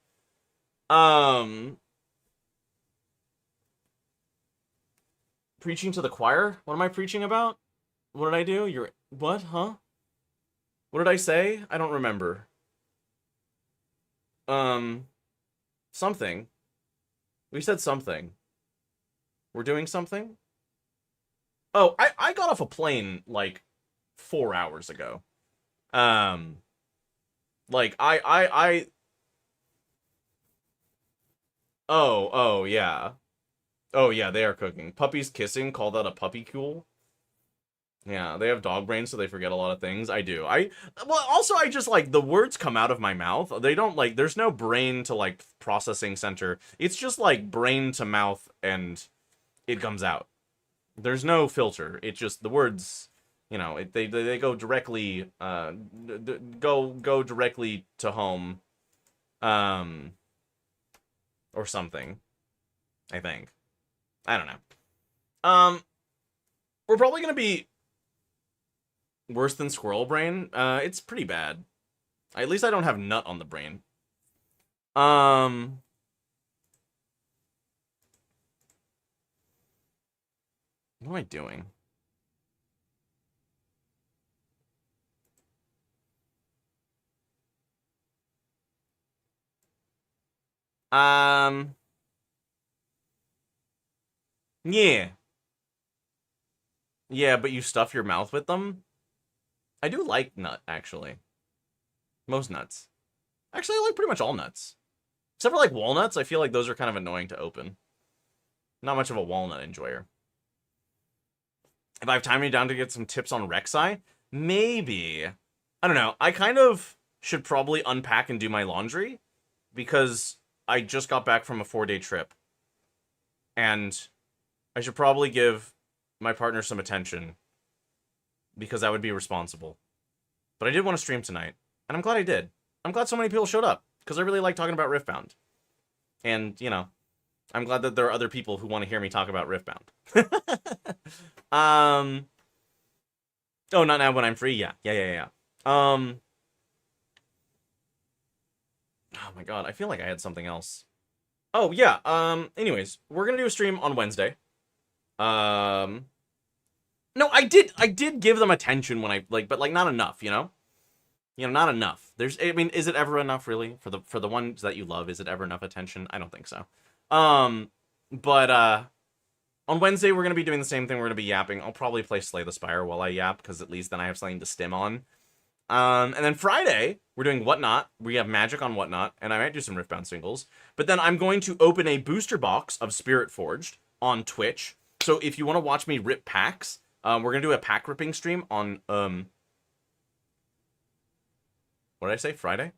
Preaching to the choir? What am I preaching about? What did I do? What? Huh? What did I say? I don't remember. Something. We said something. We're doing something? Oh, I got off a plane, like, 4 hours ago. Like, oh, yeah. Oh, yeah, they are cooking. Puppies kissing, call that a puppy cool? Yeah, they have dog brains, so they forget a lot of things. I do. Well, also, I just, like, the words come out of my mouth. They don't, like, there's no brain to, like, processing center. It's just, like, brain to mouth, and it comes out. There's no filter. It just, the words, you know, they go directly, go directly to home, or something, I think. I don't know. We're probably gonna be worse than squirrel brain. It's pretty bad. At least I don't have nut on the brain. What am I doing? Yeah. Yeah, but you stuff your mouth with them? I do like nut, actually. Most nuts. Actually, I like pretty much all nuts. Except for, like, walnuts, I feel like those are kind of annoying to open. Not much of a walnut enjoyer. If I have time to down to get some tips on Rek'Sai, maybe. I don't know. I kind of should probably unpack and do my laundry because I just got back from a 4-day trip. And I should probably give my partner some attention because that would be responsible. But I did want to stream tonight, and I'm glad I did. I'm glad so many people showed up because I really like talking about Riftbound. And, you know, I'm glad that there are other people who want to hear me talk about Riftbound. Oh, not now when I'm free? Yeah. Oh my god, I feel like I had something else. Oh, yeah, anyways, we're gonna do a stream on Wednesday. No, I did give them attention when I, like, but, like, not enough, you know? You know, not enough. I mean, is it ever enough, really? For the ones that you love, is it ever enough attention? I don't think so. But, on Wednesday, we're going to be doing the same thing. We're going to be yapping. I'll probably play Slay the Spire while I yap, because at least then I have something to stim on. And then Friday, we're doing Whatnot. We have Magic on Whatnot, and I might do some Riftbound singles. But then I'm going to open a booster box of Spirit Forged on Twitch. So if you want to watch me rip packs, we're going to do a pack ripping stream on, what did I say? Friday?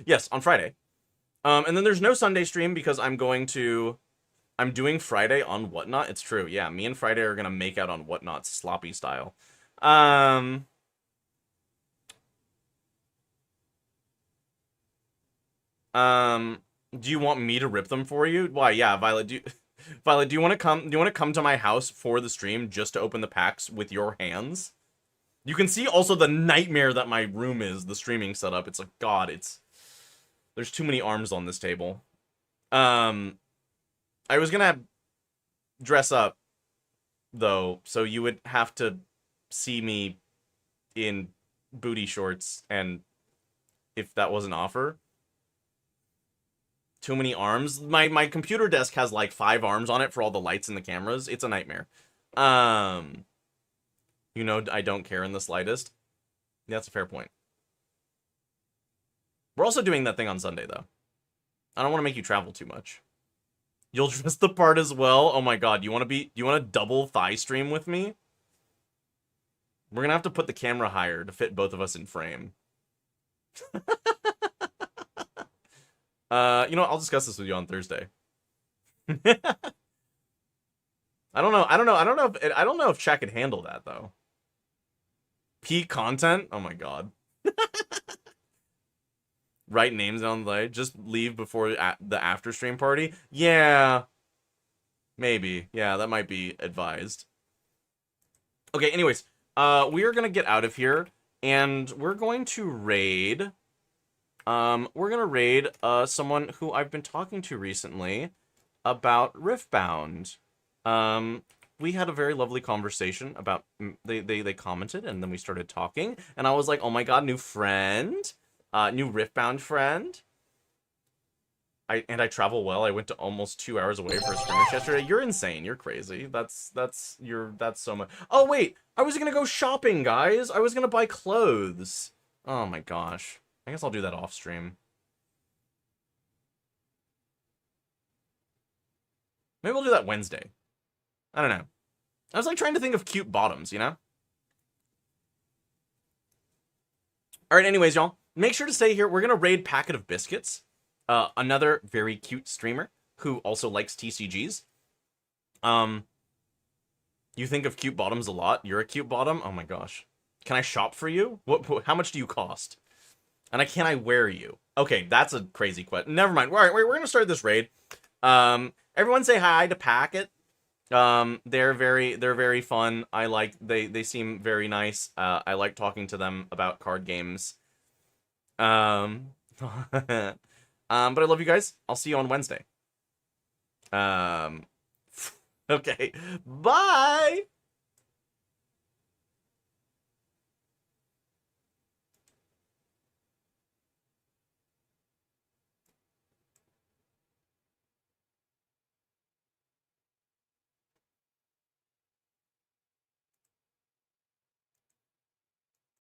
Yes, on Friday. And then there's no Sunday stream because I'm doing Friday on Whatnot. It's true. Yeah, me and Friday are going to make out on Whatnot sloppy style. Do you want me to rip them for you? Why, yeah, Violet, Violet, do you want to come to my house for the stream just to open the packs with your hands? You can see also the nightmare that my room is, the streaming setup. It's like, God, there's too many arms on this table. I was gonna dress up, though, so you would have to see me in booty shorts, and if that was an offer. Too many arms. My computer desk has, like, 5 arms on it for all the lights and the cameras. It's a nightmare. You know, I don't care in the slightest. That's a fair point. We're also doing that thing on Sunday, though. I don't want to make you travel too much. You'll dress the part as well? Oh my god, you want to double thigh stream with me? We're gonna have to put the camera higher to fit both of us in frame. You know what? I'll discuss this with you on Thursday. I don't know if chat could handle that, though. Peak content? Oh my god. Write names on the light. Just leave before the after stream party? Yeah. Maybe. Yeah, that might be advised. Okay, anyways, we are gonna get out of here, and we're going to raid. We're gonna raid someone who I've been talking to recently about Riftbound. We had a very lovely conversation about they commented, and then we started talking, and I was like, oh my god, new friend, new Riftbound friend. I travel well. I went to almost 2 hours away for a skirmish yesterday. You're insane. You're crazy. That's so much. Oh wait, I was gonna go shopping, guys. I was gonna buy clothes. Oh my gosh. I guess I'll do that off stream. Maybe we'll do that Wednesday. I don't know. I was like trying to think of cute bottoms, you know? Alright, anyways, y'all. Make sure to stay here. We're gonna raid Packet of Biscuits. Another very cute streamer who also likes TCGs. You think of cute bottoms a lot. You're a cute bottom? Oh my gosh. Can I shop for you? How much do you cost? And can I wear you? Okay, that's a crazy question. Never mind. All right, we're gonna start this raid. Everyone say hi to Packet. They're very fun. They seem very nice. I like talking to them about card games. But I love you guys. I'll see you on Wednesday. Okay. Bye.